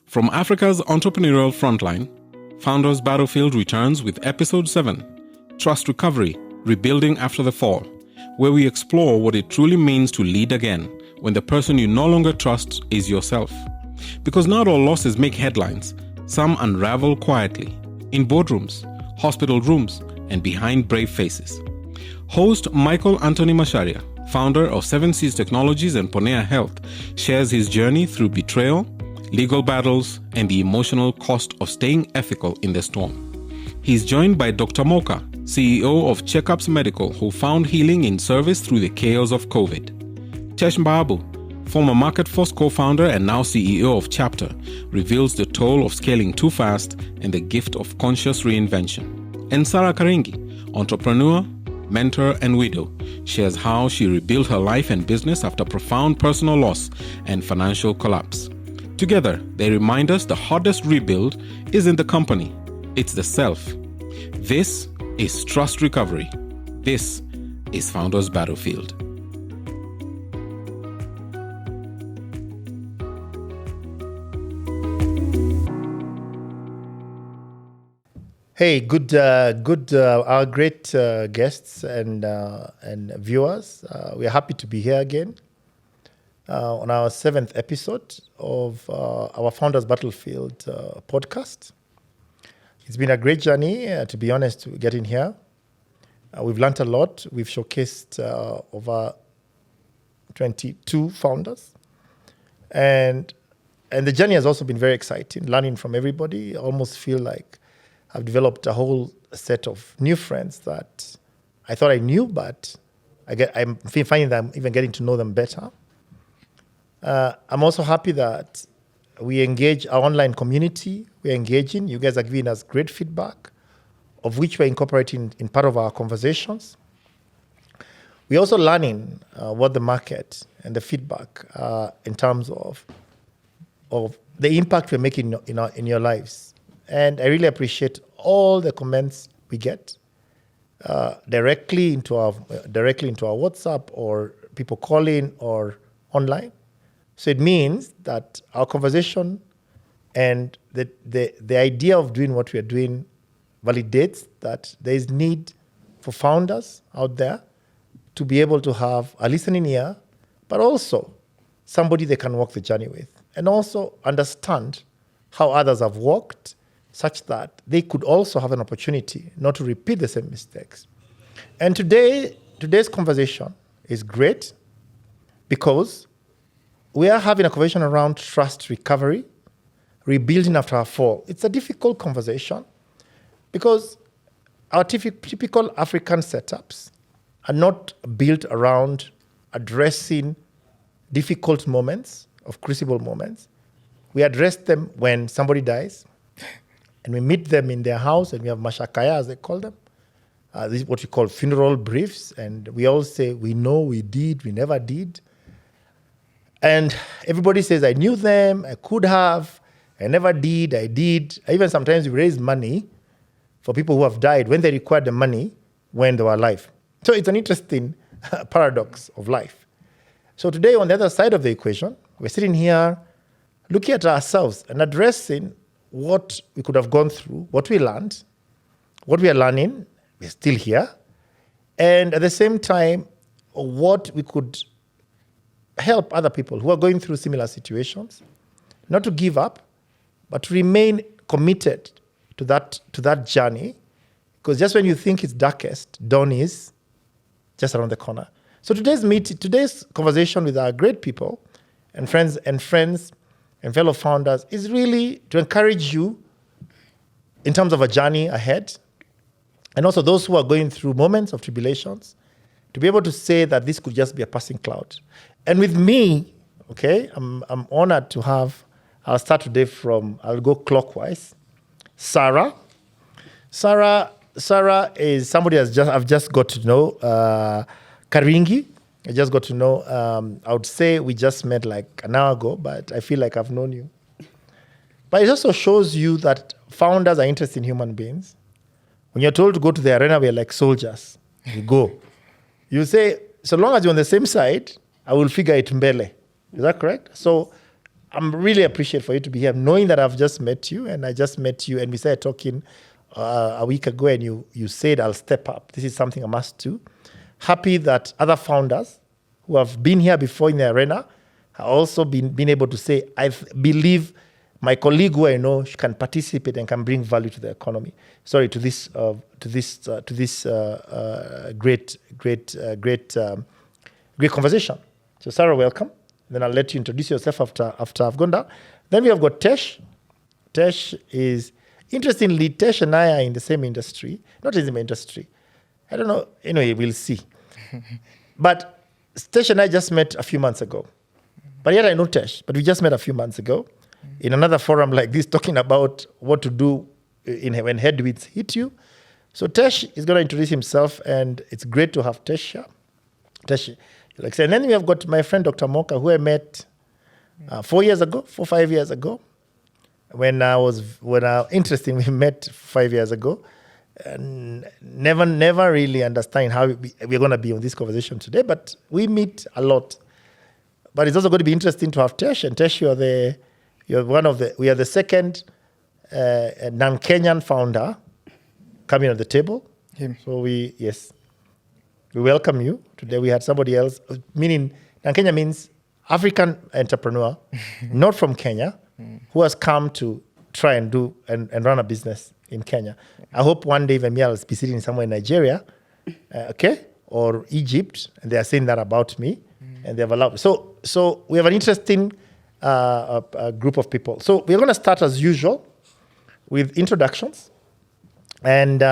From Africa's entrepreneurial frontline, Founders Battlefield returns with Episode 7, Trust Recovery, Rebuilding After the Fall, where we explore what it truly means to lead again when the person you no longer trust is yourself. Because not all losses make headlines, some unravel quietly, in boardrooms, hospital rooms, and behind brave faces. Host Michael Anthony Macharia, founder of 7 Seas Technologies and Ponea Health, shares his journey through betrayal, legal battles, and the emotional cost of staying ethical in the storm. He's joined by Dr. Moka, CEO of Checkups Medical, who found healing in service through the chaos of COVID. Tesh Mbabu, former MarketForce co-founder and now CEO of Chapter, reveals the toll of scaling too fast and the gift of conscious reinvention. And Sarah Karingi, entrepreneur, mentor, and widow, shares how she rebuilt her life and business after profound personal loss and financial collapse. Together, they remind us the hardest rebuild isn't the company, it's the self. This is Trust Recovery. This is Founders Battlefield. Hey, good, our great guests and viewers. We are happy to be here again on our 7th episode of our Founders Battlefield podcast. It's been a great journey, to be honest, getting here. We've learned a lot. We've showcased over 22 founders, and the journey has also been very exciting. Learning from everybody, I almost feel like I've developed a whole set of new friends that I thought I knew, but I'm finding that I'm even getting to know them better. I'm also happy that we engage our online community. We're engaging. You guys are giving us great feedback, of which we're incorporating in part of our conversations. We're also learning what the market and the feedback in terms of the impact we're making in your lives. And I really appreciate all the comments we get directly into our WhatsApp, or people calling, or online. So it means that our conversation and the idea of doing what we are doing validates that there is need for founders out there to be able to have a listening ear, but also somebody they can walk the journey with, and also understand how others have walked, such that they could also have an opportunity not to repeat the same mistakes. And today's conversation is great because we are having a conversation around trust recovery, rebuilding after a fall. It's a difficult conversation because our typical African setups are not built around addressing difficult moments, of crucible moments. We address them when somebody dies, and we meet them in their house, and we have Macharia, as they call them. This is what we call funeral briefs, and we all say, we know, we did, we never did. And everybody says, I knew them, I could have, I never did, I did. Even sometimes we raise money for people who have died when they required the money when they were alive. So it's an interesting paradox of life. So today, on the other side of the equation, we're sitting here looking at ourselves and addressing what we could have gone through, what we learned, what we are learning, we're still here, and at the same time, what we could help other people who are going through similar situations, not to give up, but to remain committed to that journey, because just when you think it's darkest, dawn is just around the corner. So today's conversation with our great people and friends and fellow founders is really to encourage you in terms of a journey ahead, and also those who are going through moments of tribulations, to be able to say that this could just be a passing cloud. And with me, okay, I'm honored to have, I'll start today I'll go clockwise, Sarah. Sarah is somebody I've just got to know, Karingi. I just got to know, I would say we just met like an hour ago, but I feel like I've known you. But it also shows you that founders are interested in human beings. When you're told to go to the arena, we're like soldiers. You go. You say, so long as you're on the same side, I will figure it mbele. Is that correct? So I'm really appreciate for you to be here, knowing that I've just met you, and I just met you, and we started talking a week ago, and you said, I'll step up. This is something I must do. Happy that other founders who have been here before in the arena have also been able to say, I believe my colleague who I know can participate and can bring value to the economy. Sorry, to this great conversation. So Sarah, welcome. Then I'll let you introduce yourself after I've gone down. Then we have got Tesh. Tesh is, interestingly, Tesh and I are in the same industry. Not in the same industry. I don't know. Anyway, we'll see. But Tesh and I just met a few months ago. But yet I know Tesh. But we just met a few months ago in another forum like this, talking about what to do when headwinds hit you. So Tesh is going to introduce himself, and it's great to have Tesh here. Tesh, like I said, and then we have got my friend Dr. Moka, who I met 4 or 5 years ago. Interesting, we met 5 years ago. And never really understand how we're going to be on this conversation today, but we meet a lot. But it's also going to be interesting to have Tesh. And Tesh, we are the second non-Kenyan founder coming on the table. Him. So we welcome you. Today we had somebody else, meaning non-Kenya means African entrepreneur, not from Kenya, who has come to try and do and run a business in Kenya. I hope one day even me I'll be sitting somewhere in Nigeria, or Egypt, and they are saying that about me, and they have allowed. So we have an interesting group of people. So we're going to start as usual with introductions, and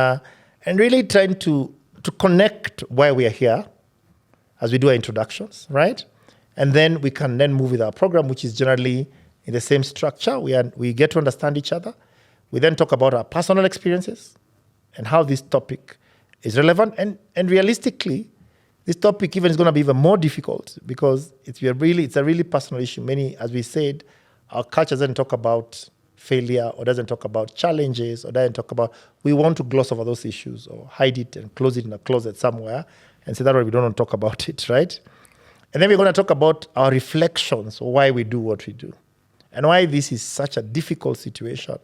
really trying to connect why we are here as we do our introductions, right? And then we can then move with our program, which is generally in the same structure. We get to understand each other. We then talk about our personal experiences and how this topic is relevant. And realistically, this topic even is going to be even more difficult because it's a really personal issue. As we said, our culture doesn't talk about failure or doesn't talk about challenges or doesn't talk about, we want to gloss over those issues or hide it and close it in a closet somewhere and say that way we don't want to talk about it, right? And then we're going to talk about our reflections, why we do what we do and why this is such a difficult situation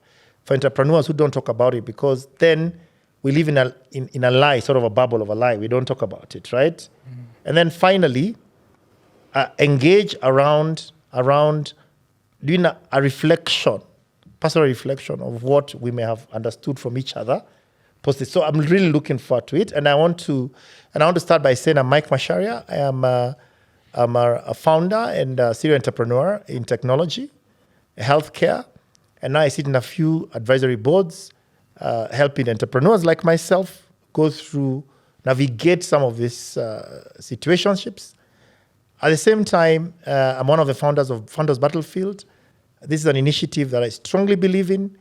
for entrepreneurs who don't talk about it, because then we live in a lie, sort of a bubble of a lie. We don't talk about it, right? Mm. And then finally, engage around doing a reflection, personal reflection of what we may have understood from each other. So I'm really looking forward to it. And I want to start by saying I'm Mike Macharia. I'm a founder and a serial entrepreneur in technology, healthcare, and now I sit in a few advisory boards, helping entrepreneurs like myself navigate some of these situationships. At the same time, I'm one of the founders of foundersbattlefield. This is an initiative that I strongly believe in,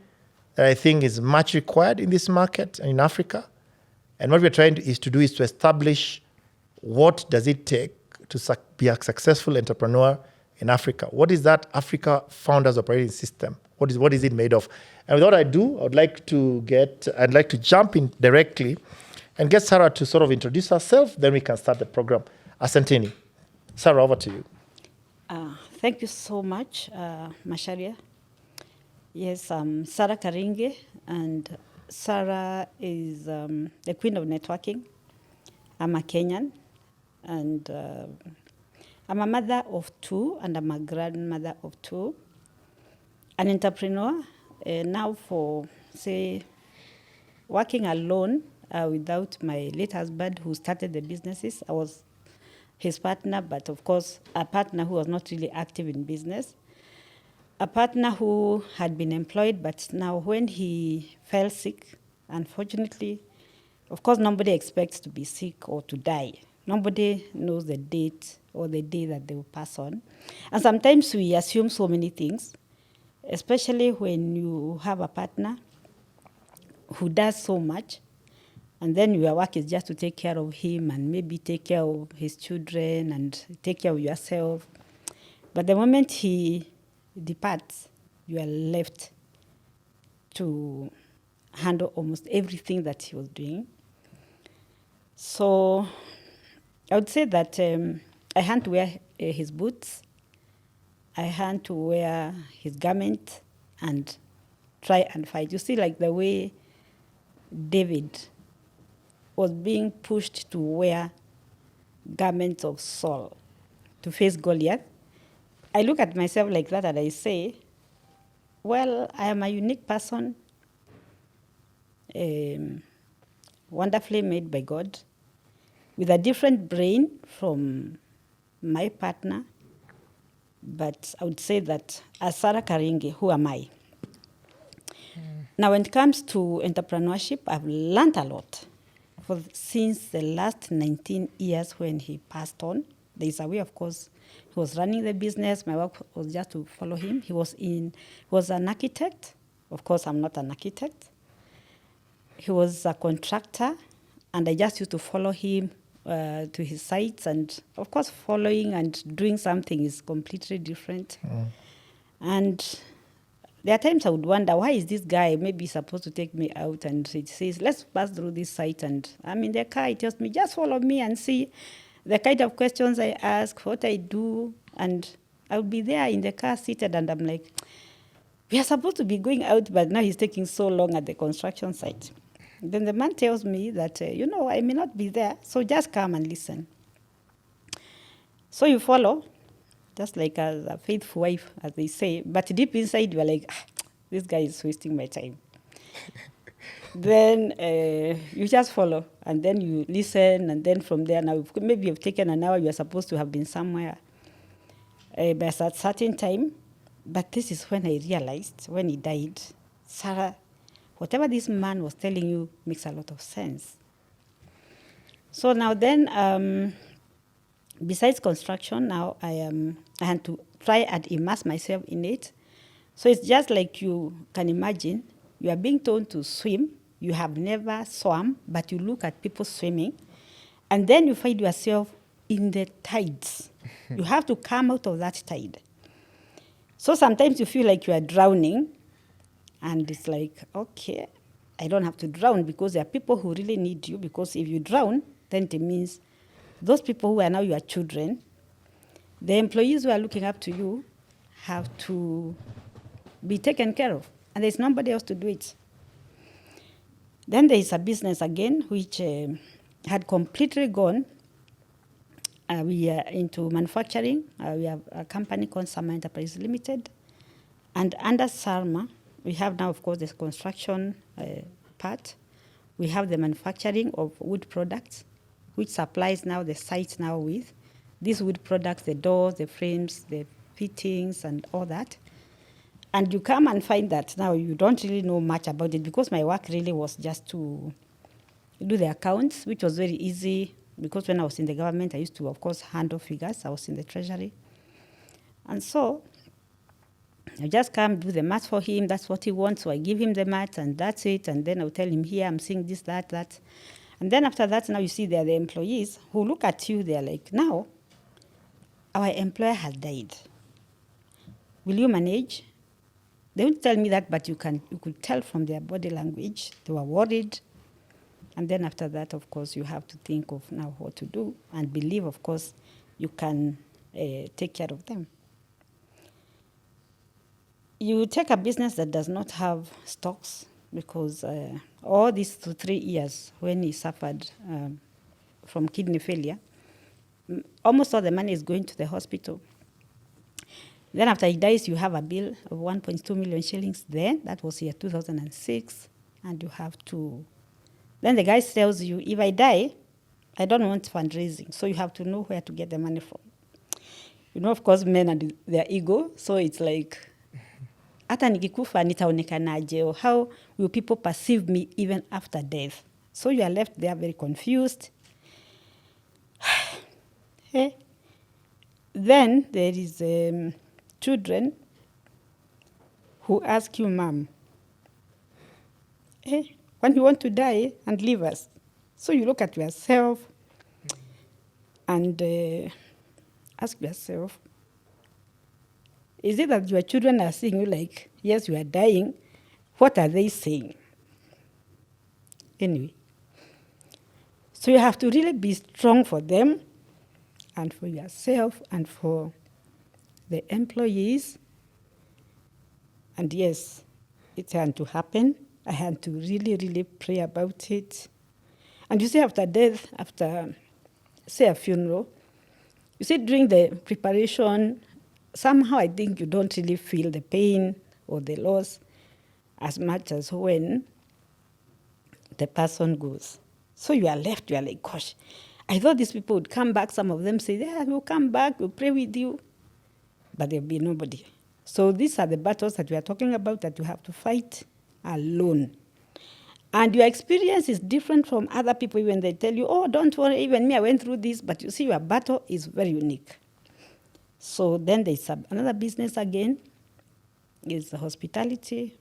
that I think is much required in this market and in Africa. And what we're trying to establish what does it take to be a successful entrepreneur in Africa. What is that Africa Founders Operating System? What is it made of? And with what I do, I'd like to jump in directly and get Sarah to sort of introduce herself, then we can start the program. Asanteni. Sarah, over to you. Thank you so much, Macharia. Yes, I'm Sarah Karinge, and Sarah is the queen of networking. I'm a Kenyan, and I'm a mother of two, and I'm a grandmother of two. An entrepreneur, now for, say, working alone without my late husband who started the businesses. I was his partner, but of course, a partner who was not really active in business. A partner who had been employed, but now when he fell sick, unfortunately, of course, nobody expects to be sick or to die. Nobody knows the date or the day that they will pass on. And sometimes we assume so many things, especially when you have a partner who does so much, and then your work is just to take care of him and maybe take care of his children and take care of yourself. But the moment he departs, you are left to handle almost everything that he was doing. So I would say that I had to wear his boots. I had to wear his garment and try and fight. You see, like the way David was being pushed to wear garments of Saul to face Goliath. I look at myself like that and I say, well, I am a unique person, wonderfully made by God, with a different brain from my partner. But I would say that as Sarah Karinge, who am I? Now, when it comes to entrepreneurship, I've learned a lot. Since the last 19 years when he passed on, there is a way, of course, he was running the business. My work was just to follow him. He was an architect. Of course, I'm not an architect. He was a contractor, and I just used to follow him to his sites. And of course, following and doing something is completely different. And there are times I would wonder, why is this guy maybe supposed to take me out? And he says, let's pass through this site. And I'm in the car. He tells me, just follow me and see the kind of questions I ask, what I do. And I'll be there in the car seated. And I'm like, we are supposed to be going out, but now he's taking so long at the construction site. Then the man tells me that, I may not be there, so just come and listen. So you follow, just like a faithful wife, as they say. But deep inside, you're like, this guy is wasting my time. Then you just follow, and then you listen, and then from there, now maybe you've taken an hour, you're supposed to have been somewhere by a certain time. But this is when I realized, when he died, Sarah, whatever this man was telling you makes a lot of sense. So now then, besides construction, now I had to try and immerse myself in it. So it's just like you can imagine, you are being told to swim, you have never swum, but you look at people swimming, and then you find yourself in the tides. You have to come out of that tide. So sometimes you feel like you are drowning, and it's like, okay, I don't have to drown because there are people who really need you, because if you drown, then it means those people who are now your children, the employees who are looking up to you, have to be taken care of, and there's nobody else to do it. Then there is a business again, which had completely gone. We are into manufacturing. We have a company called Sama Enterprise Limited. And under Sarma, we have now, of course, the construction part. We have the manufacturing of wood products, which supplies now the site now with these wood products, the doors, the frames, the fittings, and all that. And you come and find that now you don't really know much about it, because my work really was just to do the accounts, which was very easy, because when I was in the government, I used to, of course, handle figures. I was in the treasury. And so I just come, do the math for him. That's what he wants. So I give him the math, and that's it. And then I'll tell him, here, I'm seeing this, that. And then after that, now you see they're the employees who look at you. They're like, now, our employer has died. Will you manage? They won't tell me that, but you could tell from their body language. They were worried. And then after that, of course, you have to think of now what to do and believe, of course, you can take care of them. You take a business that does not have stocks, because all these 3 years when he suffered from kidney failure, almost all the money is going to the hospital. Then after he dies, you have a bill of 1.2 million shillings then. That was year 2006. And you have to... Then the guy tells you, if I die, I don't want fundraising. So you have to know where to get the money from. Of course, men and their ego. So it's like, hata nikikufa nitaonekanaje, or how will people perceive me even after death? So you are left there very confused. Then there is children who ask you, Mom, when you want to die and leave us. So you look at yourself and ask yourself, is it that your children are seeing you like, yes, you are dying? What are they saying? Anyway. So you have to really be strong for them and for yourself and for the employees. And yes, it had to happen. I had to really, really pray about it. And you see, after death, after, say, a funeral, you see, during the preparation, somehow I think you don't really feel the pain or the loss as much as when the person goes. So you are left, you are like, gosh, I thought these people would come back. Some of them say, yeah, we'll come back, we'll pray with you. But there'll be nobody. So these are the battles that we are talking about that you have to fight alone. And your experience is different from other people when they tell you, oh, don't worry, even me, I went through this. But you see, your battle is very unique. So then there's another business again, is the hospitality.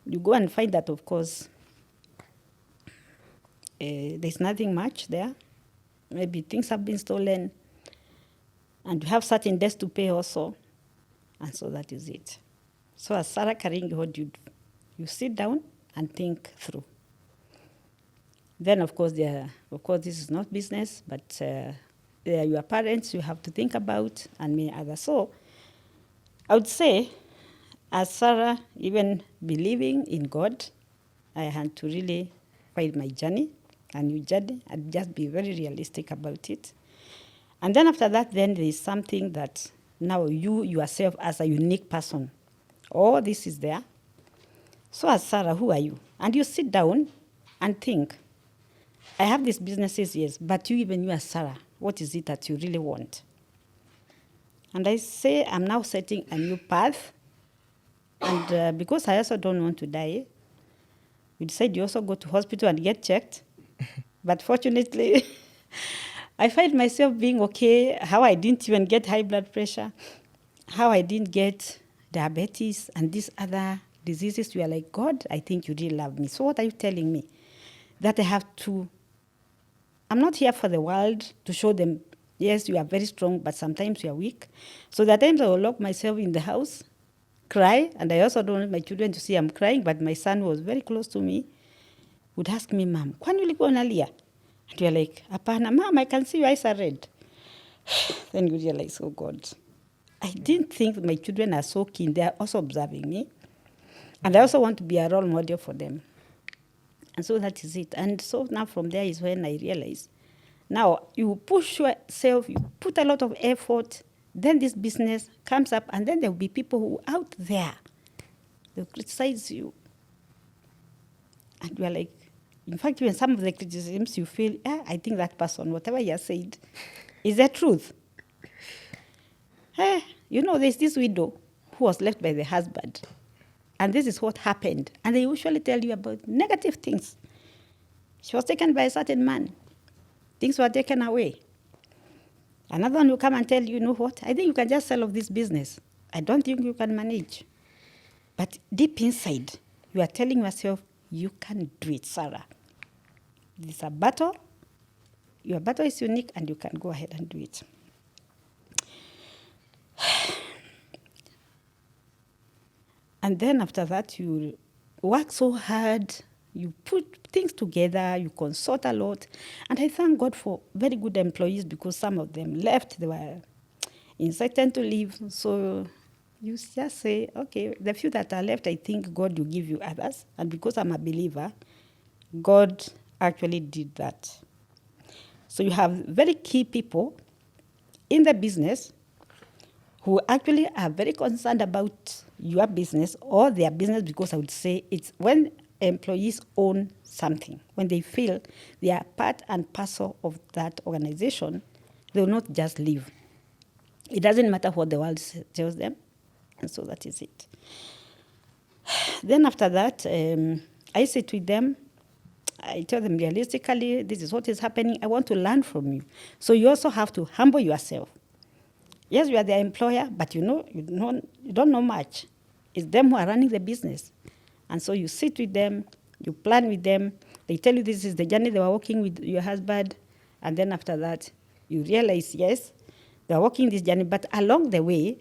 You go and find that, of course, there's nothing much there. Maybe things have been stolen, and you have certain debts to pay also, and so that is it. So as Sarah Karingi, what you do? You sit down and think through. Then, of course, this is not business, but they are your parents you have to think about, and many others. So I would say, as Sarah, even believing in God, I had to really find my journey, a new journey, and just be very realistic about it. And then after that, then there is something that now you yourself as a unique person, all this is there. So as Sarah, who are you? And you sit down and think, I have these businesses, yes, but you as Sarah, what is it that you really want? And I say, I'm now setting a new path. And because I also don't want to die, we decided you also go to hospital and get checked. But fortunately, I find myself being okay, how I didn't even get high blood pressure, how I didn't get diabetes and these other diseases. You are like, God, I think you really love me. So what are you telling me? That I have to, I'm not here for the world to show them, yes, you are very strong, but sometimes you are weak. So there are times I will lock myself in the house, cry, and I also don't want my children to see I'm crying, but my son who was very close to me would ask me, Mom, kwani ulikuwa unalia? And you're like, Apana, Mom, I can see your eyes are red. Then you realize, oh God, I didn't think my children are so keen. They are also observing me. And I also want to be a role model for them. And so that is it. And so now from there is when I realized, now you push yourself, you put a lot of effort, then this business comes up, and then there will be people who are out there, they'll criticize you. And you are like, in fact, even some of the criticisms you feel, I think that person, whatever he has said, is the truth. There's this widow who was left by the husband. And this is what happened. And they usually tell you about negative things. She was taken by a certain man. Things were taken away. Another one will come and tell you, you know what? I think you can just sell off this business. I don't think you can manage. But deep inside, you are telling yourself, you can do it, Sarah. It's a battle. Your battle is unique, and you can go ahead and do it. And then after that, you work so hard, you put things together, you consult a lot. And I thank God for very good employees, because some of them left, they were incited to leave. So you just say, okay, the few that are left, I think God will give you others. And because I'm a believer, God actually did that. So you have very key people in the business who actually are very concerned about your business or their business, because I would say it's when employees own something, when they feel they are part and parcel of that organization, they will not just leave. It doesn't matter what the world tells them, and so that is it. Then after that, I sit with them. I tell them realistically, this is what is happening. I want to learn from you. So you also have to humble yourself. Yes, you are the employer, but you don't know much. It's them who are running the business. And so you sit with them, you plan with them. They tell you this is the journey they were walking with your husband. And then after that, you realize, yes, they are walking this journey. But along the way,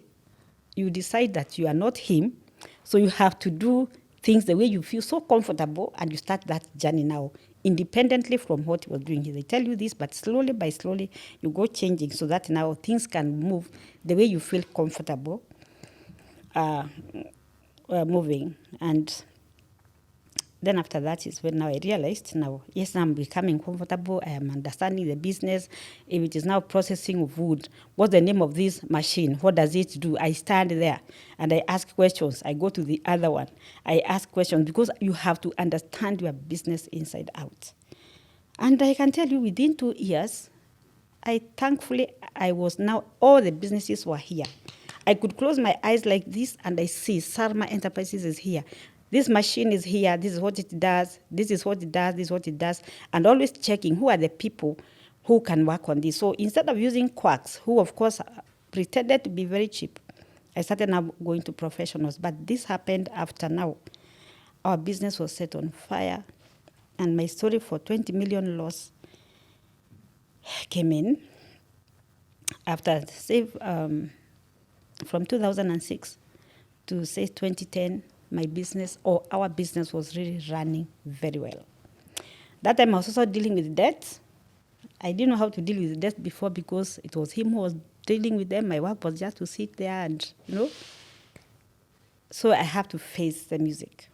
you decide that you are not him. So you have to do things the way you feel so comfortable, and you start that journey now independently from what he was doing. They tell you this, but slowly by slowly, you go changing so that now things can move the way you feel comfortable moving. And then after that is when now I realized, now, yes, I'm becoming comfortable. I am understanding the business. If it is now processing of wood, what's the name of this machine? What does it do? I stand there and I ask questions. I go to the other one. I ask questions because you have to understand your business inside out. And I can tell you within 2 years, thankfully, I was now, all the businesses were here. I could close my eyes like this and I see Sarma Enterprises is here. This machine is here, this is what it does, this is what it does, this is what it does, and always checking who are the people who can work on this. So instead of using quacks, who of course pretended to be very cheap, I started now going to professionals. But this happened after now. Our business was set on fire, and my story for 20 million loss came in after, say, from 2006 to, say, 2010, my business, or our business, was really running very well. That time I was also dealing with debt. I didn't know how to deal with debt before because it was him who was dealing with them. My work was just to sit there and, So I have to face the music.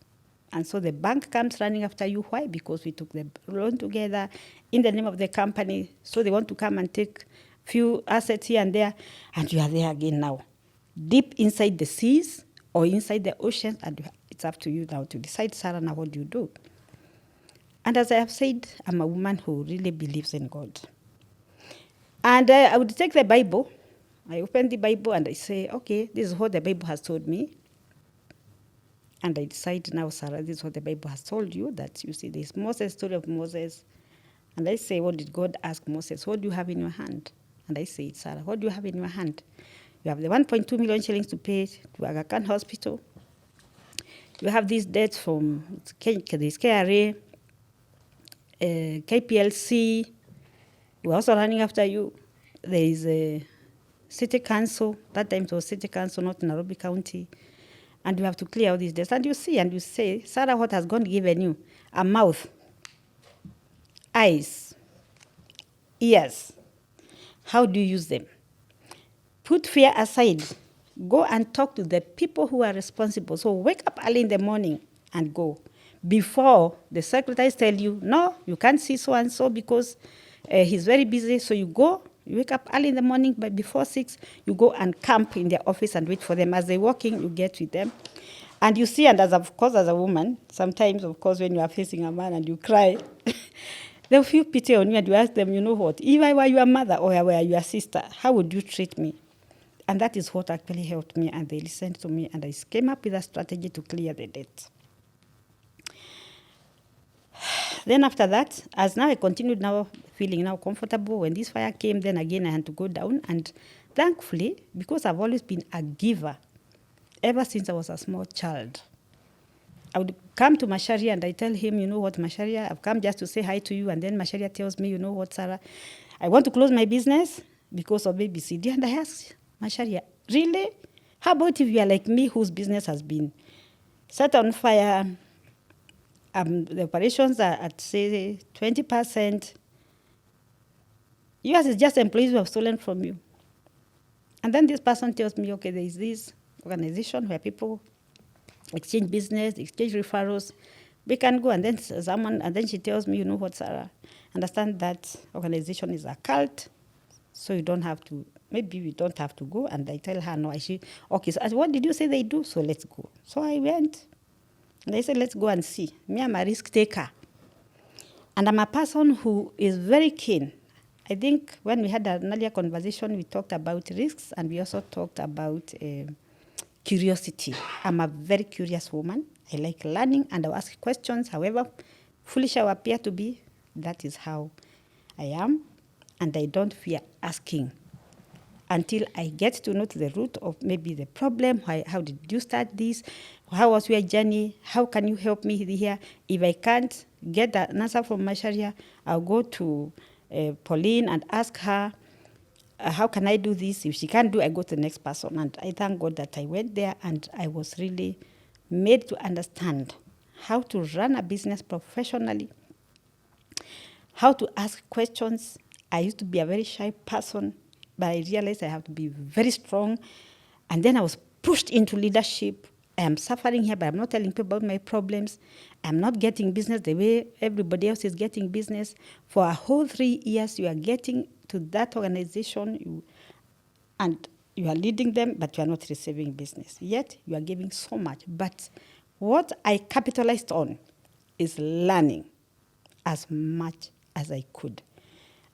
And so the bank comes running after you. Why? Because we took the loan together in the name of the company. So they want to come and take few assets here and there. And you are there again now, deep inside the seas or inside the ocean. And it's up to you now to decide, Sarah, now what do you do? And as I have said, I'm a woman who really believes in God. And I would take the Bible. I open the Bible and I say, okay, this is what the Bible has told me. And I decide now, Sarah, this is what the Bible has told you, that you see this Moses, story of Moses. And I say, what did God ask Moses? What do you have in your hand? And I say, Sarah, what do you have in your hand? You have the 1.2 million shillings to pay to Aga Khan Hospital. You have these debts from this KRA, KPLC. We're also running after you. There is a city council. That time it was city council, not Nairobi County. And you have to clear all these debts. And you see and you say, Sarah, what has God given you? A mouth, eyes, ears. How do you use them? Put fear aside. Go and talk to the people who are responsible. So wake up early in the morning and go. Before the secretaries tell you, no, you can't see so-and-so because he's very busy. So you go, you wake up early in the morning, but before 6, you go and camp in their office and wait for them. As they're walking, you get with them. And you see, and of course, as a woman, sometimes, of course, when you are facing a man and you cry, they'll feel pity on you and you ask them, you know what, if I were your mother or I were your sister, how would you treat me? And that is what actually helped me, and they listened to me, and I came up with a strategy to clear the debt. Then after that, as now I continued now feeling now comfortable, when this fire came, then again I had to go down. And thankfully, because I've always been a giver, ever since I was a small child, I would come to Macharia and I tell him, you know what, Macharia, I've come just to say hi to you. And then Macharia tells me, you know what, Sarah, I want to close my business because of ABCD. And I asked Macharia, really? How about if you are like me, whose business has been set on fire? The operations are at, say, 20%. Yours is just employees who have stolen from you. And then this person tells me, okay, there is this organization where people exchange business, exchange referrals. We can go. And then she tells me, you know what, Sarah, understand that organization is a cult, so you don't have to, maybe we don't have to go. And I tell her, no, okay, so what did you say they do? So let's go. So I went. And I said, let's go and see. Me, I'm a risk taker. And I'm a person who is very keen. I think when we had an earlier conversation, we talked about risks and we also talked about curiosity. I'm a very curious woman. I like learning and I'll ask questions. However foolish I appear to be, that is how I am. And I don't fear asking until I get to know the root of maybe the problem. How did you start this? How was your journey? How can you help me here? If I can't get an answer from Macharia, I'll go to Pauline and ask her, how can I do this? If she can't do, I go to the next person. And I thank God that I went there and I was really made to understand how to run a business professionally how to ask questions. I used to be a very shy person, but I realized I have to be very strong. And then I was pushed into leadership. I am suffering here, but I'm not telling people about my problems. I'm not getting business the way everybody else is getting business. For a whole 3 years, you are getting to that organization, and you are leading them, but you are not receiving business. Yet, you are giving so much. But what I capitalized on is learning as much as I could.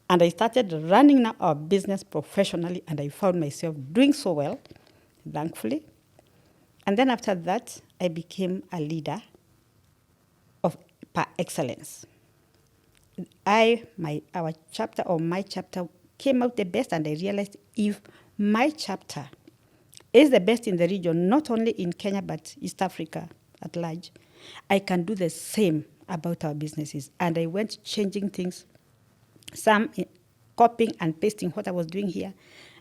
And I started running now our business professionally, and I found myself doing so well, thankfully. And then after that, I became a leader of par excellence. My chapter came out the best, and I realized if my chapter is the best in the region, not only in Kenya, but East Africa at large, I can do the same about our businesses. And I went changing things, some copying and pasting what I was doing here,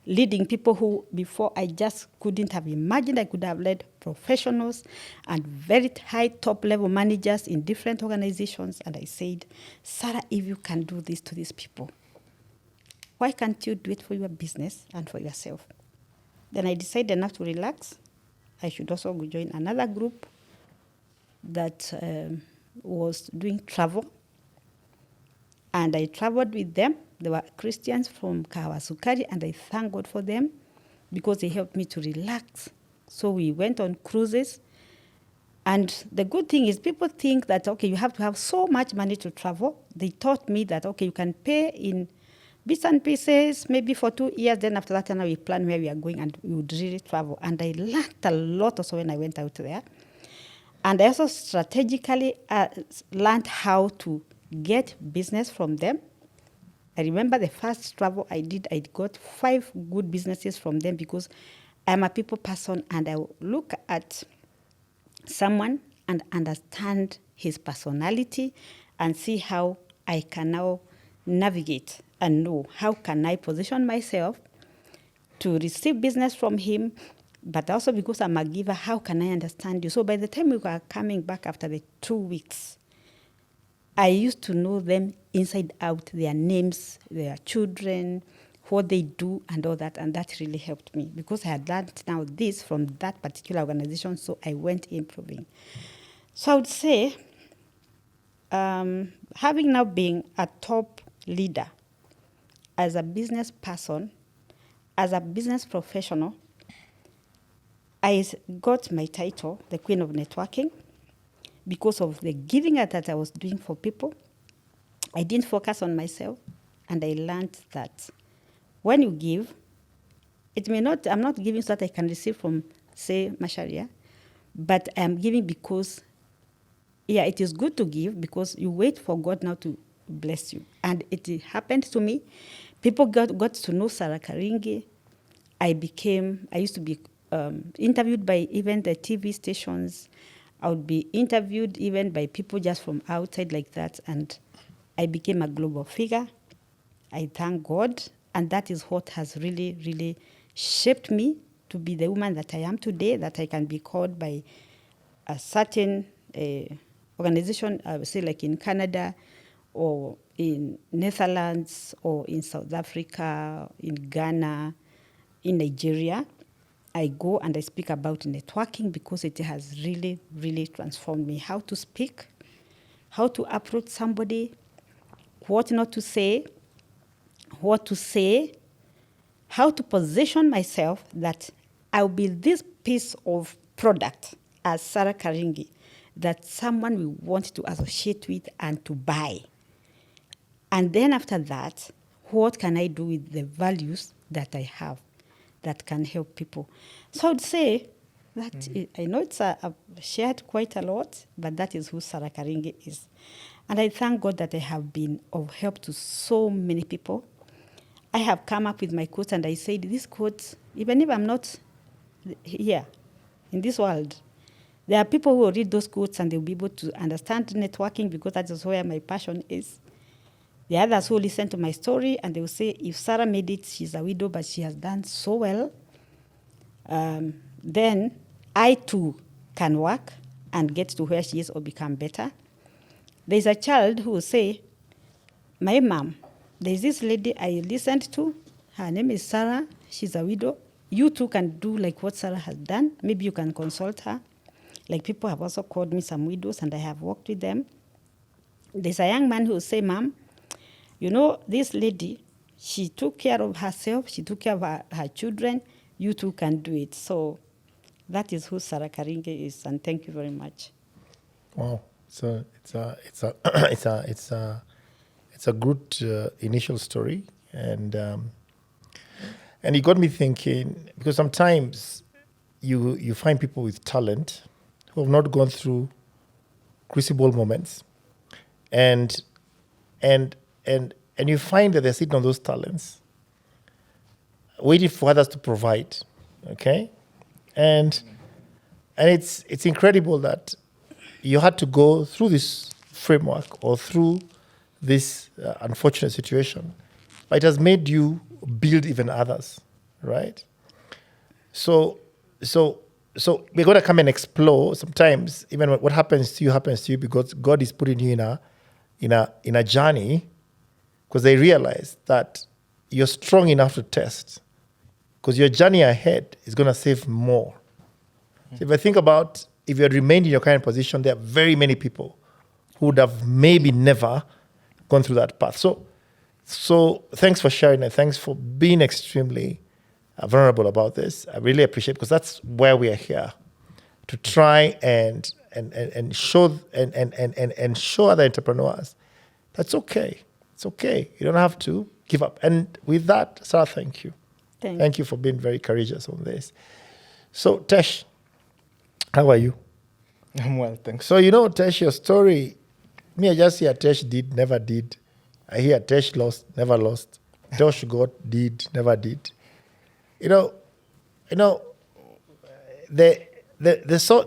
leading people who before I just couldn't have imagined I could have led professionals and very high top-level managers in different organizations. And I said, Sarah, if you can do this to these people, why can't you do it for your business and for yourself? Then I decided not to relax. I should also join another group that was doing travel. And I traveled with them. They were Christians from Kawasukari, and I thank God for them because they helped me to relax. So we went on cruises. And the good thing is people think that, okay, you have to have so much money to travel. They taught me that, okay, you can pay in bits and pieces, maybe for 2 years. Then after that, now we plan where we are going, and we would really travel. And I learned a lot also when I went out there. And I also strategically learned how to get business from them. I remember the first travel I did, I got 5 good businesses from them because I'm a people person, and I look at someone and understand his personality and see how I can now navigate and know how can I position myself to receive business from him, but also because I'm a giver, how can I understand you? So by the time we were coming back after the 2 weeks, I used to know them inside out, their names, their children, what they do, and all that. And that really helped me because I had learned now this from that particular organization, so I went improving. So I would say, having now been a top leader as a business person, as a business professional, I got my title, the Queen of Networking, because of the giving that I was doing for people. I didn't focus on myself, and I learned that when you give, I'm not giving so that I can receive from, say, Macharia, but I'm giving because, it is good to give because you wait for God now to bless you. And it happened to me. People got to know Sarah Karinge. I used to be interviewed by even the TV stations. I would be interviewed even by people just from outside like that, and I became a global figure. I thank God, and that is what has really, really shaped me to be the woman that I am today, that I can be called by a certain organization, I would say like in Canada or in Netherlands or in South Africa, in Ghana, in Nigeria. I go and I speak about networking because it has really, really transformed me. How to speak, how to approach somebody, what not to say, what to say, how to position myself that I'll be this piece of product as Sarah Karingi that someone will want to associate with and to buy. And then after that, what can I do with the values that I have that can help people? So I would say that I know I've shared quite a lot, but that is who Sarah Karingi is. And I thank God that I have been of help to so many people. I have come up with my quotes, and I said, these quotes, even if I'm not here in this world, there are people who will read those quotes and they'll be able to understand networking because that is where my passion is. The others who listen to my story and they will say, if Sarah made it, she's a widow, but she has done so well, then I too can work and get to where she is or become better. There's a child who will say, my mom, there's this lady I listened to. Her name is Sarah. She's a widow. You too can do like what Sarah has done. Maybe you can consult her. Like people have also called me some widows, and I have worked with them. There's a young man who will say, Mom, you know, this lady, she took care of herself. She took care of her children. You too can do it. So that is who Sarah Karinge is, and thank you very much. Wow. So it's a good initial story, and it got me thinking, because sometimes you find people with talent who have not gone through crucible moments, and you find that they're sitting on those talents, waiting for others to provide. Okay, and it's incredible that you had to go through this framework or through this unfortunate situation, but it has made you build even others, right? So we're going to come and explore. Sometimes even what happens to you because God is putting you in a journey, because they realize that you're strong enough to test, because your journey ahead is going to save more. So if I think about, if you had remained in your current position, there are very many people who would have maybe never gone through that path. So thanks for sharing it. Thanks for being extremely vulnerable about this. I really appreciate it, because that's where we are here, to try and show and show other entrepreneurs that's okay. It's okay. You don't have to give up. And with that, Sarah, thank you. Thank you for being very courageous on this. So Tesh, how are you? I'm well, thanks. So, Tesh, your story, me, I just hear Tesh did, never did. I hear Tesh lost, never lost. Tesh got, did, never did. The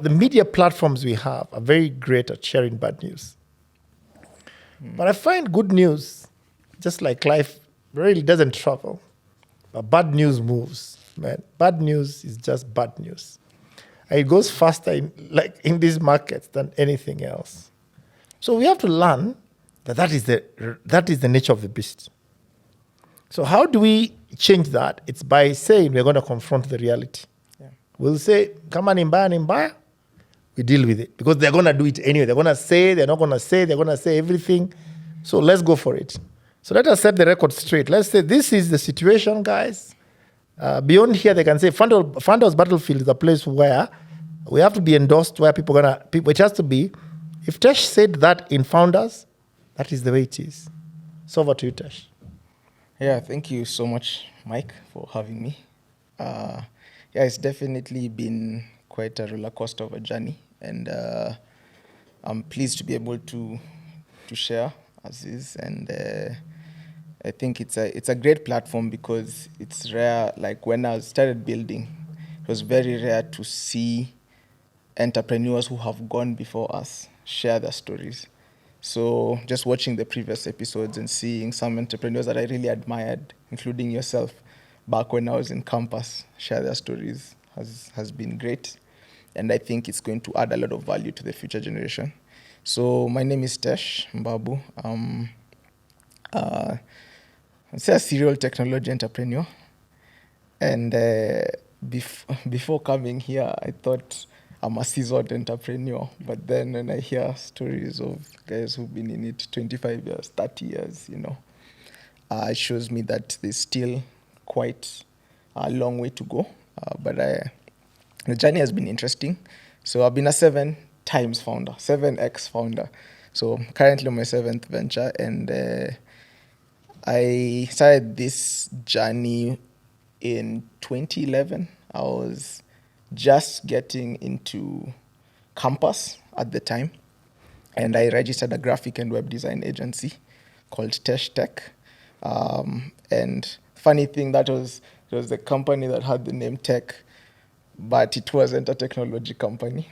media platforms we have are very great at sharing bad news. But I find good news, just like life, really doesn't travel. But bad news moves, man. Bad news is just bad news. And it goes faster in these markets than anything else. So we have to learn that is the nature of the beast. So how do we change that? It's by saying we're going to confront the reality. Yeah. We'll say, come on, Imbaya. We deal with it, because they're going to do it anyway. They're going to say, they're not going to say, they're going to say everything. So let's go for it. So let us set the record straight. Let's say this is the situation, guys. Beyond here, they can say Founders Battlefield is a place where we have to be endorsed, where it has to be. If Tesh said that in Founders, that is the way it is. So over to you, Tesh. Yeah, thank you so much, Mike, for having me. It's definitely been quite a roller coaster of a journey, and I'm pleased to be able to share as is. And I think it's a great platform, because it's rare. Like when I started building, it was very rare to see entrepreneurs who have gone before us share their stories. So just watching the previous episodes and seeing some entrepreneurs that I really admired, including yourself, back when I was in campus, share their stories has been great. And I think it's going to add a lot of value to the future generation. So my name is Tesh Mbabu. I'm a serial technology entrepreneur. And before coming here, I thought I'm a seasoned entrepreneur. But then when I hear stories of guys who've been in it 25 years, 30 years, it shows me that there's still quite a long way to go. But the journey has been interesting. So I've been a 7x founder. So currently my 7th venture. And I started this journey in 2011. I was just getting into campus at the time, and I registered a graphic and web design agency called Tesh Tech. And funny thing, it was the company that had the name Tech, but it wasn't a technology company.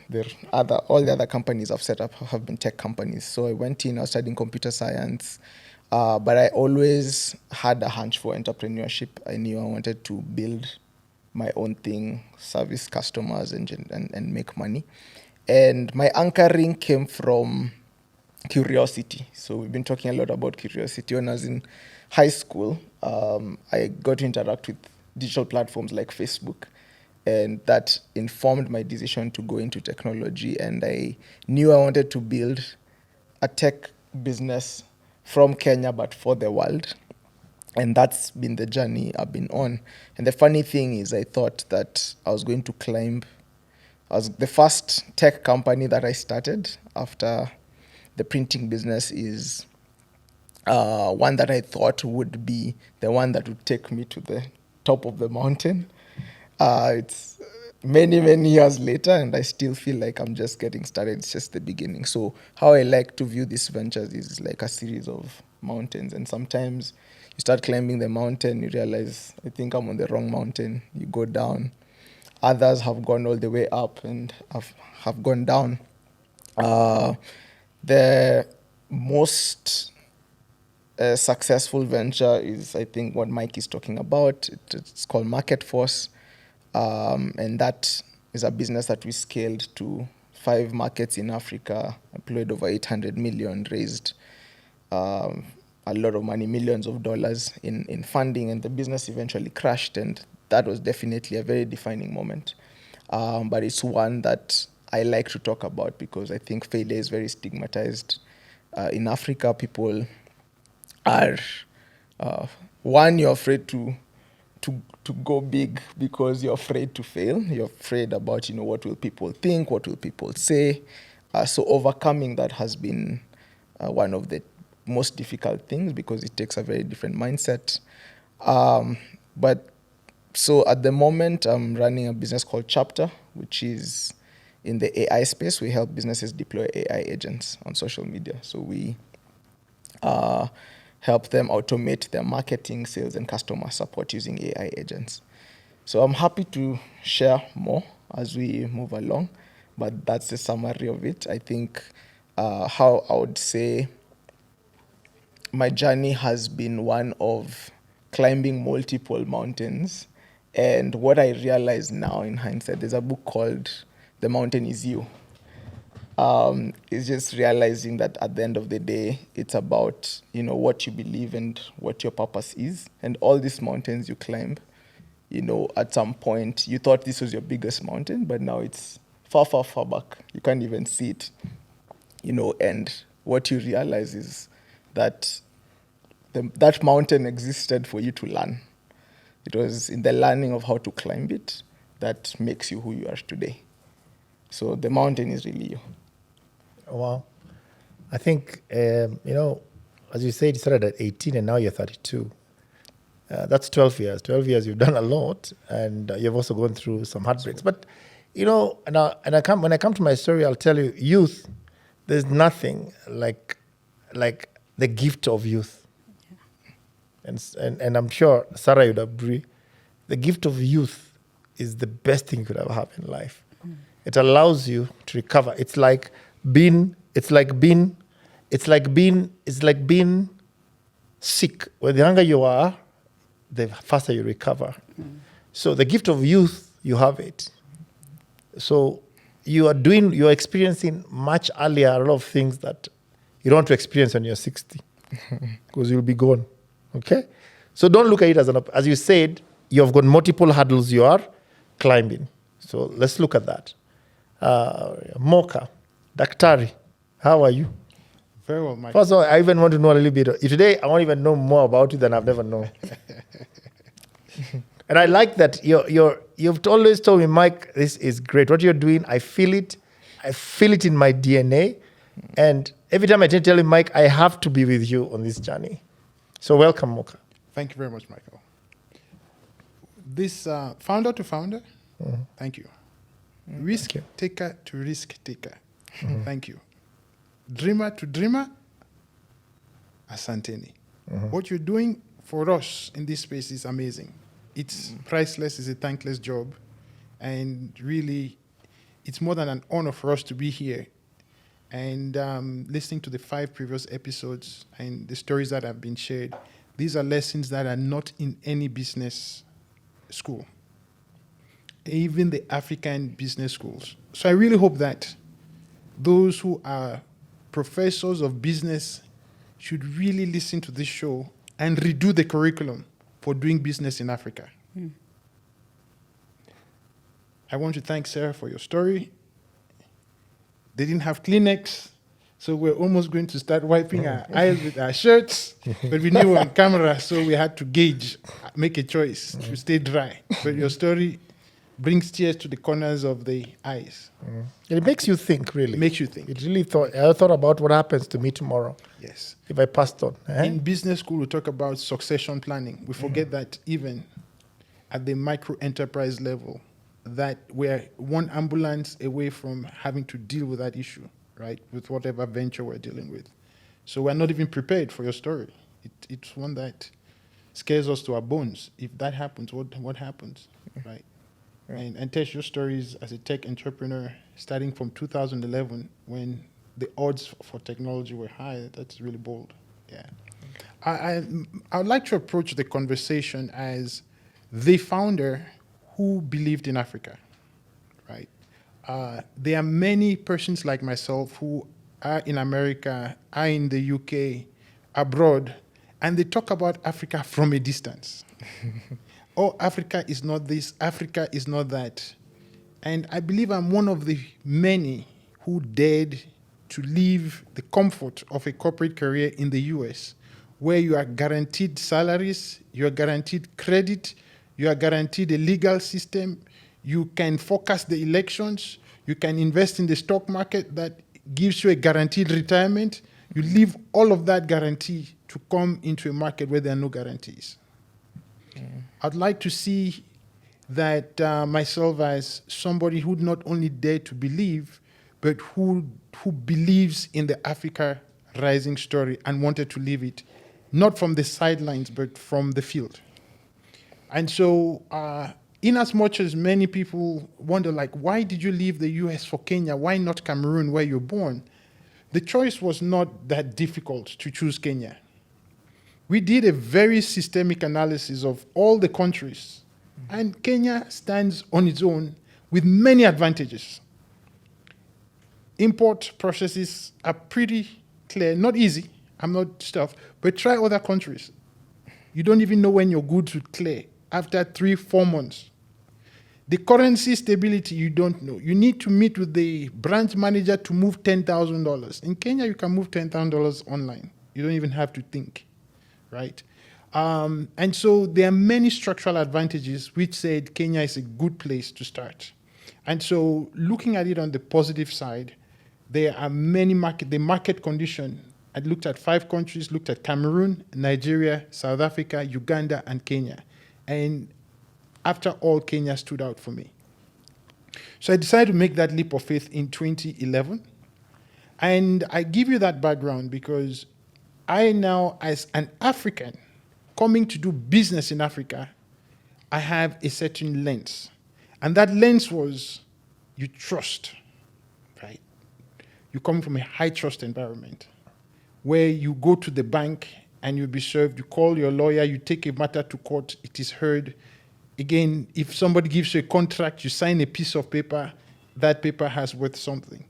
All the other companies I've set up have been tech companies. So I went in, I was studying computer science, but I always had a hunch for entrepreneurship. I knew I wanted to build my own thing, service customers and make money. And my anchoring came from curiosity. So we've been talking a lot about curiosity. When I was in high school, I got to interact with digital platforms like Facebook, and that informed my decision to go into technology. And I knew I wanted to build a tech business from Kenya, but for the world. And that's been the journey I've been on. And the funny thing is, I thought that I was going to climb. I was the first tech company that I started after the printing business is one that I thought would be the one that would take me to the top of the mountain. It's many, many years later, and I still feel like I'm just getting started. It's just the beginning. So how I like to view these ventures is like a series of mountains. And sometimes you start climbing the mountain, you realize, I think I'm on the wrong mountain. You go down. Others have gone all the way up and have gone down. The most successful venture is, I think, what Mike is talking about. It's called Market Force. And that is a business that we scaled to 5 markets in Africa, employed over 800 million, raised a lot of money, millions of dollars in funding, and the business eventually crashed. And that was definitely a very defining moment. But it's one that I like to talk about because I think failure is very stigmatized. In Africa, people are, one, you're afraid to go big because you're afraid to fail. You're afraid about, what will people think, what will people say. So overcoming that has been one of the most difficult things because it takes a very different mindset. But so at the moment, I'm running a business called Chapter, which is in the AI space. We help businesses deploy AI agents on social media. So we help them automate their marketing, sales, and customer support using AI agents. So I'm happy to share more as we move along, but that's the summary of it. I think how I would say my journey has been one of climbing multiple mountains. And what I realize now in hindsight, there's a book called The Mountain Is You. It's just realizing that at the end of the day, it's about, what you believe and what your purpose is. And all these mountains you climb, at some point, you thought this was your biggest mountain, but now it's far, far, far back. You can't even see it, and what you realize is that that mountain existed for you to learn. It was in the learning of how to climb it that makes you who you are today. So the mountain is really you. Wow. I think, as you said, you started at 18 and now you're 32. That's 12 years. 12 years, you've done a lot, and you've also gone through some heartbreaks. But, when I come to my story, I'll tell you, youth, there's nothing like the gift of youth. And I'm sure Sarah would agree. The gift of youth is the best thing you could ever have in life. It allows you to recover. It's like being sick. When the younger you are, the faster you recover. So the gift of youth, you have it. So you're experiencing much earlier a lot of things that you don't want to experience when you're 60 because you'll be gone. Okay? So don't look at it as you said, you've got multiple hurdles you are climbing. So let's look at that. Mocha, Daktari, how are you? Very well, Mike. First of all, I even want to know a little bit. Today, I want to even know more about you than I've never known. And I like that you've always told me, Mike, this is great. What you're doing, I feel it. I feel it in my DNA. And every time I tell you, Mike, I have to be with you on this journey. So welcome, Mocha. Thank you very much, Michael. This founder to founder, thank you. Risk taker to risk taker, thank you. Dreamer to dreamer, asanteni. What you're doing for us in this space is amazing. It's priceless, it's a thankless job. And really, it's more than an honor for us to be here. And listening to the 5 previous episodes and the stories that have been shared, these are lessons that are not in any business school, even the African business schools. So I really hope that those who are professors of business should really listen to this show and redo the curriculum for doing business in Africa. I want to thank Sarah for your story. They didn't have Kleenex, so we're almost going to start wiping our eyes with our shirts, but we knew on camera, so we had to make a choice to stay dry. But your story brings tears to the corners of the eyes. It makes you think, really. It makes you think. It really I thought about what happens to me tomorrow. Yes. If I passed on. In business school, we talk about succession planning. We forget that even at the micro enterprise level, that we're one ambulance away from having to deal with that issue, right? With whatever venture we're dealing with. So we're not even prepared for your story. It's one that scares us to our bones. If that happens, what happens, right? And Tesh, your stories as a tech entrepreneur, starting from 2011, when the odds for technology were high, that's really bold. Yeah. I would like to approach the conversation as the founder who believed in Africa, right? There are many persons like myself who are in America, are in the UK, abroad, and they talk about Africa from a distance. Oh, Africa is not this, Africa is not that. And I believe I'm one of the many who dared to leave the comfort of a corporate career in the US, where you are guaranteed salaries, you are guaranteed credit, you are guaranteed a legal system, you can forecast the elections, you can invest in the stock market that gives you a guaranteed retirement. You leave all of that guarantee to come into a market where there are no guarantees. I'd like to see that myself as somebody who not only dare to believe, but who believes in the Africa rising story and wanted to live it, not from the sidelines, but from the field. And so, in as much as many people wonder, like, why did you leave the US for Kenya? Why not Cameroon, where you're born? The choice was not that difficult to choose Kenya. We did a very systemic analysis of all the countries, and Kenya stands on its own with many advantages. Import processes are pretty clear, not easy, I'm not stuff, but try other countries. You don't even know when your goods would clear after 3-4 months. The currency stability, you don't know. You need to meet with the branch manager to move $10,000. In Kenya, you can move $10,000 online. You don't even have to think, right? And so there are many structural advantages which said Kenya is a good place to start. And so looking at it on the positive side, there are many the market condition. I looked at 5 countries, looked at Cameroon, Nigeria, South Africa, Uganda, and Kenya. And after all, Kenya stood out for me. So I decided to make that leap of faith in 2011. And I give you that background because I now, as an African, coming to do business in Africa, I have a certain lens. And that lens was, you trust, right? You come from a high trust environment where you go to the bank and you'll be served, you call your lawyer, you take a matter to court, it is heard. Again, if somebody gives you a contract, you sign a piece of paper, that paper has worth something.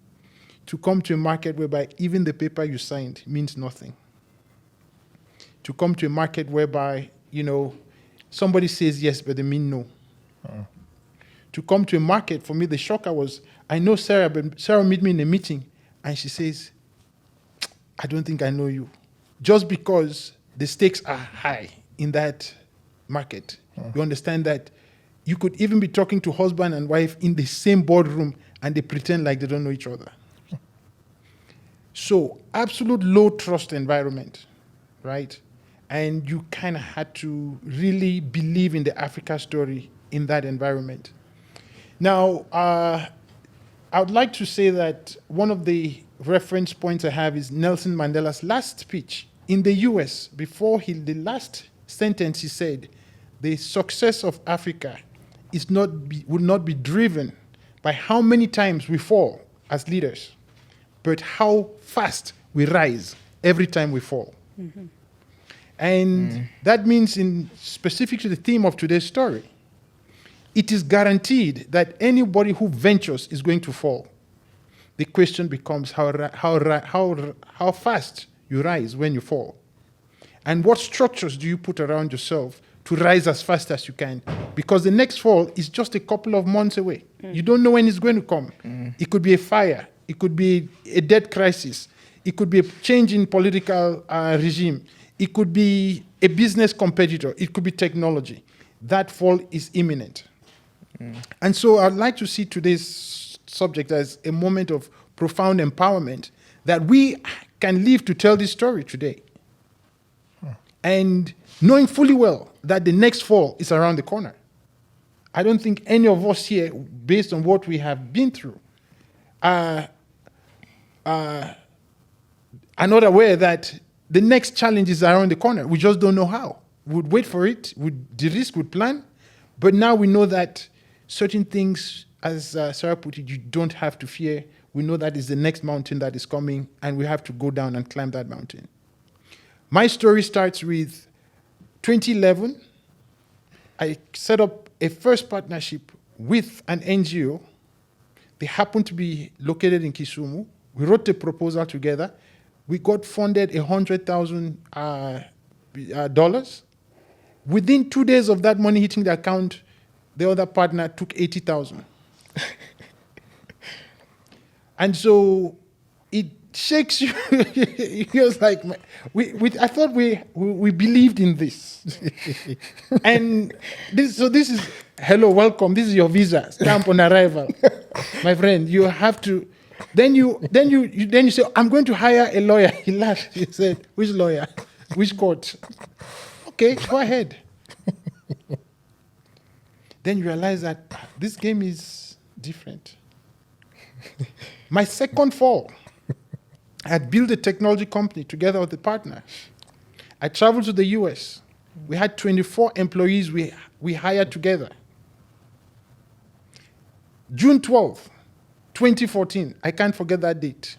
To come to a market whereby even the paper you signed means nothing. To come to a market whereby, somebody says yes, but they mean no. To come to a market, for me, the shocker was, I know Sarah, but Sarah met me in a meeting, and she says, I don't think I know you. Just because the stakes are high in that market. You understand that you could even be talking to husband and wife in the same boardroom, and they pretend like they don't know each other. So absolute low trust environment, right? And you kind of had to really believe in the Africa story in that environment. Now, I would like to say that one of the reference points I have is Nelson Mandela's last speech in the US. Before the last sentence he said, the success of Africa will not be driven by how many times we fall as leaders, but how fast we rise every time we fall. Mm-hmm. And that means, in specific to the theme of today's story, it is guaranteed that anybody who ventures is going to fall. the question becomes how fast you rise when you fall. And what structures do you put around yourself to rise as fast as you can? Because the next fall is just a couple of months away. You don't know when it's going to come. It could be a fire. It could be a debt crisis. It could be a change in political regime. It could be a business competitor. It could be technology. That fall is imminent. And so I'd like to see today's subject as a moment of profound empowerment that we can live to tell this story today. And knowing fully well that the next fall is around the corner. I don't think any of us here, based on what we have been through, are not aware that the next challenge is around the corner. We just don't know how. We'd wait for it, we'd de-risk, we'd plan, but now we know that certain things, as Sarah put it, you don't have to fear. We know that is the next mountain that is coming, and we have to go down and climb that mountain. My story starts with 2011. I set up a first partnership with an NGO. They happened to be located in Kisumu. We wrote the proposal together. We got funded $100,000. Within 2 days of that money hitting the account, the other partner took $80,000. And so it shakes you. It was like, I thought we believed in this. And this is, hello, welcome. This is your visa, stamp on arrival. My friend, you have to, then you say, I'm going to hire a lawyer. He laughed. He said, which lawyer? Which court? Okay, go ahead. Then you realize that this game is different. My second fall, I had built a technology company together with a partner. I traveled to the US. We had 24 employees we hired together. June 12th, 2014, I can't forget that date.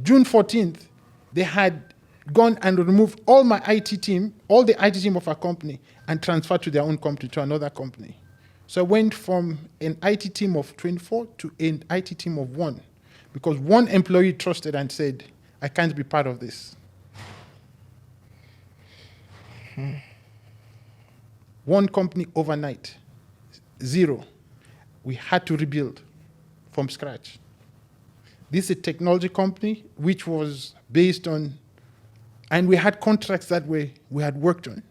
June 14th, they had gone and removed all my IT team, all the IT team of our company, and transferred to their own company, to another company. So I went from an IT team of 24 to an IT team of 1, because one employee trusted and said, I can't be part of this. One company overnight, 0. We had to rebuild from scratch. This is a technology company which was based on, and we had contracts that we had worked on,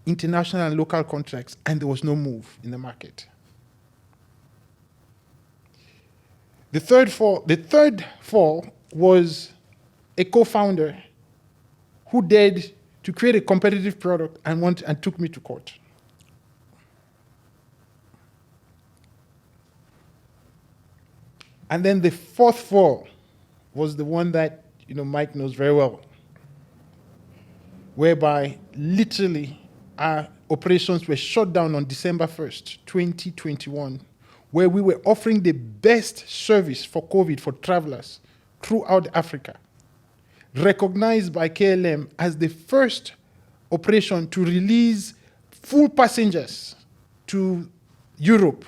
international and local contracts, and there was no move in the market. The third fall was a co-founder who dared to create a competitive product and took me to court. And then the fourth fall was the one that Mike knows very well, whereby literally our operations were shut down on December 1st, 2021, where we were offering the best service for COVID for travelers throughout Africa, recognized by KLM as the first operation to release full passengers to Europe,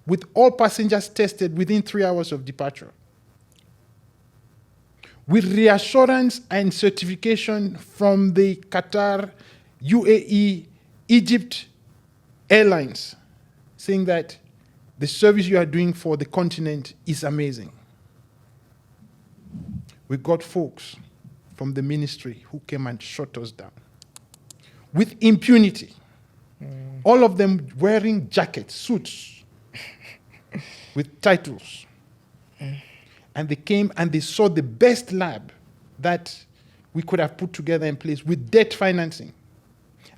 with all passengers tested within 3 hours of departure. With reassurance and certification from the Qatar, UAE, Egypt airlines, saying that the service you are doing for the continent is amazing. We got folks from the ministry who came and shut us down with impunity. All of them wearing jackets, suits, with titles. And they came and they saw the best lab that we could have put together in place with debt financing.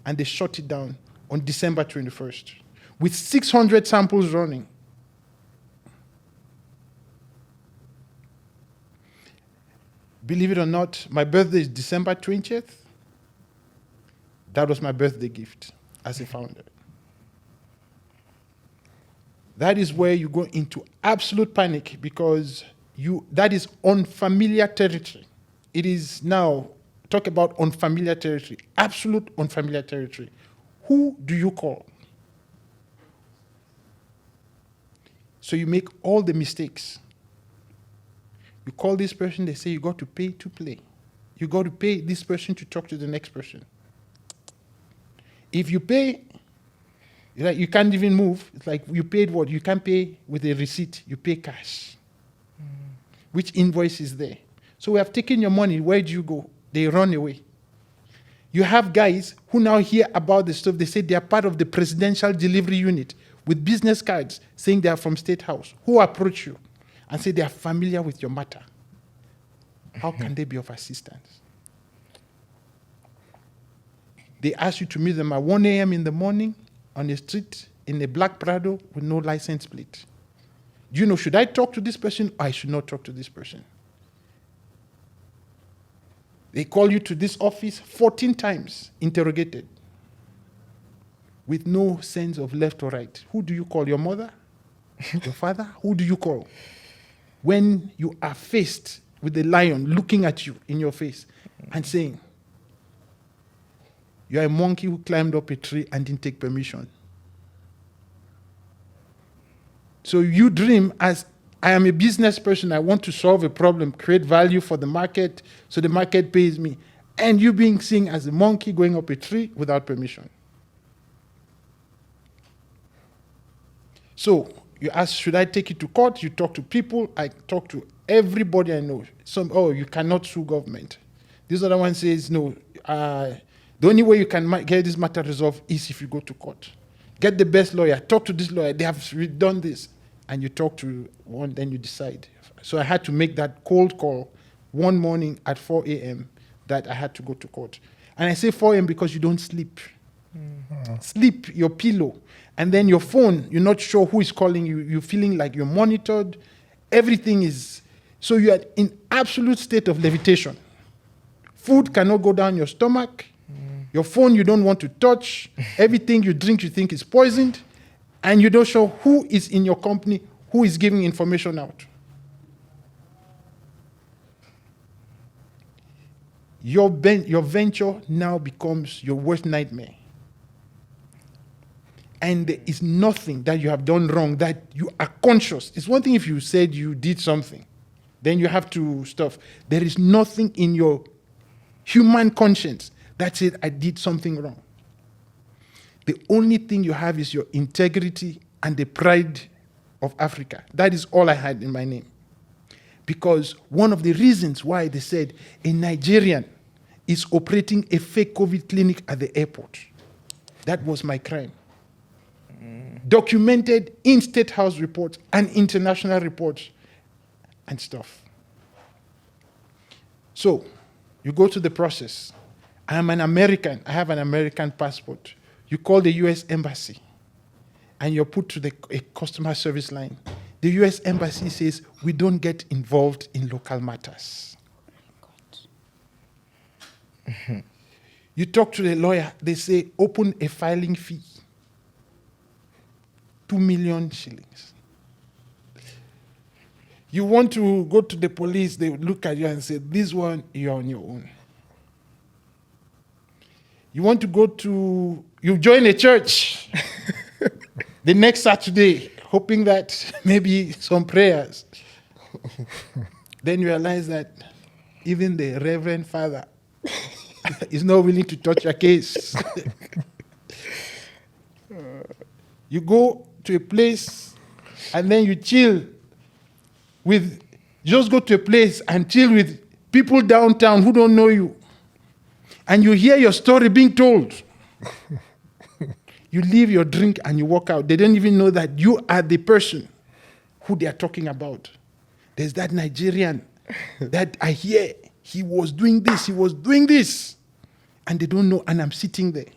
And they shut it down on December 21st with 600 samples running. Believe it or not, my birthday is December 20th. That was my birthday gift as a founder. That is where you go into absolute panic, because that is unfamiliar territory. It is now, talk about unfamiliar territory, absolute unfamiliar territory. Who do you call? So you make all the mistakes You call this person, they say you got to pay to play. You got to pay this person to talk to the next person. If you pay, like you can't even move. It's like you paid what? You can't pay with a receipt. You pay cash. Which invoice is there? So we have taken your money. Where do you go? They run away. You have guys who now hear about the stuff. They say they are part of the presidential delivery unit with business cards saying they are from State House. Who approach you and say they are familiar with your matter? How can they be of assistance? They ask you to meet them at 1 a.m. in the morning on the street in a black Prado with no license plate. Do you know, should I talk to this person or I should not talk to this person? They call you to this office 14 times, interrogated, with no sense of left or right. Who do you call? Your mother? Your father? Who do you call? When you are faced with the lion looking at you in your face and saying, you are a monkey who climbed up a tree and didn't take permission. So you dream as, I am a business person, I want to solve a problem, create value for the market, so the market pays me. And you being seen as a monkey going up a tree without permission. So you ask, should I take it to court? You talk to people. I talk to everybody I know. You cannot sue government. This other one says, no, the only way you can get this matter resolved is if you go to court. Get the best lawyer. Talk to this lawyer. They have done this. And you talk to one, then you decide. So I had to make that cold call one morning at 4 a.m. that I had to go to court. And I say 4 a.m. because you don't sleep. Mm-hmm. Sleep, your pillow. And then your phone, you're not sure who is calling you. You're feeling like you're monitored. Everything is... So you are in absolute state of levitation. Food cannot go down your stomach. Your phone you don't want to touch. Everything you drink you think is poisoned. And you don't show who is in your company, who is giving information out. Your venture now becomes your worst nightmare. And there is nothing that you have done wrong that you are conscious. It's one thing if you said you did something, then you have to stop. There is nothing in your human conscience that said, I did something wrong. The only thing you have is your integrity and the pride of Africa. That is all I had in my name. Because one of the reasons why they said a Nigerian is operating a fake COVID clinic at the airport, that was my crime. Documented in State House reports and international reports and stuff. So, you go to the process. I am an American. I have an American passport. You call the U.S. Embassy, and you're put to a customer service line. The U.S. Embassy says, we don't get involved in local matters. Oh my God. You talk to the lawyer, they say, open a filing fee. 2 million shillings. You want to go to the police, they would look at you and say, this one, you're on your own. You want to go to, you join a church the next Saturday, hoping that maybe some prayers. Then you realize that even the Reverend Father is not willing to touch your case. You go to a place and then you chill with, just go to a place and chill with people downtown who don't know you. And you hear your story being told. You leave your drink and you walk out. They don't even know that you are the person who they are talking about. There's that Nigerian that I hear, he was doing this, he was doing this. And they don't know, and I'm sitting there.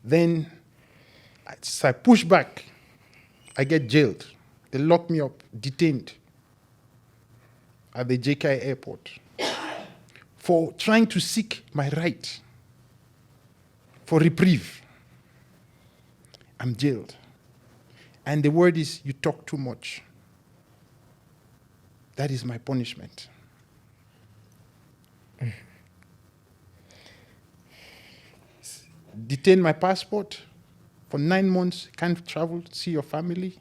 Then I push back. I get jailed. They lock me up, detained at the JKI airport for trying to seek my right for reprieve. I'm jailed. And the word is, you talk too much. That is my punishment. Detain my passport for 9 months, can't travel, see your family.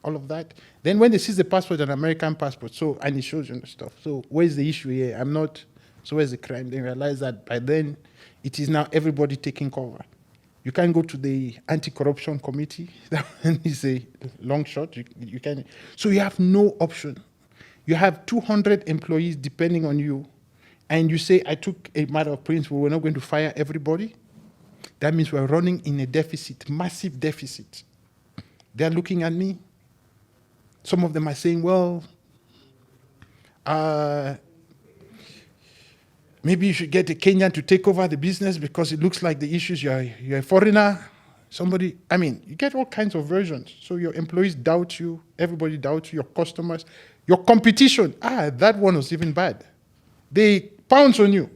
all of that. Then when they seize the passport, an American passport, and it shows you the stuff. So where's the issue here? I'm not, so where's the crime? They realize that by then, it is now everybody taking cover. You can't go to the anti-corruption committee. That is a long shot. You can. So you have no option. You have 200 employees depending on you, and you say, I took a matter of principle, we're not going to fire everybody. That means we're running in a deficit, massive deficit. They're looking at me. Some of them are saying, well, maybe you should get a Kenyan to take over the business because it looks like the issues, you're a foreigner. You get all kinds of versions. So your employees doubt you, everybody doubts you, your customers, your competition. That one was even bad. They pounce on you.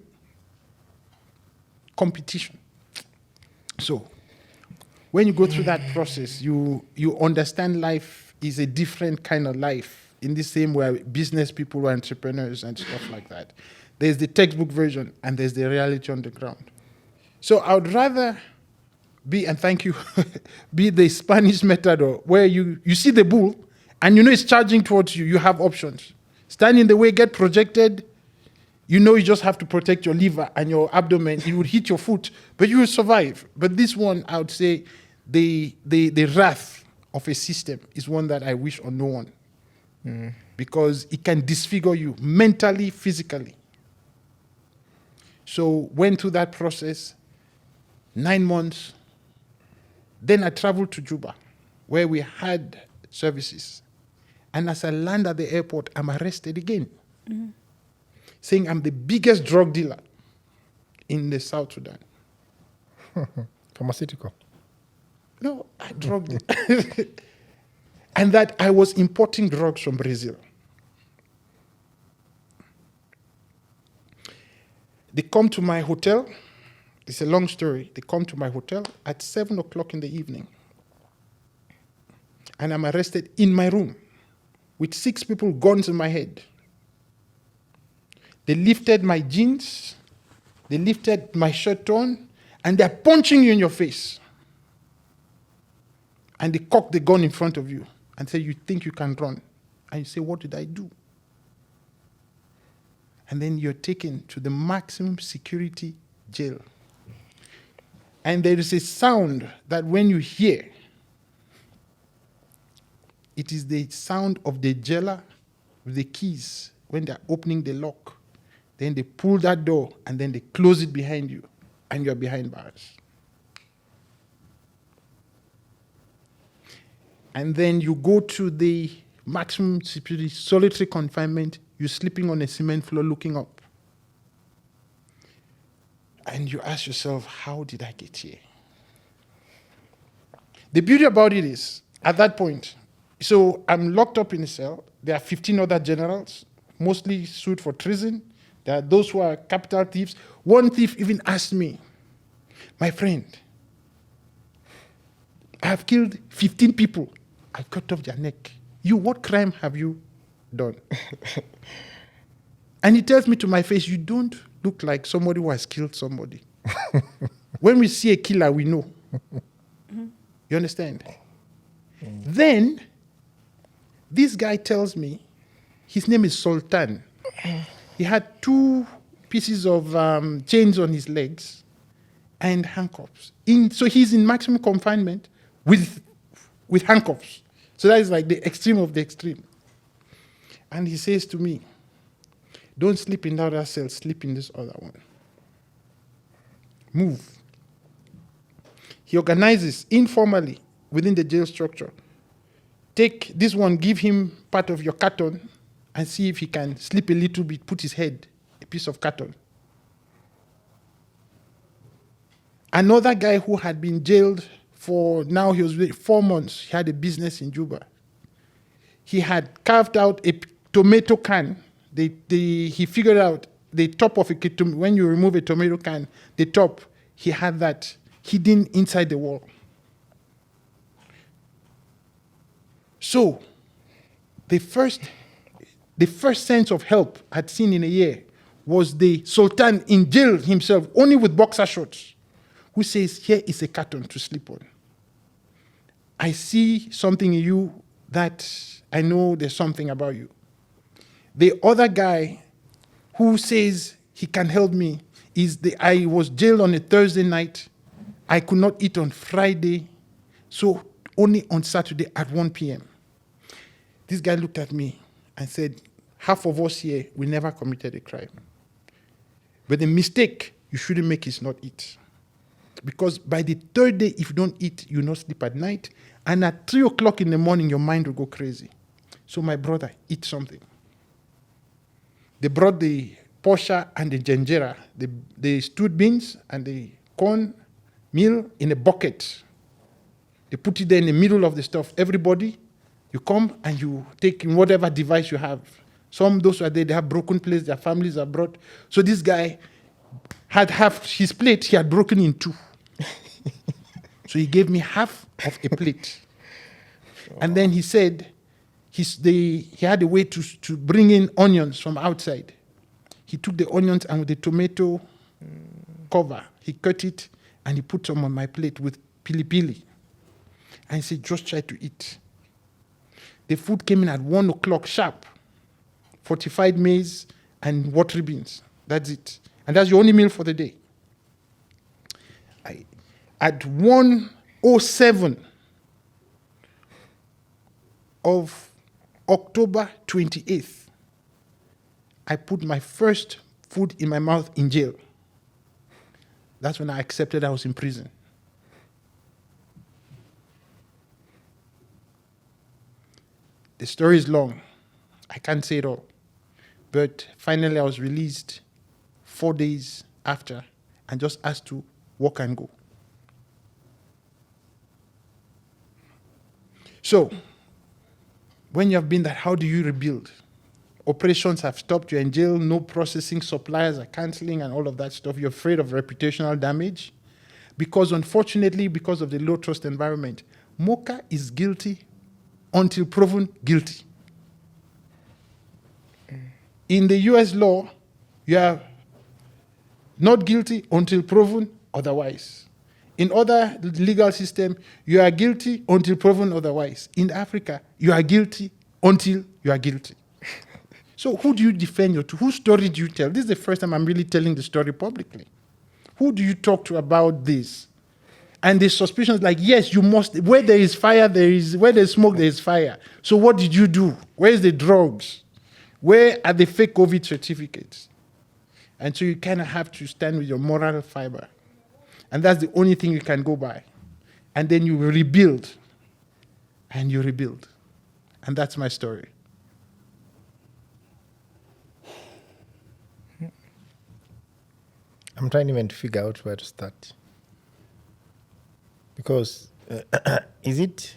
Competition. So when you go through that process, you understand life is a different kind of life in the same way business people are entrepreneurs and stuff like that. There's the textbook version and there's the reality on the ground. So I would rather be, and thank you, be the Spanish method where you see the bull and you know it's charging towards you, you have options. Stand in the way, get projected. You know you just have to protect your liver and your abdomen. It would hit your foot, but you will survive. But this one, I would say, the wrath of a system is one that I wish on no one. Because it can disfigure you mentally, physically. So went through that process, 9 months. Then I traveled to Juba, where we had services. And as I land at the airport, I'm arrested again. Saying I'm the biggest drug dealer in the South Sudan. Pharmaceutical. No, I drugged it. And that I was importing drugs from Brazil. They come to my hotel. It's a long story. They come to my hotel at 7 o'clock in the evening. And I'm arrested in my room with 6 people, guns in my head. They lifted my jeans, they lifted my shirt on, and they're punching you in your face. And they cock the gun in front of you and say, you think you can run. And you say, what did I do? And then you're taken to the maximum security jail. And there is a sound that when you hear, it is the sound of the jailer with the keys when they're opening the lock. Then they pull that door and then they close it behind you and you're behind bars. And then you go to the maximum security, solitary confinement, you're sleeping on a cement floor looking up. And you ask yourself, how did I get here? The beauty about it is, at that point, so I'm locked up in a cell. There are 15 other generals, mostly sued for treason. There are those who are capital thieves. One thief even asked me, my friend, I have killed 15 people. I cut off their neck. You, what crime have you done? And he tells me to my face, you don't look like somebody who has killed somebody. When we see a killer, we know. You understand? Then, this guy tells me, his name is Sultan. He had 2 pieces of chains on his legs and handcuffs. So he's in maximum confinement with handcuffs. So that is like the extreme of the extreme. And he says to me, don't sleep in the other cell, sleep in this other one. Move. He organizes informally within the jail structure. Take this one, give him part of your carton, and see if he can sleep a little bit, put his head, a piece of carton. Another guy who had been jailed for, now he was 4 months, he had a business in Juba. He had carved out a tomato can. He figured out the top of when you remove a tomato can, the top, he had that hidden inside the wall. So, the first sense of help I'd seen in a year was the Sultan in jail himself, only with boxer shorts, who says, here is a carton to sleep on. I see something in you that I know there's something about you. The other guy who says he can help me I was jailed on a Thursday night. I could not eat on Friday, so only on Saturday at 1 p.m. This guy looked at me and said, half of us here, we never committed a crime. But the mistake you shouldn't make is not eat. Because by the third day, if you don't eat, you not sleep at night. And at 3 o'clock in the morning, your mind will go crazy. So my brother, eat something. They brought the posha and the genjera, the stewed beans and the corn meal in a bucket. They put it there in the middle of the stuff. Everybody, you come and you take in whatever device you have. Some, those who are there, they have broken plates, their families are brought. So this guy had half his plate, he had broken in two. So he gave me half of a plate. And then he said he had a way to bring in onions from outside. He took the onions and with the tomato cover, he cut it and he put some on my plate with pili-pili. And he said, just try to eat. The food came in at 1 o'clock sharp. Fortified maize and watery beans. That's it. And that's your only meal for the day. At 1:07 of October 28th, I put my first food in my mouth in jail. That's when I accepted I was in prison. The story is long. I can't say it all. But finally I was released 4 days after and just asked to walk and go. So, when you have been that, how do you rebuild? Operations have stopped, you're in jail, no processing, suppliers are canceling and all of that stuff. You're afraid of reputational damage. Because unfortunately, because of the low trust environment, Mocha is guilty until proven guilty. In the US law, you are not guilty until proven otherwise. In other legal system, you are guilty until proven otherwise. In Africa, you are guilty until you are guilty. So who do you defend whose story do you tell? This is the first time I'm really telling the story publicly. Who do you talk to about this? And the suspicion is like, yes, you must, where there is fire, where there is smoke, there is fire. So what did you do? Where is the drugs? Where are the fake COVID certificates? And so you kind of have to stand with your moral fiber. And that's the only thing you can go by. And then you rebuild. And you rebuild. And that's my story. I'm trying even to figure out where to start. Because is it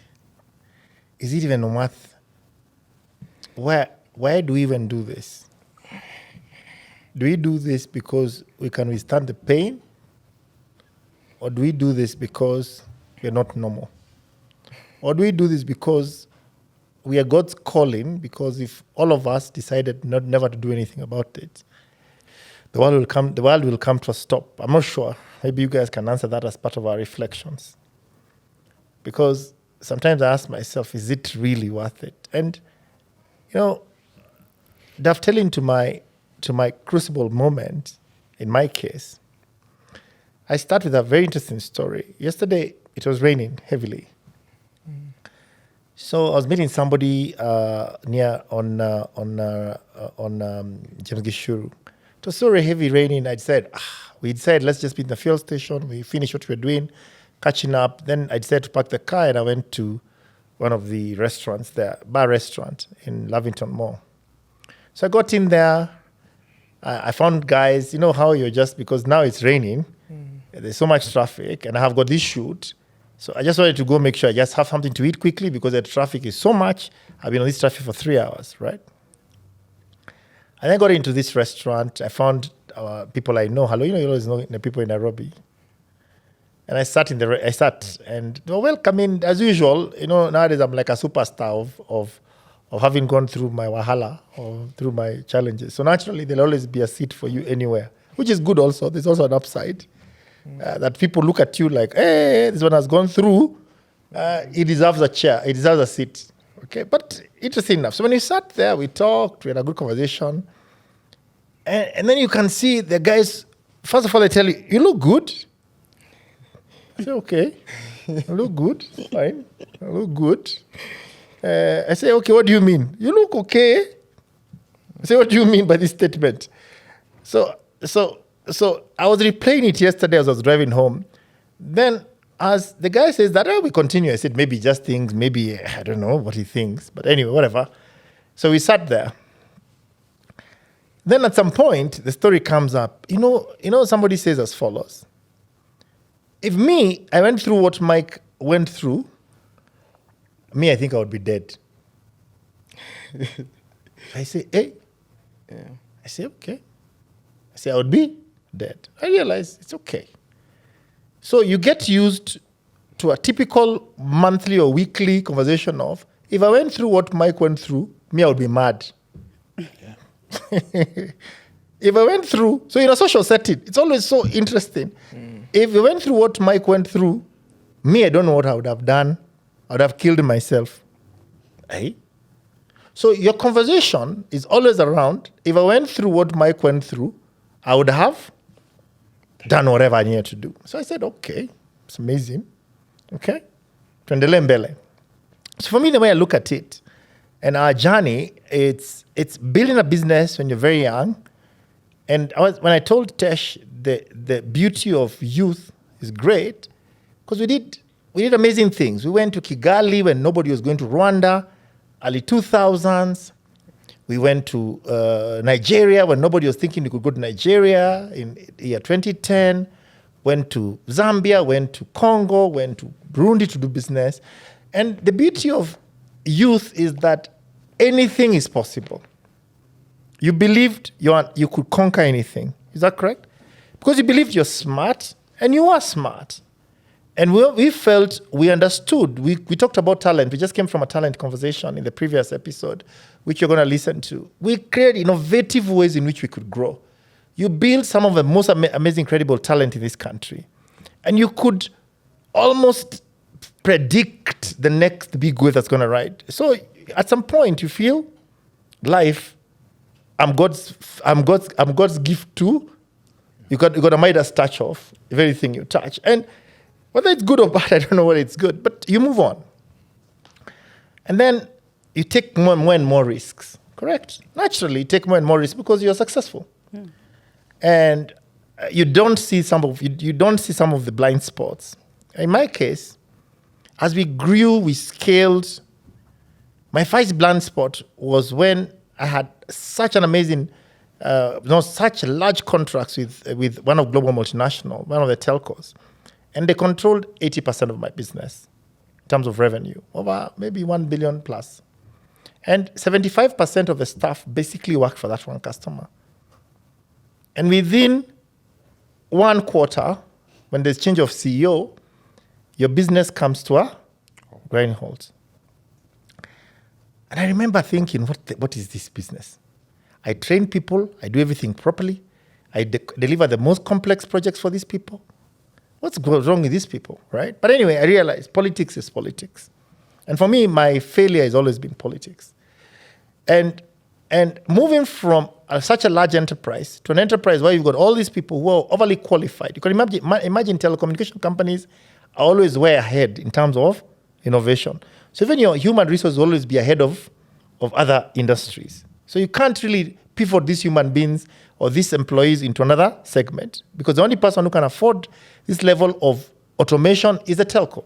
even worth? Why do we even do this? Do we do this because we can withstand the pain? Or do we do this because we're not normal? Or do we do this because we are God's calling? Because if all of us decided never to do anything about it, the world will come to a stop. I'm not sure. Maybe you guys can answer that as part of our reflections. Because sometimes I ask myself, is it really worth it? And, dovetailing to my crucible moment, in my case, I start with a very interesting story. Yesterday, it was raining heavily. So I was meeting somebody near on James Gishuru. It was so heavy raining. We decided let's just be in the fuel station. We finished what we were doing, catching up. Then I decided to park the car and I went to one of the restaurants there, bar restaurant in Lavington Mall. So I got in there. I found guys, how you're just, because now it's raining, there's so much traffic and I have got this shoot. So I just wanted to go make sure I just have something to eat quickly because the traffic is so much. I've been on this traffic for 3 hours, right? And then I got into this restaurant. I found people I know. Hello, you always know the people in Nairobi. And I sat and they were welcoming as usual. Nowadays I'm like a superstar of having gone through my wahala or through my challenges. So naturally there'll always be a seat for you anywhere, which is good also. There's also an upside that people look at you like, hey, this one has gone through. He deserves a chair. He deserves a seat, Okay, but interesting enough. So when we sat there, we talked, we had a good conversation. And then you can see the guys, first of all, they tell you, you look good. I say, okay, I look good, fine, I look good. I say, okay, what do you mean? You look okay. I say, what do you mean by this statement? So I was replaying it yesterday as I was driving home. Then as the guy says that, we continue. I said, maybe just things, maybe, I don't know what he thinks. But anyway, whatever. So we sat there. Then at some point, the story comes up. You know, somebody says as follows. If I went through what Mike went through, I think I would be dead. I say, hey. Yeah. I say, okay. I say, I would be dead. I realize it's okay. So you get used to a typical monthly or weekly conversation of, if I went through what Mike went through, I would be mad. If I went through, so in a social setting, it's always so interesting. If you went through what Mike went through, I don't know what I would have done. I would have killed myself. Eh? So your conversation is always around, if I went through what Mike went through, I would have done whatever I needed to do. So I said, okay, it's amazing. Okay? Tuendelee mbele. So for me, the way I look at it, and our journey, it's building a business when you're very young. And when I told Tesh the beauty of youth is great, because we did amazing things. We went to Kigali when nobody was going to Rwanda, early 2000s. We went to Nigeria when nobody was thinking we could go to Nigeria in year 2010. Went to Zambia, went to Congo, went to Burundi to do business. And the beauty of youth is that anything is possible. You believed you could conquer anything. Is that correct? Because you believed you're smart, and you are smart. And we felt, we understood. We talked about talent. We just came from a talent conversation in the previous episode, which you're going to listen to. We created innovative ways in which we could grow. You build some of the most amazing, credible talent in this country. And you could almost predict the next big wave that's going to ride. So at some point, you feel life, I'm God's gift too. You got a Midas touch of everything you touch. And whether it's good or bad, I don't know whether it's good, but you move on. And then you take more and more risks, correct? Naturally, you take more and more risks because you're successful. And you don't see some of the blind spots. In my case, as we grew, we scaled. My first blind spot was when I had such an amazing, such large contracts with one of global multinational, one of the telcos. And they controlled 80% of my business in terms of revenue, over maybe 1 billion plus. And 75% of the staff basically worked for that one customer. And within 1 quarter, when there's change of CEO, your business comes to a grinding halt. And I remember thinking, what is this business? I train people, I do everything properly, I deliver the most complex projects for these people. What's wrong with these people, right? But anyway, I realized politics is politics. And for me, my failure has always been politics. And moving from such a large enterprise to an enterprise where you've got all these people who are overly qualified. You can imagine telecommunication companies are always way ahead in terms of innovation. So even your human resources will always be ahead of other industries. So you can't really pivot these human beings or these employees into another segment, because the only person who can afford this level of automation is a telco.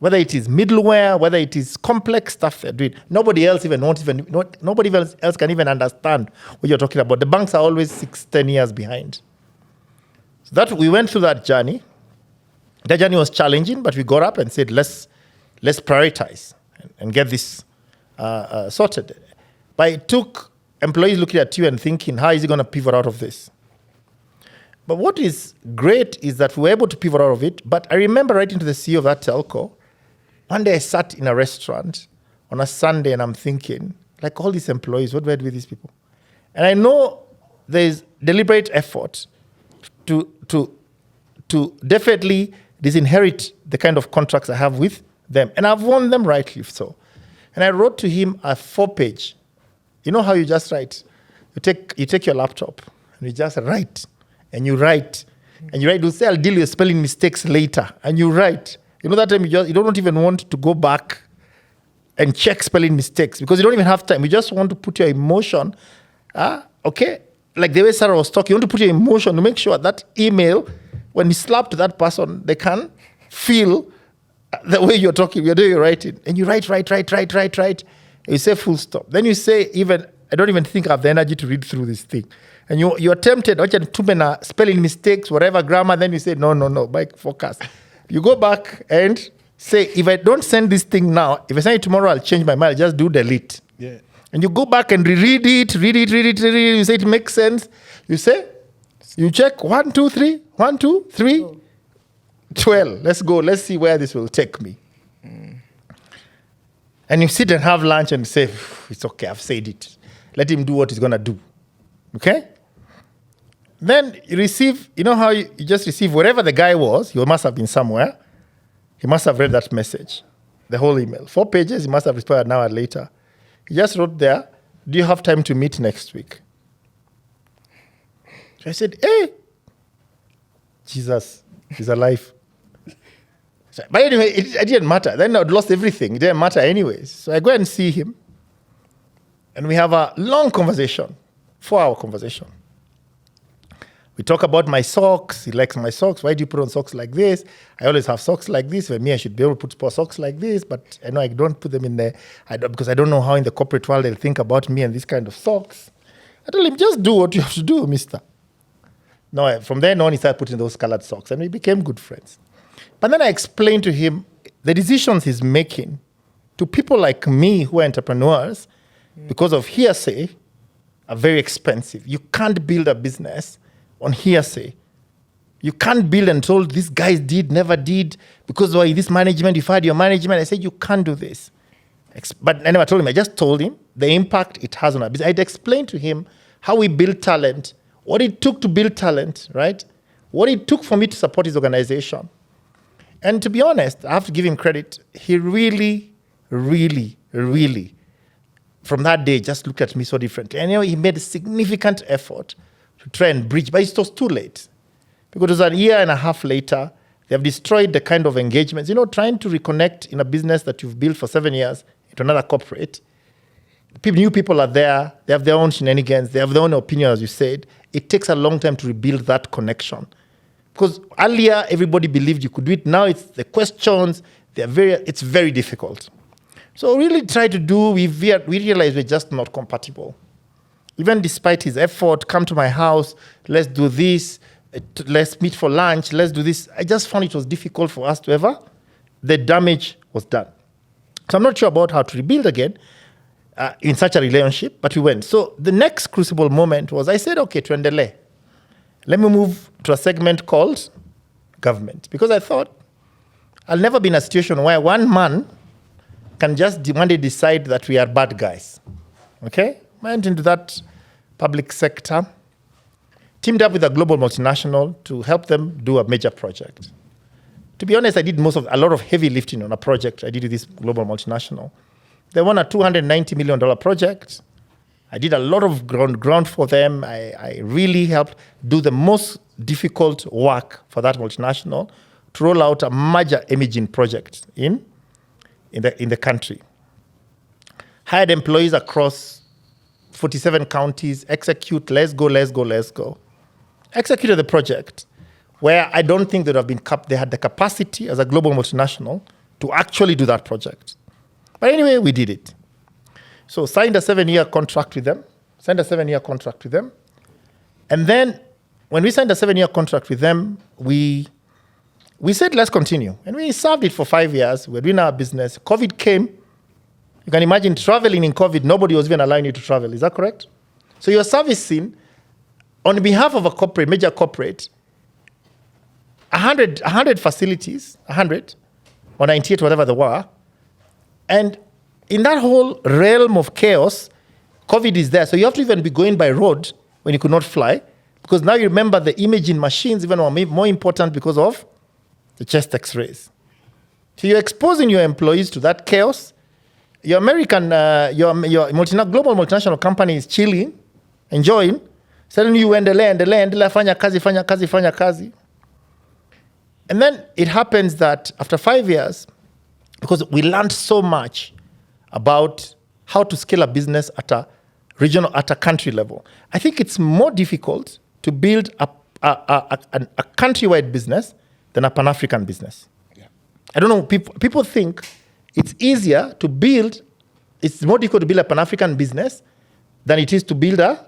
Whether it is middleware, whether it is complex stuff they're doing, nobody else can even understand what you're talking about. The banks are always 6-10 years behind. So that we went through that journey. That journey was challenging, but we got up and said, let's prioritize and get this sorted. But it took employees looking at you and thinking, how is he going to pivot out of this? But what is great is that we were able to pivot out of it. But I remember writing to the CEO of that telco. One day I sat in a restaurant on a Sunday and I'm thinking, like, all these employees, what do I do with these people? And I know there's deliberate effort to definitely disinherit the kind of contracts I have with them. And I've won them rightly so. And I wrote to him a 4-page. You know how you just write? You take your laptop and you just write. And you write. And you write, you say, I'll deal with spelling mistakes later. And you write. You know that time you don't even want to go back and check spelling mistakes because you don't even have time. You just want to put your emotion, okay? Like the way Sarah was talking, you want to put your emotion to make sure that email, when you slap to that person, they can feel the way you're talking, you're writing. And you write. And you say full stop. Then you say I don't even think I have the energy to read through this thing. And you're tempted, too many spelling mistakes, whatever grammar, then you say, no, Mike, focus. You go back and say, if I don't send this thing now, if I send it tomorrow, I'll change my mind, I'll just do delete. Yeah. And you go back and read it. You say it makes sense. You say, you check 1, 2, 3, 1, 2, 3, 12. Let's go. Let's see where this will take me. And you sit and have lunch and say, it's okay, I've said it. Let him do what he's going to do. Okay? Then you receive, you know how you just receive wherever the guy was, he must have been somewhere. He must have read that message, the whole email. 4 pages, he must have responded an hour later. He just wrote there, do you have time to meet next week? So I said, hey, Jesus is alive. So, but anyway, it didn't matter. Then I'd lost everything. It didn't matter anyways. So I go and see him. And we have a long conversation, 4-hour conversation. We talk about my socks. He likes my socks. Why do you put on socks like this? I always have socks like this. For me, I should be able to put socks like this. But I know I don't put them in there because I don't know how in the corporate world they'll think about me and this kind of socks. I told him, just do what you have to do, mister. No, from then on, he started putting those colored socks. And we became good friends. But then I explained to him the decisions he's making to people like me who are entrepreneurs because of hearsay are very expensive. You can't build a business on hearsay. You can't build and told these guys never did, because why this management, you fired your management. I said, you can't do this. But I never told him, I just told him the impact it has on our business. I'd explained to him how we build talent, what it took to build talent, right? What it took for me to support his organization. And to be honest, I have to give him credit. He really, really, really, from that day, just looked at me so differently. And he made a significant effort to try and bridge, but it was too late. Because it was a year and a half later, they have destroyed the kind of engagements. Trying to reconnect in a business that you've built for 7 years into another corporate. New people are there. They have their own shenanigans. They have their own opinion, as you said. It takes a long time to rebuild that connection. Because earlier, everybody believed you could do it. Now it's the questions. It's very difficult. So really try to do, we realize we're just not compatible. Even despite his effort, come to my house, let's do this, let's meet for lunch, let's do this. I just found it was difficult for us to ever, the damage was done. So I'm not sure about how to rebuild again in such a relationship, but we went. So the next crucible moment was, I said, okay, tuendele. Let me move to a segment called government. Because I thought, I'll never be in a situation where one man can just one day decide that we are bad guys. Okay? Went into that public sector, teamed up with a global multinational to help them do a major project. To be honest, I did a lot of heavy lifting on a project I did with this global multinational. They won a $290 million project. I did a lot of ground for them. I really helped do the most difficult work for that multinational to roll out a major imaging project in the country. Hired employees across 47 counties, execute, let's go. Executed the project where I don't think they had the capacity as a global multinational to actually do that project. But anyway, we did it. So signed a 7-year contract with them. And then when we signed a 7-year contract with them, we said, let's continue. And we served it for 5 years. We were doing our business. COVID came. You can imagine traveling in COVID, nobody was even allowing you to travel. Is that correct? So you're servicing, on behalf of a major corporate, 100 facilities, 100, or 98, whatever they were. And in that whole realm of chaos, COVID is there. So you have to even be going by road when you could not fly. Because now you remember the imaging machines even were more important because of the chest x-rays. So you're exposing your employees to that chaos. your American, your global multinational company is chilling, enjoying, telling you endelea, fanya kazi. And then it happens that after 5 years, because we learned so much about how to scale a business at a regional, at a country level, I think it's more difficult to build a countrywide business than a Pan-African business. Yeah. I don't know, people think it's easier to build, it's more difficult to build a Pan-African business than it is to build a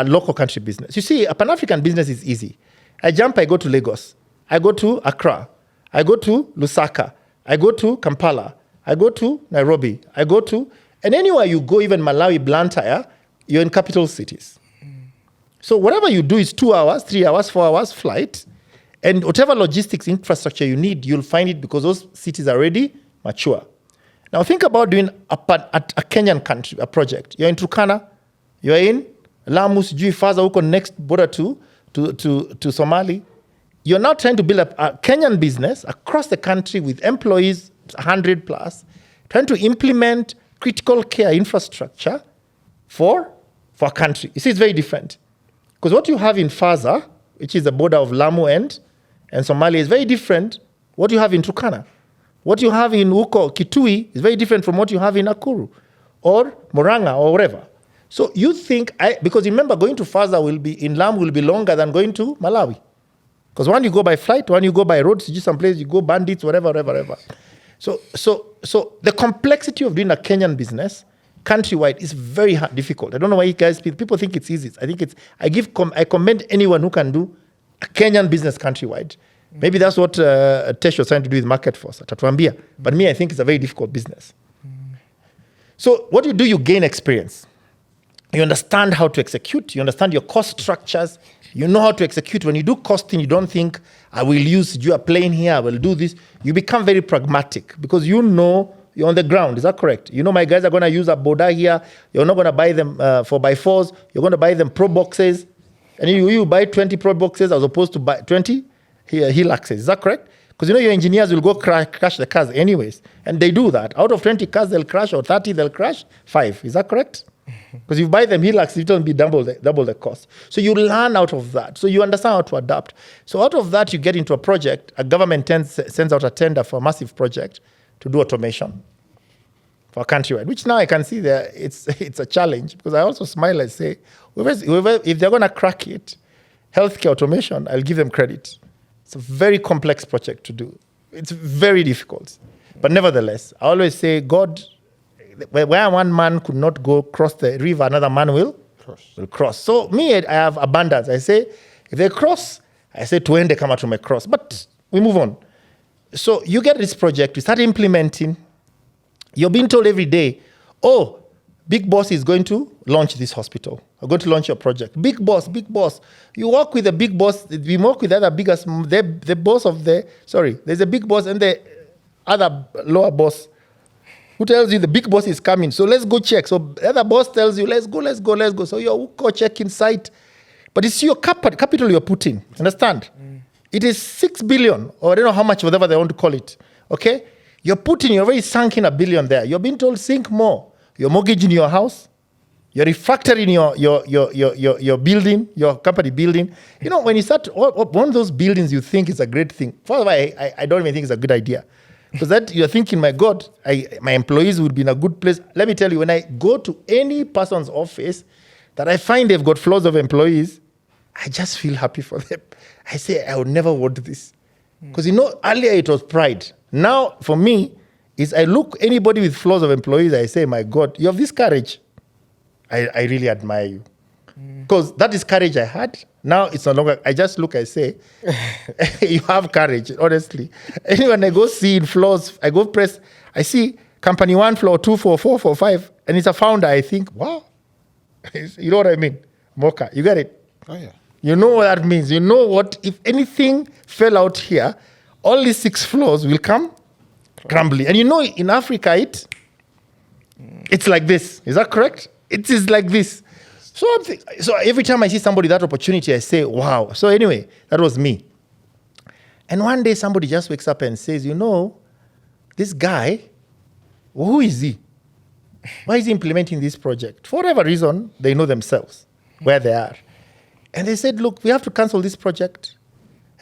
local country business. You see, a Pan-African business is easy. I go to Lagos. I go to Accra. I go to Lusaka. I go to Kampala. I go to Nairobi. And anywhere you go, even Malawi, Blantyre, you're in capital cities. So whatever you do is 2 hours, 3 hours, 4 hours flight. And whatever logistics infrastructure you need, you'll find it because those cities are already mature. Now think about doing a Kenyan country, a project. You're in Turkana. You're in Lamu, Sijui, Faza, huko next border to Somali. You're now trying to build a Kenyan business across the country with employees, 100 plus, trying to implement critical care infrastructure for a country. You see, it's very different. Because what you have in Faza, which is the border of Lamu and Somalia, is very different what you have in Turkana. What you have in Uko, Kitui, is very different from what you have in Nakuru or Murang'a or wherever. So you think, because remember, going to Faza in Lamu will be longer than going to Malawi. Because one you go by flight, one you go by road, some place you go bandits, whatever. So the complexity of doing a Kenyan business countrywide is very difficult. I don't know why you guys, people think it's easy. I think I commend anyone who can do a Kenyan business countrywide. Maybe that's what Tesh was trying to do with Market Force, atatuambia. But me, I think it's a very difficult business. So what you do, you gain experience. You understand how to execute. You understand your cost structures. You know how to execute. When you do costing, you don't think, I will use a plane here, I will do this. You become very pragmatic because you know you're on the ground. Is that correct? You know my guys are going to use a boda here. You're not going to buy them 4x4s. You're going to buy them pro boxes. And you buy 20 pro boxes as opposed to buy 20 Hiluxes. Is that correct? Because you know your engineers will go crash the cars anyways. And they do that. Out of 20 cars, they'll crash, or 30, they'll crash 5. Is that correct? Because if you buy them Hilux, it will be double the cost. So you learn out of that. So you understand how to adapt. So out of that, you get into a project. A government sends out a tender for a massive project to do automation for a countrywide, which now I can see there it's a challenge, because I also smile and say, whoever, if they're going to crack it, healthcare automation, I'll give them credit. It's a very complex project to do. It's very difficult. But nevertheless, I always say, God, where one man could not go cross the river, another man will cross. So me, I have abundance. I say, if they cross, I say, tuende kama tumecross. But we move on. So you get this project, we start implementing. You're being told every day, oh, big boss is going to launch this hospital. We're going to launch your project. Big boss. You work with the big boss. We work with the other biggest, the boss of there's a big boss and the other lower boss who tells you the big boss is coming. So let's go check. So the other boss tells you, let's go. So you go check in site. But it's your capital you're putting. Understand? It is 6 billion, or I don't know how much, whatever they want to call it. Okay? You're already sunk in $1 billion there. You're being told sink more. You're mortgaging your house. You're refactoring your building, your company building. You know, when you start one of those buildings, you think is a great thing. First of all, I don't even think it's a good idea. Because that you're thinking, my God, my employees would be in a good place. Let me tell you, when I go to any person's office that I find they've got floors of employees, I just feel happy for them. I say, I would never want this. Because, earlier it was pride. Now, for me, is I look anybody with floors of employees, I say, my God, you have this courage. I really admire you. Because that is courage I had. Now it's no longer, I just look, I say, you have courage, honestly. And when I go see in floors, I go press, I see company 1, floor 2, 4, 4, 4, 5, and it's a founder, I think, wow. You know what I mean? Mocha, you get it? Oh, yeah. You know what that means. You know what, if anything fell out here, all these 6 floors will come crumbling. And in Africa, it's like this. Is that correct? It is like this. So every time I see somebody that opportunity, I say, wow. So anyway, that was me. And one day somebody just wakes up and says, this guy Who is he? Why is he implementing this project? For whatever reason, they know themselves where they are. And they said, look, we have to cancel this project.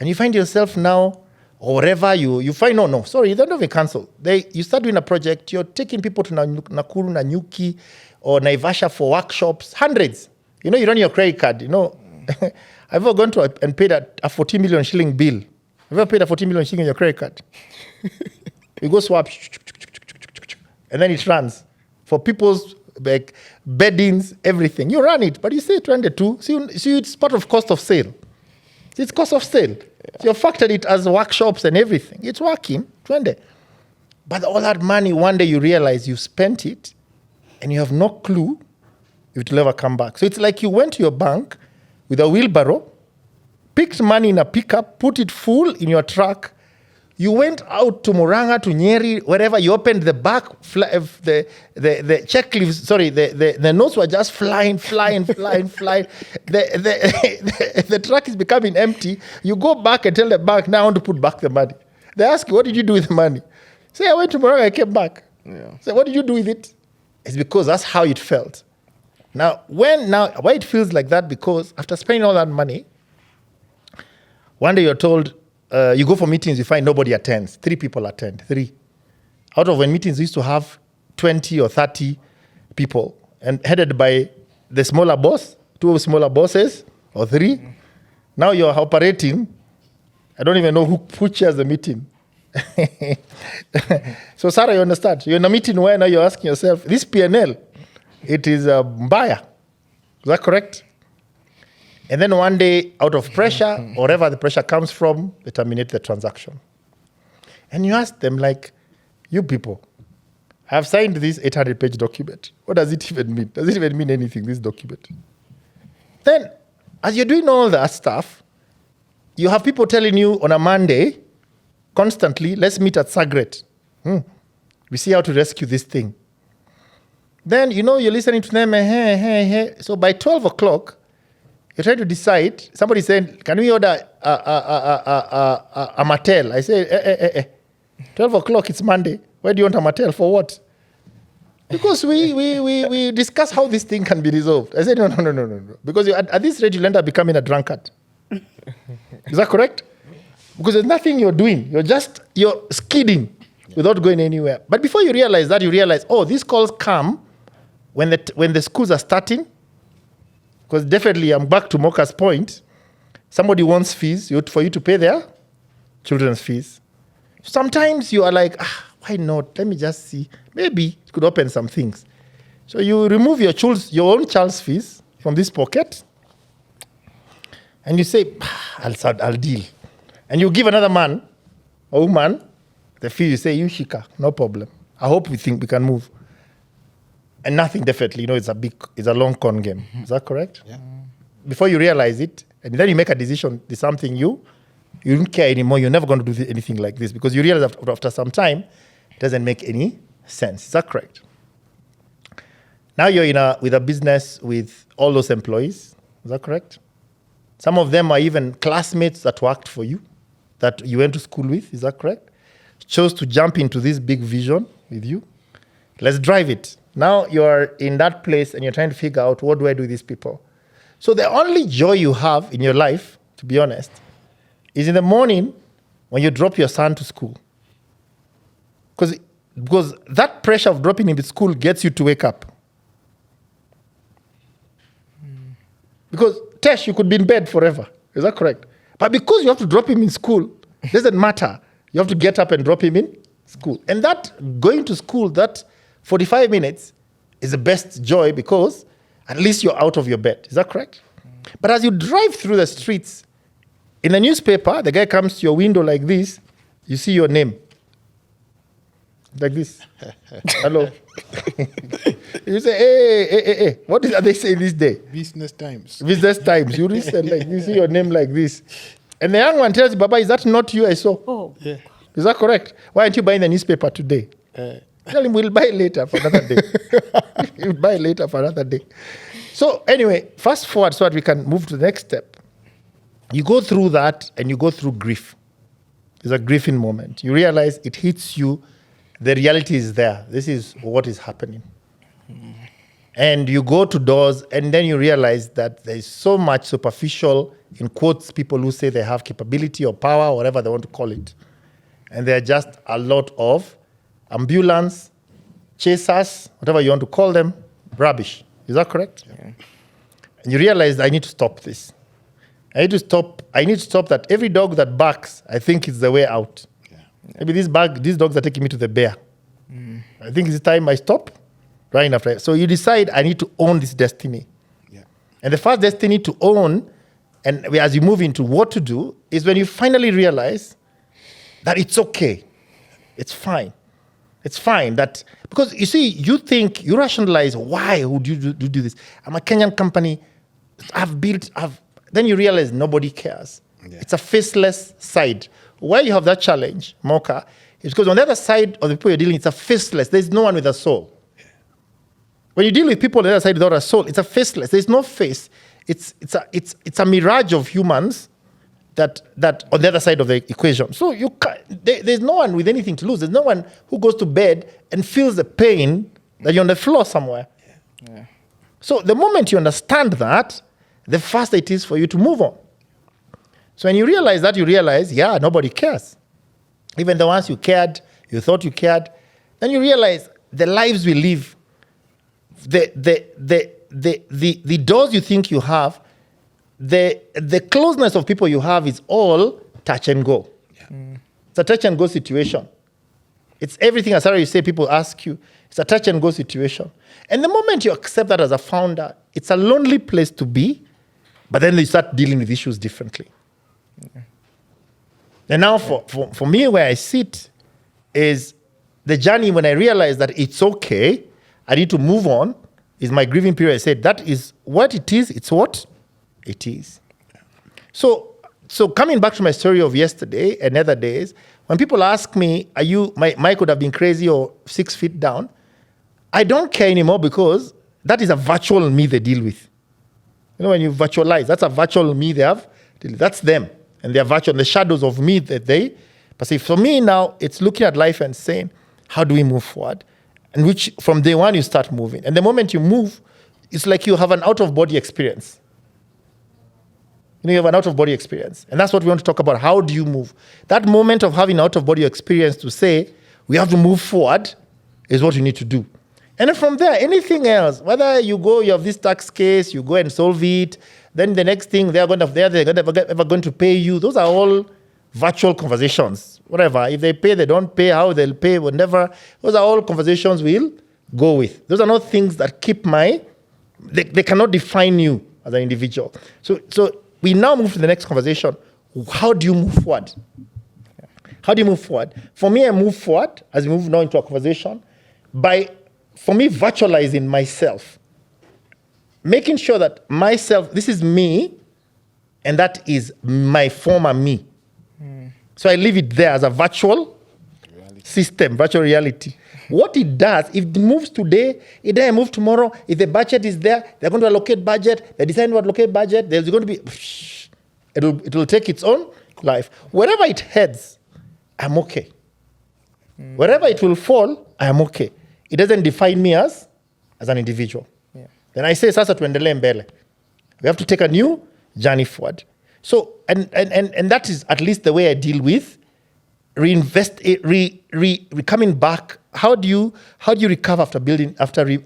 And you find yourself now, or wherever you find, sorry, you don't even cancel. You start doing a project, you're taking people to Nakuru, Nanyuki, or Naivasha for workshops, hundreds. You run your credit card, I've ever gone to and paid a 40 million shilling bill. Have you ever paid a 40 million shilling on your credit card? You go swap, and then it runs. For people's beddings, everything. You run it, but you say 22. See, it's part of cost of sale. It's cost of sale. So you factored it as workshops and everything. It's working, 20. But all that money, one day you realize you spent it, and you have no clue if it will ever come back. So it's like you went to your bank with a wheelbarrow, picked money in a pickup, put it full in your truck. You went out to Murang'a, to Nyeri, wherever. You opened the back, the check leaves. Sorry, the notes were just flying. The truck is becoming empty. You go back and tell the bank, now I want to put back the money. They ask you, what did you do with the money? Say, I went to Murang'a, I came back. Yeah. Say, what did you do with it? It's because that's how it felt. Now, why it feels like that? Because after spending all that money, one day you're told, you go for meetings, you find nobody attends. 3 people attend, 3. Out of when meetings used to have 20 or 30 people, and headed by the smaller boss, 2 smaller bosses, or 3. Now you're operating. I don't even know who chairs the meeting. So, Sarah, you understand? You're in a meeting where now you're asking yourself, this P&L, it is a buyer. Is that correct? And then one day, out of pressure, wherever the pressure comes from, they terminate the transaction. And you ask them, like, you people, I have signed this 800-page document. What does it even mean? Does it even mean anything, this document? Then, as you're doing all that stuff, you have people telling you on a Monday, constantly, let's meet at Sagret. We see how to rescue this thing. Then, you're listening to them, hey. So by 12 o'clock, you're trying to decide. Somebody said, can we order a Mattel? I say, 12 o'clock, it's Monday. Why do you want a Mattel? For what? Because we discuss how this thing can be resolved. I said, no. Because at this rate, you'll end up becoming a drunkard. Is that correct? Because there's nothing you're doing. You're skidding without going anywhere. But before you realize that, you realize, these calls come when the schools are starting. Because definitely, I'm back to Mocha's point. Somebody wants fees for you to pay their children's fees. Sometimes you are like, why not? Let me just see. Maybe it could open some things. So you remove your own child's fees from this pocket, and you say, I'll deal. And you give another man or woman the fee. You say, you shika, no problem. I hope we think we can move. And nothing definitely, it's a long con game. Is that correct? Yeah. Before you realize it, and then you make a decision, there's something you don't care anymore. You're never going to do anything like this because you realize after some time, it doesn't make any sense. Is that correct? Now you're with a business with all those employees. Is that correct? Some of them are even classmates that worked for you, that you went to school with. Is that correct? Chose to jump into this big vision with you. Let's drive it. Now you're in that place and you're trying to figure out, what do I do with these people? So the only joy you have in your life, to be honest, is in the morning when you drop your son to school. Because that pressure of dropping him to school gets you to wake up. Because Tesh, you could be in bed forever. Is that correct? But because you have to drop him in school, it doesn't matter. You have to get up and drop him in school. And that going to school, that 45 minutes is the best joy because at least you're out of your bed. Is that correct? But as you drive through the streets, in the newspaper, the guy comes to your window like this, you see your name. Like this. Hello. You say, hey. What are they saying this day? Business Times. Business Times. You listen, like you see your name like this. And the young one tells you, Baba, is that not you I saw? Oh. Yeah. Is that correct? Why aren't you buying the newspaper today? Tell him we'll buy later for another day. We'll buy later for another day. So anyway, fast forward so that we can move to the next step. You go through that and you go through grief. It's a grieving moment. You realize it hits you the reality is there. This is what is happening. And you go to doors, and then you realize that there is so much superficial, in quotes, people who say they have capability or power, whatever they want to call it. And there are just a lot of ambulance, chasers, whatever you want to call them, rubbish. Is that correct? Yeah. And you realize, I need to stop this. I need to stop that every dog that barks, I think it's the way out. Yeah. Maybe these dogs are taking me to the bear. I think it's time I stop running after it. So you decide, I need to own this destiny. Yeah. And the first destiny to own, and as you move into what to do, is when you finally realize that it's okay. It's fine. It's fine. That because you see, you rationalize, why would you do this? I'm a Kenyan company. Then you realize nobody cares. Yeah. It's a faceless side. Where you have that challenge, Mocha, is because on the other side of the people you're dealing, it's a faceless. There's no one with a soul. When you deal with people on the other side without a soul, it's a faceless. There's no face. It's a mirage of humans that on the other side of the equation. So there's no one with anything to lose. There's no one who goes to bed and feels the pain that you're on the floor somewhere. Yeah. So the moment you understand that, the faster it is for you to move on. So when you realize that, yeah, nobody cares. Even the ones you thought you cared, then you realize the lives we live, the doors you think you have, the closeness of people you have is all touch and go. Yeah. It's a touch and go situation. It's everything, as you say, people ask you, it's a touch and go situation. And the moment you accept that as a founder, it's a lonely place to be, but then you start dealing with issues differently. Yeah. And now for me, where I sit is the journey when I realize that it's okay, I need to move on, is my grieving period. I said, that is what it is, it's what it is. So coming back to my story of yesterday and other days, when people ask me, Mike could have been crazy or 6 feet down, I don't care anymore because that is a virtual me they deal with. You know, when you virtualize, that's a virtual me they have, that's them. And they are virtual, the shadows of me that they perceive. For me now, it's looking at life and saying, how do we move forward? And which, from day one, you start moving. And the moment you move, it's like you have an out-of-body experience. You have an out-of-body experience. And that's what we want to talk about. How do you move? That moment of having out-of-body experience to say, we have to move forward, is what you need to do. And then from there, anything else, whether you have this tax case, you go and solve it, then the next thing they're ever going to pay you. Those are all virtual conversations. Whatever. If they pay, they don't pay, how they'll pay, whatever. Those are all conversations we'll go with. Those are not things that keep they cannot define you as an individual. So we now move to the next conversation. How do you move forward? How do you move forward? For me, I move forward, as we move now into a conversation, by, for me, virtualizing myself. Making sure that myself, this is me, and that is my former me. So I leave it there as a virtual system, virtual reality. What it does, if it moves today, it doesn't move tomorrow. If the budget is there, they're going to allocate budget. They decide to allocate budget. There's going to be, it will take its own life. Wherever it heads, I'm okay. Wherever it will fall, I'm okay. It doesn't define me as an individual. Yeah. Then I say, sasa tuendelee mbele. We have to take a new journey forward. So, and that is at least the way I deal with coming back. How do you recover after building,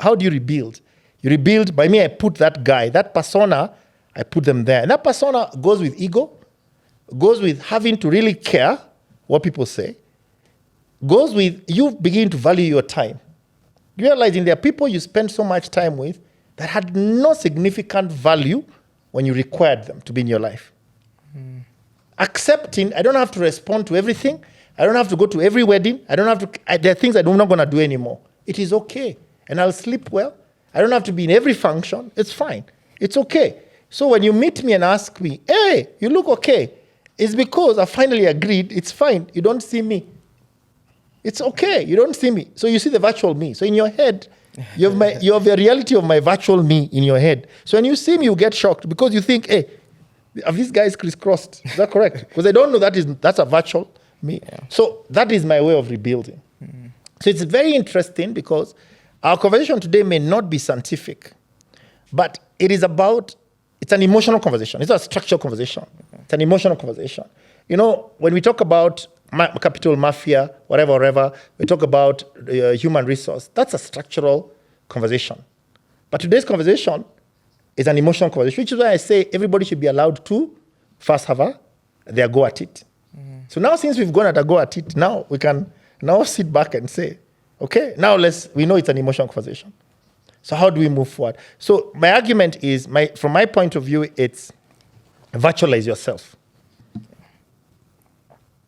how do you rebuild? You rebuild, by me, I put that guy, that persona, I put them there. And that persona goes with ego, goes with having to really care what people say, goes with you begin to value your time. Realizing there are people you spend so much time with that had no significant value when you required them to be in your life. Accepting, I don't have to respond to everything. I don't have to go to every wedding. There are things I'm not going to do anymore. It is okay. And I'll sleep well. I don't have to be in every function. It's fine. It's okay. So when you meet me and ask me, hey, you look okay, it's because I finally agreed, it's fine. You don't see me. It's okay. You don't see me. So you see the virtual me. So in your head, you have the reality of my virtual me in your head. So when you see me, you get shocked because you think, hey, have these guys crisscrossed? Is that correct? Because I don't know that's a virtual me. Yeah. So that is my way of rebuilding. So it's very interesting because our conversation today may not be scientific, but it's an emotional conversation. It's not a structural conversation. It's an emotional conversation. You know, when we talk about capital mafia, whatever, we talk about human resource, that's a structural conversation. But today's conversation is an emotional conversation, which is why I say everybody should be allowed to first have their go at it. So now since we've gone at a go at it, now we can now sit back and say, okay, now we know it's an emotional conversation. So how do we move forward? So my argument is, from my point of view, it's virtualize yourself.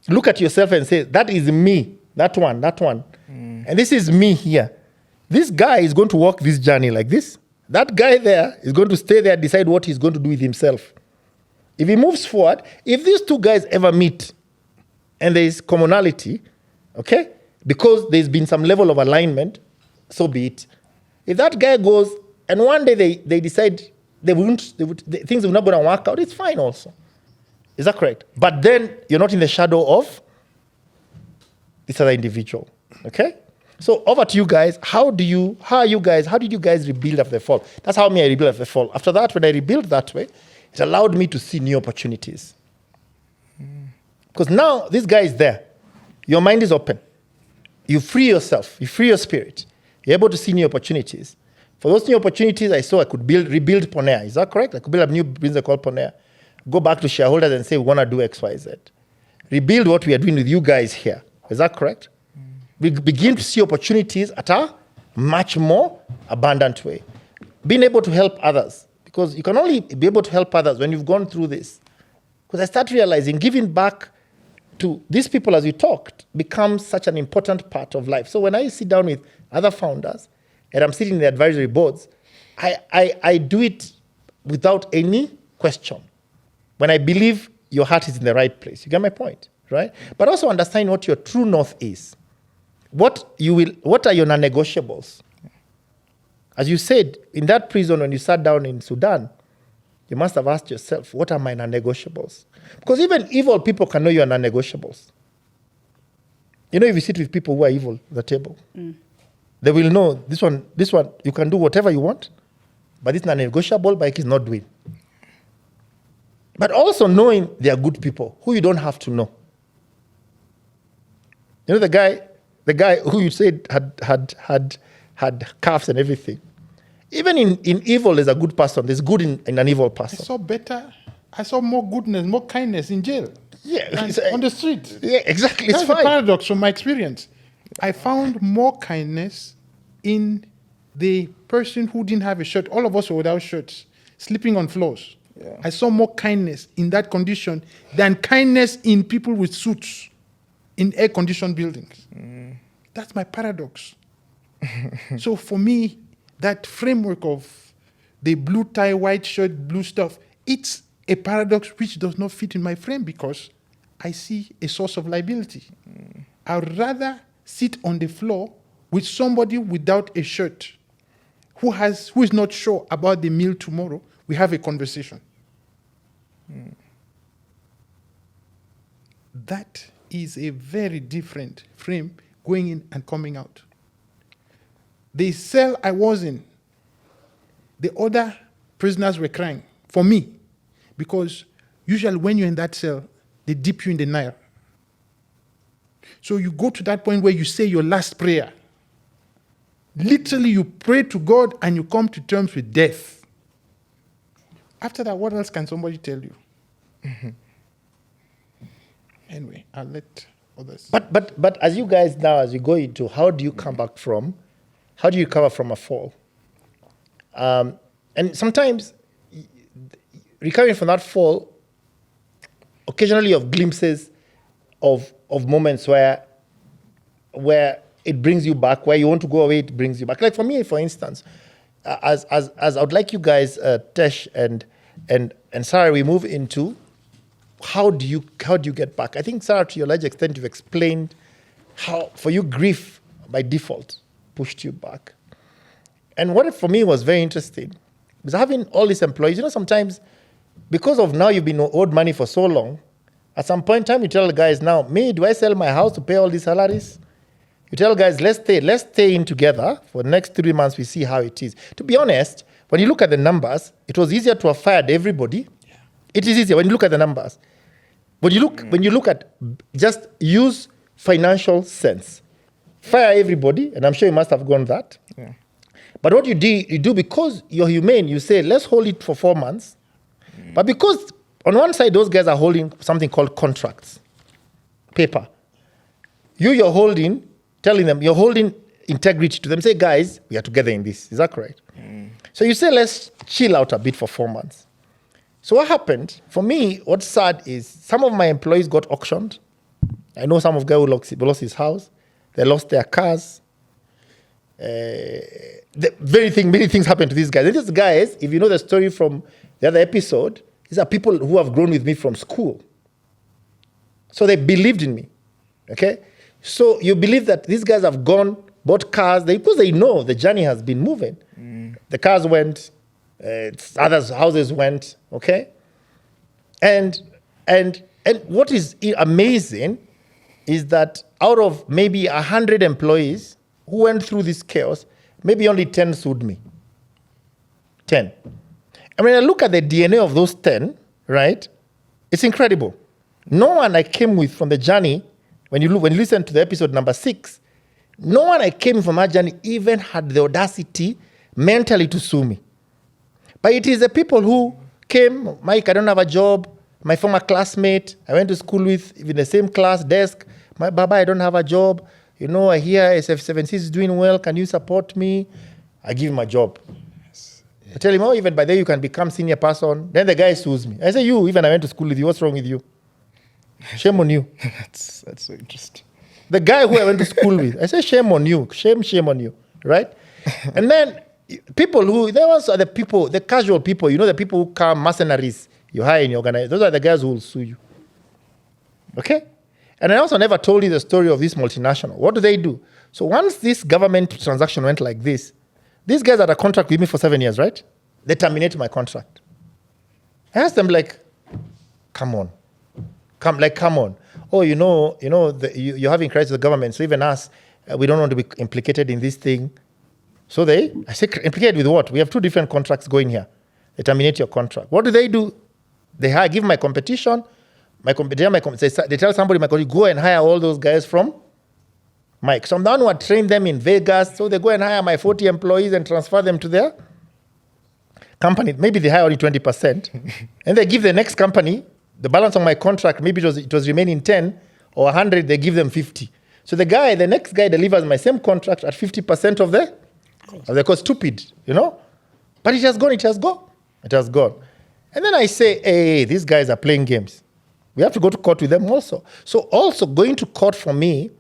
Look at yourself and say, that is me, that one. And this is me here. This guy is going to walk this journey like this. That guy there is going to stay there, decide what he's going to do with himself. If he moves forward, if these two guys ever meet and there is commonality, okay, because there's been some level of alignment, so be it. If that guy goes and one day they decide things are not going to work out, it's fine also. Is that correct? But then you're not in the shadow of this other individual, okay? So over to you guys. How did you guys rebuild after the fall? That's how I rebuilt after the fall. After that, when I rebuilt that way, it allowed me to see new opportunities. Because now this guy is there. Your mind is open. You free yourself. You free your spirit. You're able to see new opportunities. For those new opportunities, I saw I could rebuild Ponea. Is that correct? I could build a new business called Ponea. Go back to shareholders and say, we want to do X, Y, Z. Rebuild what we are doing with you guys here. Is that correct? We begin to see opportunities at a much more abundant way. Being able to help others. Because you can only be able to help others when you've gone through this. Because I start realizing giving back to these people as we talked becomes such an important part of life. So when I sit down with other founders and I'm sitting in the advisory boards, I do it without any question. When I believe your heart is in the right place. You get my point, right? But also understand what your true north is. What are your non-negotiables? As you said, in that prison when you sat down in Sudan, you must have asked yourself, what are my non-negotiables? Because even evil people can know your non-negotiables. You know, if you sit with people who are evil at the table, they will know this one, you can do whatever you want, but this non-negotiable, Mike is not doing. But also knowing they are good people who you don't have to know. You know, the guy who you said had calves and everything. Even in evil, there's a good person. There's good in an evil person. I saw more goodness, more kindness in jail. Yeah, on the street. Yeah, exactly. That's it's the fine. paradox from my experience. I found more kindness in the person who didn't have a shirt. All of us were without shirts, sleeping on floors. Yeah. I saw more kindness in that condition than kindness in people with suits in air-conditioned buildings. That's my paradox. So for me, that framework of the blue tie, white shirt, blue stuff, it's a paradox which does not fit in my frame because I see a source of liability. I'd rather sit on the floor with somebody without a shirt who is not sure about the meal tomorrow. We have a conversation. That is a very different frame going in and coming out. The cell I was in, the other prisoners were crying for me because usually when you're in that cell, they dip you in the Nile. So you go to that point where you say your last prayer. Literally, you pray to God and you come to terms with death. After that, what else can somebody tell you? Anyway, I'll let others. But as you guys now, as you go into how do you recover from a fall? And sometimes recovering from that fall, occasionally you have glimpses of moments where it brings you back, where you want to go away, it brings you back. Like for me, for instance, as I would like you guys, Tesh and Sarah, we move into how do you get back? I think, Sarah, to your large extent, you've explained how, for you, grief by default pushed you back. And what for me was very interesting was having all these employees. You know, sometimes because of now you've been owed money for so long, at some point in time you tell the guys now, me, do I sell my house to pay all these salaries? You tell guys, let's stay in together for the next 3 months. We see how it is. To be honest, when you look at the numbers, it was easier to have fired everybody. Yeah. It is easier when you look at the numbers. When you look at, just use financial sense. Fire everybody, and I'm sure you must have gone that. Yeah. But what you do because you're humane, you say, let's hold it for 4 months. But because on one side, those guys are holding something called contracts, paper. You're holding, telling them, you're holding integrity to them. Say, guys, we are together in this. Is that correct? So you say, let's chill out a bit for 4 months. So what happened, for me, what's sad is some of my employees got auctioned. I know some of guys who lost his house. They lost their cars. Many things happened to these guys. And these guys, if you know the story from the other episode, these are people who have grown with me from school. So they believed in me, okay? So you believe that these guys have gone, bought cars, because they know the journey has been moving. The cars went, others' houses went, okay? And what is amazing is that out of maybe 100 employees who went through this chaos, maybe only 10 sued me. 10. And when I look at the DNA of those 10, right, it's incredible. No one I came with from the journey, when you listen to the episode number 6, no one I came from that journey even had the audacity mentally to sue me. But it is the people who came, Mike, I don't have a job, my former classmate, I went to school with, in the same class, desk, my Baba, I don't have a job. You know, I hear SF7C is doing well. Can you support me? I give him a job. Yes. I tell him, oh, even by then you can become senior person. Then the guy sues me. I say, you, even I went to school with you. What's wrong with you? Shame on you. That's so interesting. The guy who I went to school with, I say, shame on you. Shame on you. Right? And then people who, there was the people, the casual people, you know, the people who come, mercenaries, you hire in your organization. Those are the guys who will sue you. Okay? And I also never told you the story of this multinational. What do? So once this government transaction went like this, these guys had a contract with me for 7 years, right? They terminated my contract. I asked them, like, come on. Oh, you're having crisis with the government, so even us, we don't want to be implicated in this thing. So I say, implicated with what? We have 2 different contracts going here. They terminate your contract. What do? They give my competition. They tell somebody, my colleague, go and hire all those guys from Mike. So I'm the one who had trained them in Vegas. So they go and hire my 40 employees and transfer them to their company. Maybe they hire only 20%. And they give the next company, the balance on my contract, maybe it was remaining 10 or 100, they give them 50. So the next guy delivers my same contract at 50% of the cost. Stupid, you know? But it has gone. And then I say, hey, these guys are playing games. We have to go to court with them also. So also going to court for me,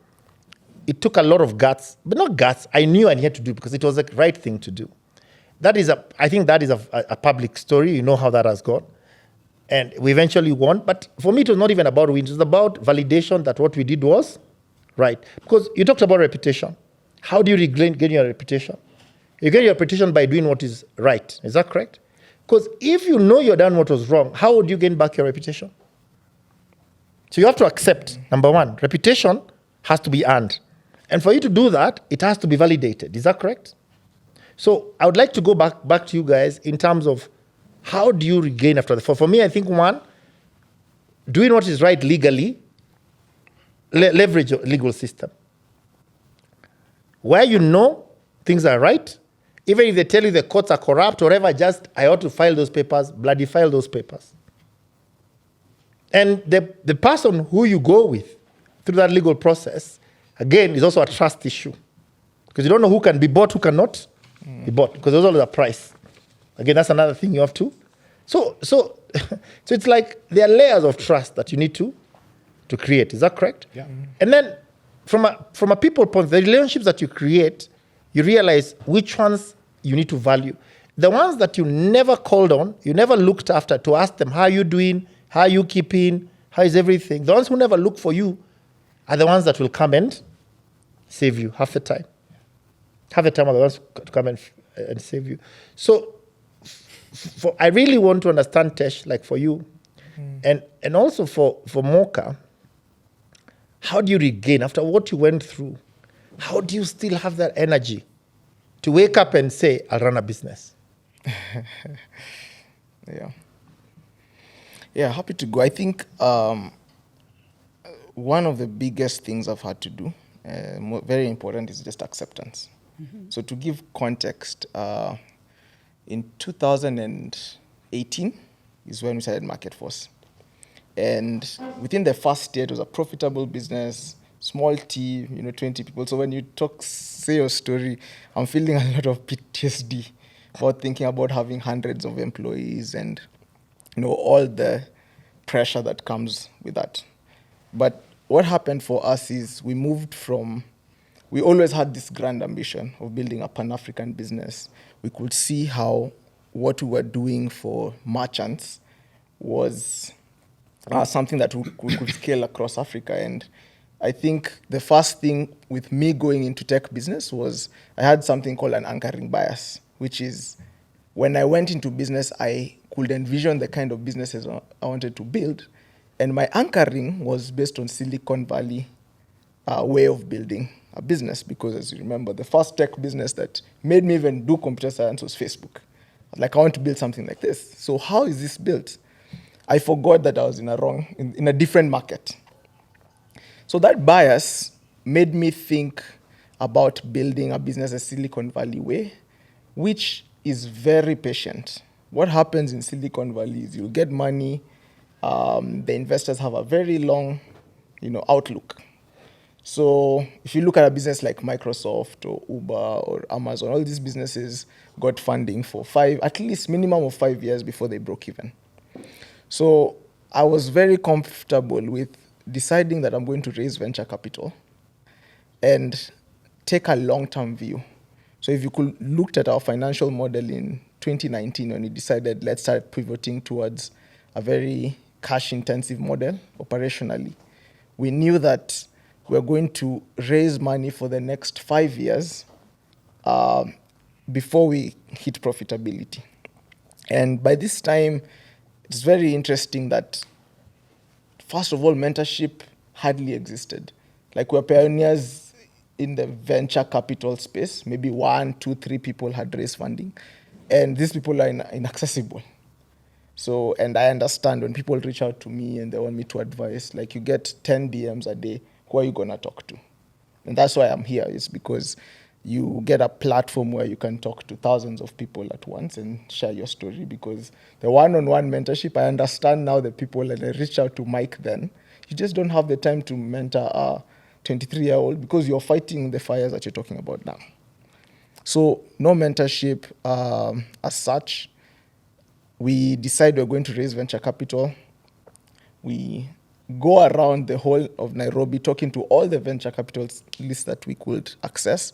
it took a lot of guts, but not guts. I knew I had to do it because it was the right thing to do. I think that is a public story. You know how that has gone. And we eventually won. But for me, it was not even about wins. It was about validation that what we did was right. Because you talked about reputation. How do you gain your reputation? You get your reputation by doing what is right. Is that correct? Because if you know you've done what was wrong, how would you gain back your reputation? So you have to accept, number one, reputation has to be earned. And for you to do that, it has to be validated. Is that correct? So I would like to go back to you guys in terms of how do you regain after the fall? For me, I think one, doing what is right legally, leverage your legal system. Where you know things are right, even if they tell you the courts are corrupt or whatever, I ought to file those papers, bloody file those papers. And the person who you go with through that legal process, again, is also a trust issue. Because you don't know who can be bought, who cannot be bought. Because there's always a price. Again, that's another thing you have to. So it's like there are layers of trust that you need to create. Is that correct? Yeah. And then from a people point, the relationships that you create, you realize which ones you need to value. The ones that you never called on, you never looked after to ask them, how are you doing? How are you keeping? How is everything? The ones who never look for you are the ones that will come and save you half the time. Half the time are the ones to come and save you. So I really want to understand, Tesh, like for you, and also for Mocha, how do you regain after what you went through? How do you still have that energy to wake up and say, I'll run a business? Yeah, happy to go. I think one of the biggest things I've had to do, very important, is just acceptance. So to give context, in 2018 is when we started MarketForce. And within the first year, it was a profitable business, small team, 20 people. So when you say your story, I'm feeling a lot of PTSD about thinking about having hundreds of employees and, all the pressure that comes with that. But what happened for us is we always had this grand ambition of building a Pan-African business. We could see how what we were doing for merchants was something that we could scale across Africa. And I think the first thing with me going into tech business was I had something called an anchoring bias, which is when I went into business, I could envision the kind of businesses I wanted to build. And my anchoring was based on Silicon Valley way of building a business, because as you remember, the first tech business that made me even do computer science was Facebook. I want to build something like this. So how is this built? I forgot that I was in a different market. So that bias made me think about building a business a Silicon Valley way, which is very patient. What happens in Silicon Valley is you'll get money. The investors have a very long, outlook. So if you look at a business like Microsoft or Uber or Amazon, all these businesses got funding for at least minimum of 5 years before they broke even. So I was very comfortable with deciding that I'm going to raise venture capital and take a long-term view. So if you could looked at our financial model in 2019 when we decided let's start pivoting towards a very cash-intensive model operationally, we knew that we're going to raise money for the next 5 years before we hit profitability. And by this time, it's very interesting that, first of all, mentorship hardly existed. We're pioneers in the venture capital space. Maybe 1, 2, 3 people had raised funding. And these people are inaccessible. So, and I understand when people reach out to me and they want me to advise, you get 10 DMs a day, who are you going to talk to? And that's why I'm here. It's because you get a platform where you can talk to thousands of people at once and share your story. Because the one-on-one mentorship, I understand now the people, and I reached out to Mike then. You just don't have the time to mentor a 23-year-old because you're fighting the fires that you're talking about now. So no mentorship as such. We decide we're going to raise venture capital. We go around the whole of Nairobi talking to all the venture capitalists that we could access.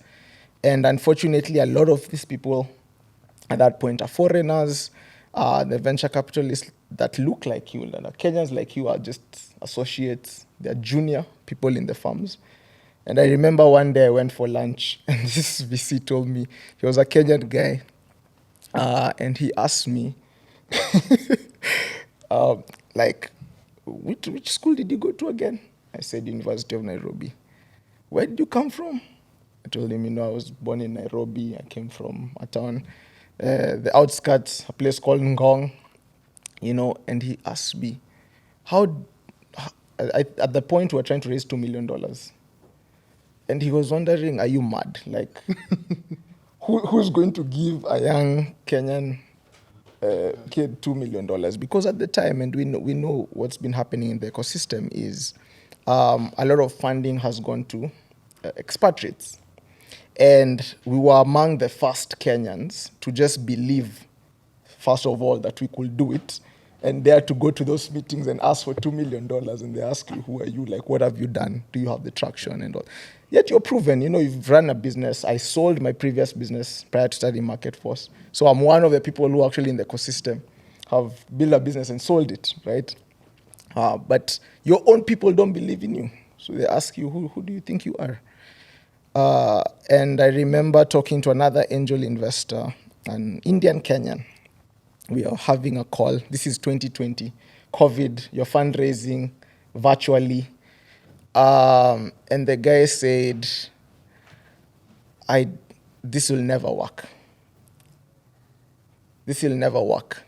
And unfortunately, a lot of these people at that point are foreigners. The venture capitalists that look like you, that are Kenyans like you, are just associates. They're junior people in the firms. And I remember one day I went for lunch, and this VC told me, he was a Kenyan guy, and he asked me, which school did you go to again? I said, University of Nairobi. Where did you come from? I told him, I was born in Nairobi. I came from a town, the outskirts, a place called Ngong, and he asked me, at the point we were trying to raise $2 million. And he was wondering, are you mad? Who's going to give a young Kenyan kid $2 million? Because at the time, and we know what's been happening in the ecosystem is a lot of funding has gone to expatriates. And we were among the first Kenyans to just believe, first of all, that we could do it, and dare to go to those meetings and ask for $2 million, and they ask you, who are you? What have you done? Do you have the traction and all? Yet you're proven, you've run a business. I sold my previous business prior to studying MarketForce. So I'm one of the people who actually in the ecosystem have built a business and sold it, right? But your own people don't believe in you. So they ask you, who do you think you are? And I remember talking to another angel investor, an Indian Kenyan. We are having a call. This is 2020, COVID, you're fundraising virtually. And the guy said, this will never work. This will never work.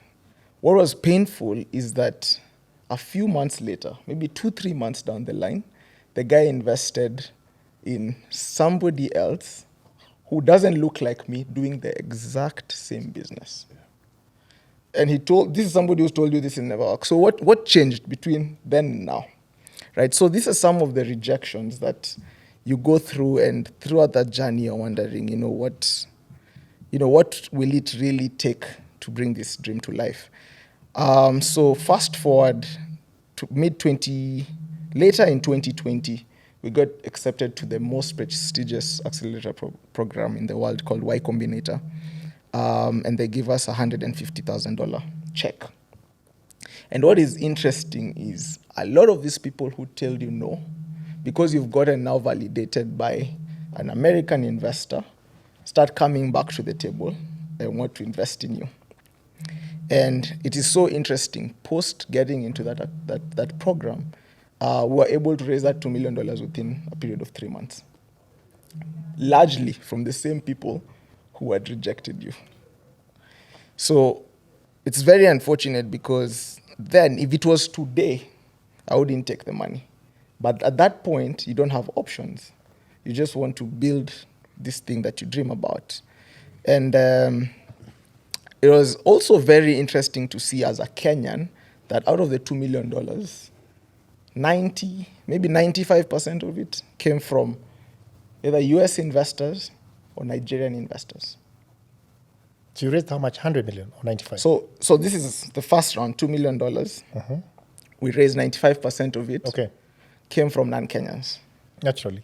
What was painful is that a few months later, maybe 2-3 months down the line, the guy invested in somebody else who doesn't look like me doing the exact same business. And this is somebody who's told you this will never work. So what changed between then and now? Right? So these are some of the rejections that you go through, and throughout that journey you're wondering, what will it really take to bring this dream to life? So fast forward to later in 2020, we got accepted to the most prestigious accelerator program in the world called Y Combinator. And they give us $150,000 check. And what is interesting is a lot of these people who tell you no, because you've gotten now validated by an American investor, start coming back to the table and want to invest in you. And it is so interesting. Post getting into that program, we were able to raise that $2 million within a period of 3 months, largely from the same people who had rejected you. So it's very unfortunate, because then if it was today, I wouldn't take the money. But at that point, you don't have options. You just want to build this thing that you dream about. And it was also very interesting to see as a Kenyan that out of the $2 million, 95% of it came from either US investors or Nigerian investors. So you raised how much? 100 million or 95? So this is the first round, $2 million. Uh-huh. We raised 95% of it. Okay. Came from non-Kenyans. Naturally.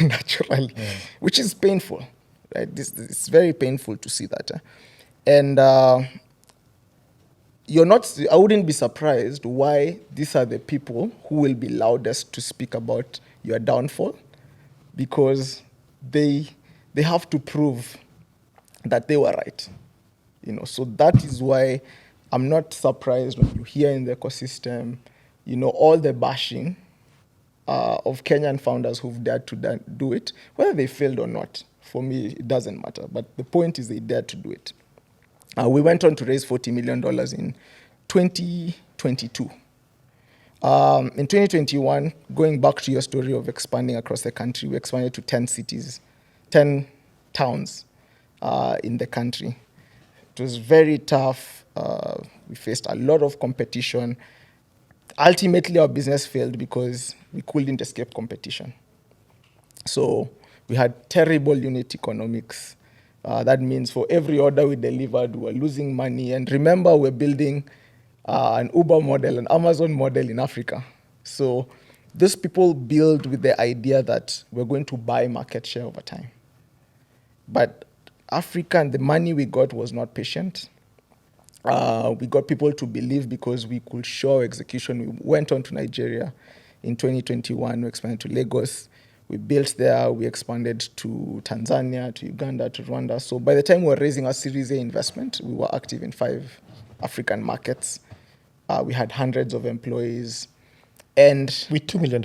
Naturally. Yeah. Which is painful, right? It's very painful to see that. And I wouldn't be surprised why these are the people who will be loudest to speak about your downfall, because they have to prove that they were right. So that is why I'm not surprised when you hear in the ecosystem, all the bashing of Kenyan founders who've dared to do it, whether they failed or not. For me, it doesn't matter. But the point is they dared to do it. We went on to raise $40 million in 2022. In 2021, going back to your story of expanding across the country, we expanded to 10 cities, 10 towns in the country. It was very tough. We faced a lot of competition. Ultimately, our business failed because we couldn't escape competition. So we had terrible unit economics. That means for every order we delivered, we were losing money. And remember, we're building an Uber model, an Amazon model in Africa. So these people build with the idea that we're going to buy market share over time. But Africa and the money we got was not patient. We got people to believe because we could show execution. We went on to Nigeria in 2021. We expanded to Lagos. We built there. We expanded to Tanzania, to Uganda, to Rwanda. So by the time we were raising our Series A investment, we were active in 5 African markets. We had hundreds of employees. And with $2 million?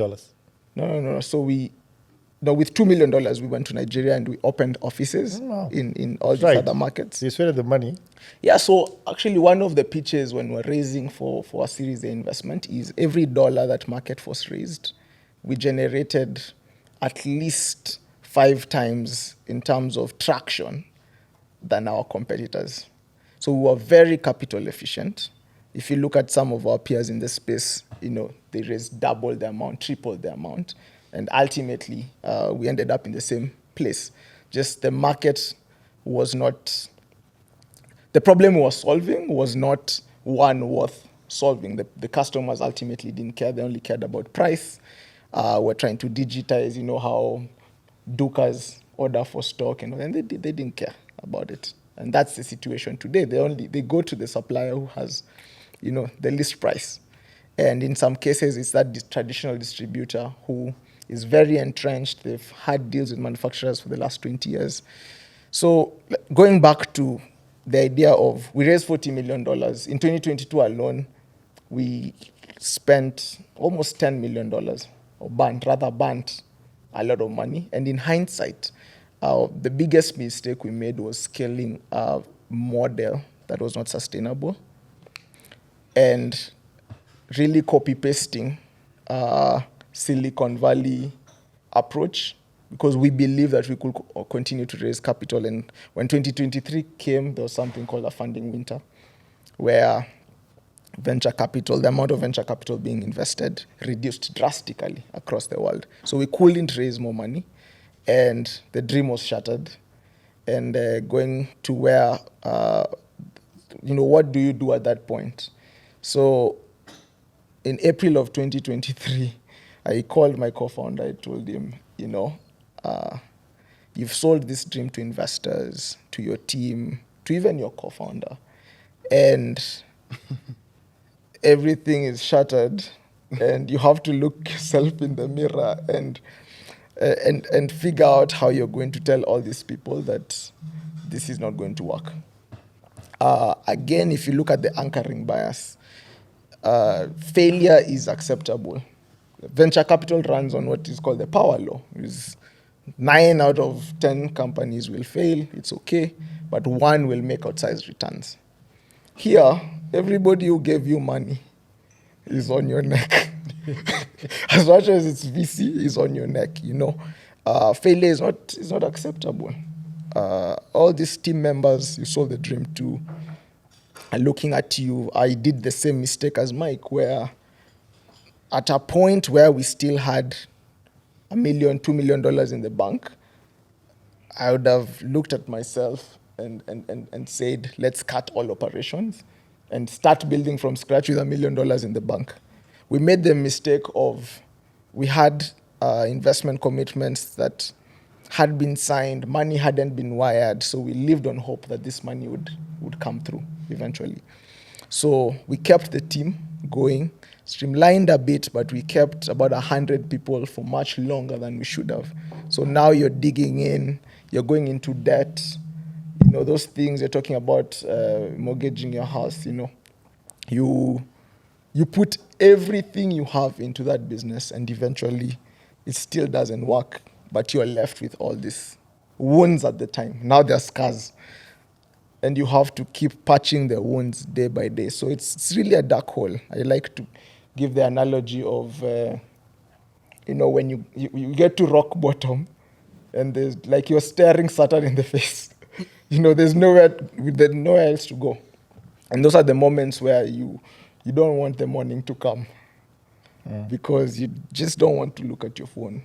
No. So with $2 million, we went to Nigeria and we opened offices in all these other markets. So you spent the money? Yeah, so actually one of the pitches when we're raising for a Series A investment is every dollar that Market Force raised, we generated at least 5 times in terms of traction than our competitors. So we were very capital efficient. If you look at some of our peers in the space, they raised double the amount, triple the amount. And ultimately, we ended up in the same place. Just the market was not... The problem we were solving was not one worth solving. The customers ultimately didn't care. They only cared about price. We're trying to digitize, how Dukas order for stock, and they didn't care about it. And that's the situation today. They go to the supplier who has, the least price. And in some cases, it's that traditional distributor who is very entrenched. They've had deals with manufacturers for the last 20 years. So going back to the idea of, we raised $40 million. In 2022 alone, we spent almost $10 million, or burnt a lot of money. And in hindsight, The biggest mistake we made was scaling a model that was not sustainable and really copy-pasting Silicon Valley approach, because we believe that we could continue to raise capital. And when 2023 came, there was something called a funding winter, where venture capital, the amount of venture capital being invested reduced drastically across the world. So we couldn't raise more money, and the dream was shattered. And going to where, what do you do at that point? So in April of 2023, I called my co-founder. I told him, you've sold this dream to investors, to your team, to even your co-founder, and everything is shattered, and you have to look yourself in the mirror and figure out how you're going to tell all these people that this is not going to work. Again, if you look at the anchoring bias, failure is acceptable. Venture capital runs on what is called the power law. It's 9 out of 10 companies will fail, it's okay, but 1 will make outsized returns. Here, everybody who gave you money is on your neck. As much as it's VC, is on your neck, Failure is not acceptable. All these team members you sold the dream to are looking at you. I did the same mistake as Mike, where at a point where we still had $1 million, $2 million in the bank, I would have looked at myself and said, let's cut all operations and start building from scratch with $1 million in the bank. We made the mistake of, we had investment commitments that had been signed, money hadn't been wired, so we lived on hope that this money would come through eventually. So we kept the team going, streamlined a bit, but we kept about 100 people for much longer than we should have. So now you're digging in, you're going into debt, those things you're talking about, mortgaging your house, you put everything you have into that business, and eventually it still doesn't work, but you're left with all these wounds at the time. Now they're scars, and you have to keep patching the wounds day by day. So it's really a dark hole. I like to give the analogy of, when you get to rock bottom, and there's like you're staring Saturn in the face. There's nowhere else to go. And those are the moments where you don't want the morning to come, because you just don't want to look at your phone.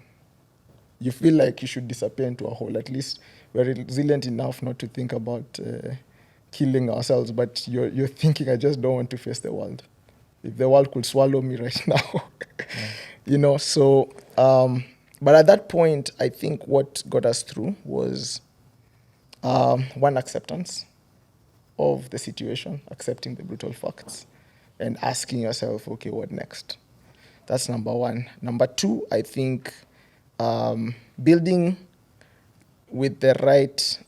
You feel like you should disappear into a hole. At least we're resilient enough not to think about killing ourselves, but you're thinking, I just don't want to face the world. If the world could swallow me right now. But at that point, I think what got us through was one, acceptance of the situation, accepting the brutal facts, and asking yourself, okay, what next? That's number one. Number two, I think building with the right,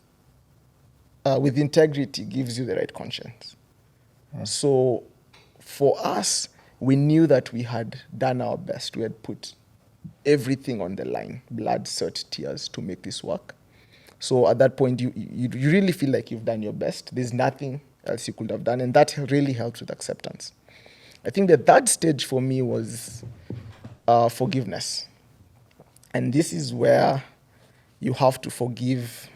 with integrity gives you the right conscience. So for us, we knew that we had done our best. We had put everything on the line, blood, sweat, tears, to make this work. So at that point, you really feel like you've done your best. There's nothing else you could have done, and that really helps with acceptance. I think the third stage for me was forgiveness. And this is where you have to forgive.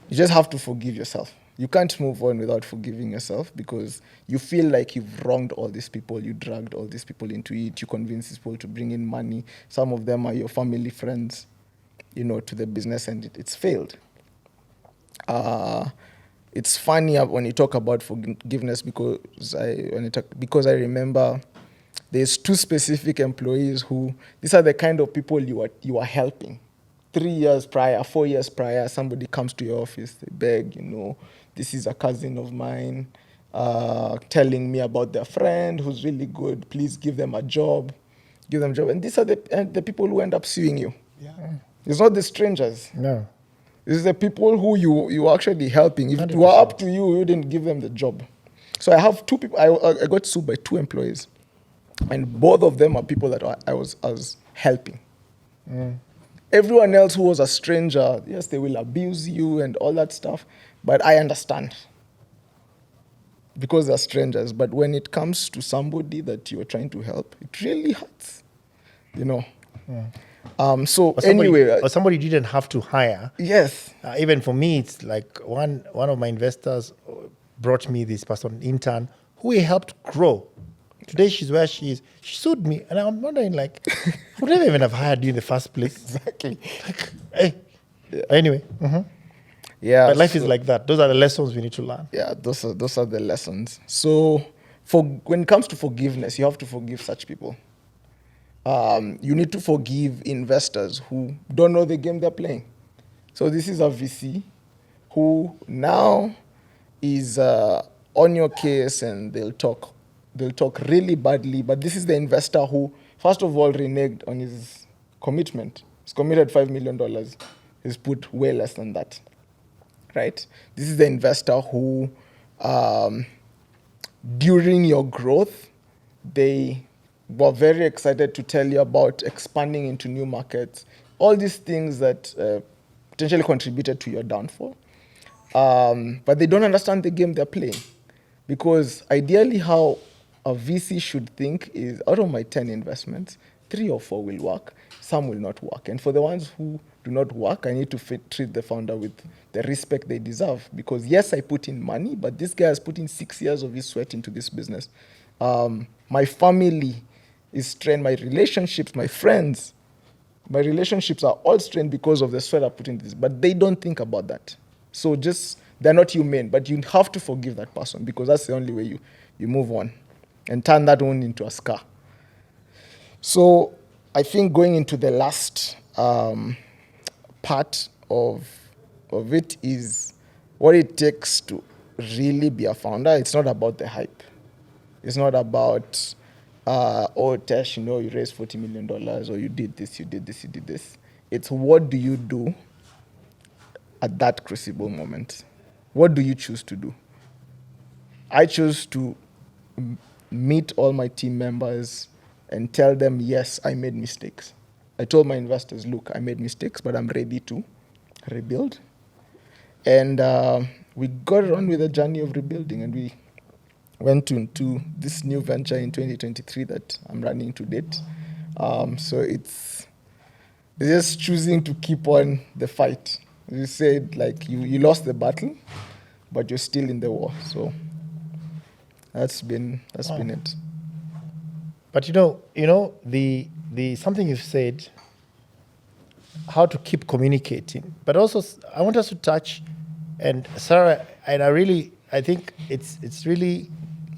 You just have to forgive yourself. You can't move on without forgiving yourself, because you feel like you've wronged all these people. You dragged all these people into it. You convinced these people to bring in money. Some of them are your family, friends, to the business, and it's failed. It's funny when you talk about forgiveness, because I remember there's 2 specific employees who, these are the kind of people you are helping. 3 years prior, 4 years prior, somebody comes to your office, they beg, this is a cousin of mine, telling me about their friend who's really good, please give them a job. And these are the people who end up suing you. Yeah. It's not the strangers. No. It's the people who you are actually helping. If it were up to you, you wouldn't give them the job. So I have 2 people. I got sued by 2 employees, and both of them are people that I was helping. Everyone else who was a stranger, yes, they will abuse you and all that stuff, but I understand because they're strangers. But when it comes to somebody that you're trying to help, it really hurts, you know. So anyway, or somebody didn't have to hire. yes, Even for me, it's like one of my investors brought me this person, intern, who he helped grow. Today she's where she is. She sued me, and I'm wondering, like, I would never even have hired you in the first place. exactly. Like, hey. Anyway, Yeah, but life is so- like that. Those are the lessons we need to learn. Yeah, those are the lessons. So, when it comes to forgiveness, you have to forgive such people. You need to forgive investors who don't know the game they're playing. So this is a VC who now is on your case, and they'll talk really badly. But this is the investor who, first of all, reneged on his commitment. He's committed $5 million. He's put way less than that. Right? This is the investor who, during your growth, they were very excited to tell you about expanding into new markets, all these things that potentially contributed to your downfall. But they don't understand the game they're playing. Because ideally, how a VC should think is, out of my 10 investments, 3 or 4 will work, some will not work. And for the ones who do not work, I need to treat the founder with the respect they deserve. Because yes, I put in money, but this guy has put in 6 years of his sweat into this business. My family is strained, my relationships, my friends, my relationships are all strained because of the sweat I put into this. But they don't think about that. So they're not humane, but you have to forgive that person, because that's the only way you move on and turn that one into a scar. So I think going into the last part of it is what it takes to really be a founder. It's not about the hype. It's not about, Tesh, you raised $40 million, or you did this, you did this, you did this. It's what do you do at that crucible moment? What do you choose to do? I chose to meet all my team members and tell them, yes, I made mistakes. I told my investors, look, I made mistakes, but I'm ready to rebuild. And we got on with the journey of rebuilding, and we went into this new venture in 2023 that I'm running to date. So it's just choosing to keep on the fight. You said, like, you lost the battle, but you're still in the war. So that's been it. But the something you've said, how to keep communicating. But also, I want us to touch, and Sarah, and I think it's really,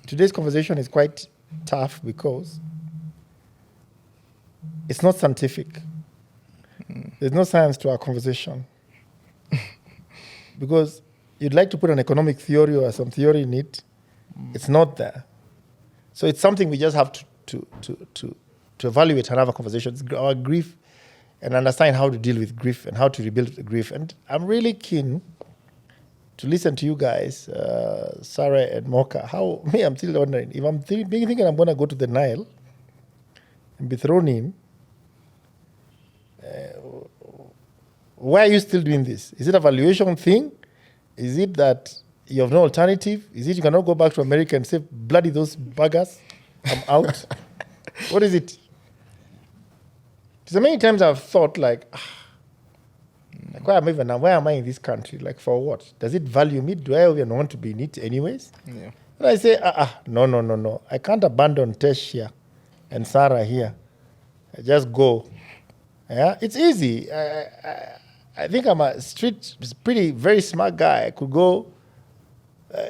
today's conversation is quite tough because it's not scientific. There's no science to our conversation. Because you'd like to put an economic theory or some theory in it, it's not there. So it's something we just have to evaluate and have a conversation. It's our grief, and understand how to deal with grief and how to rebuild the grief. And I'm really keen to listen to you guys, Sarah and Mocha. I'm still wondering, if I'm thinking I'm going to go to the Nile and be thrown in, why are you still doing this? Is it a valuation thing? Is it that you have no alternative? Is it you cannot go back to America and say, bloody those buggers, I'm out? What is it? So many times I've thought, like why am I in this country? Like, for what? Does it value me? Do I even want to be in it anyways? Yeah. And I say, no. I can't abandon Tesh here and Sarah here. I just go. Yeah, it's easy. I think I'm a very smart guy. I could go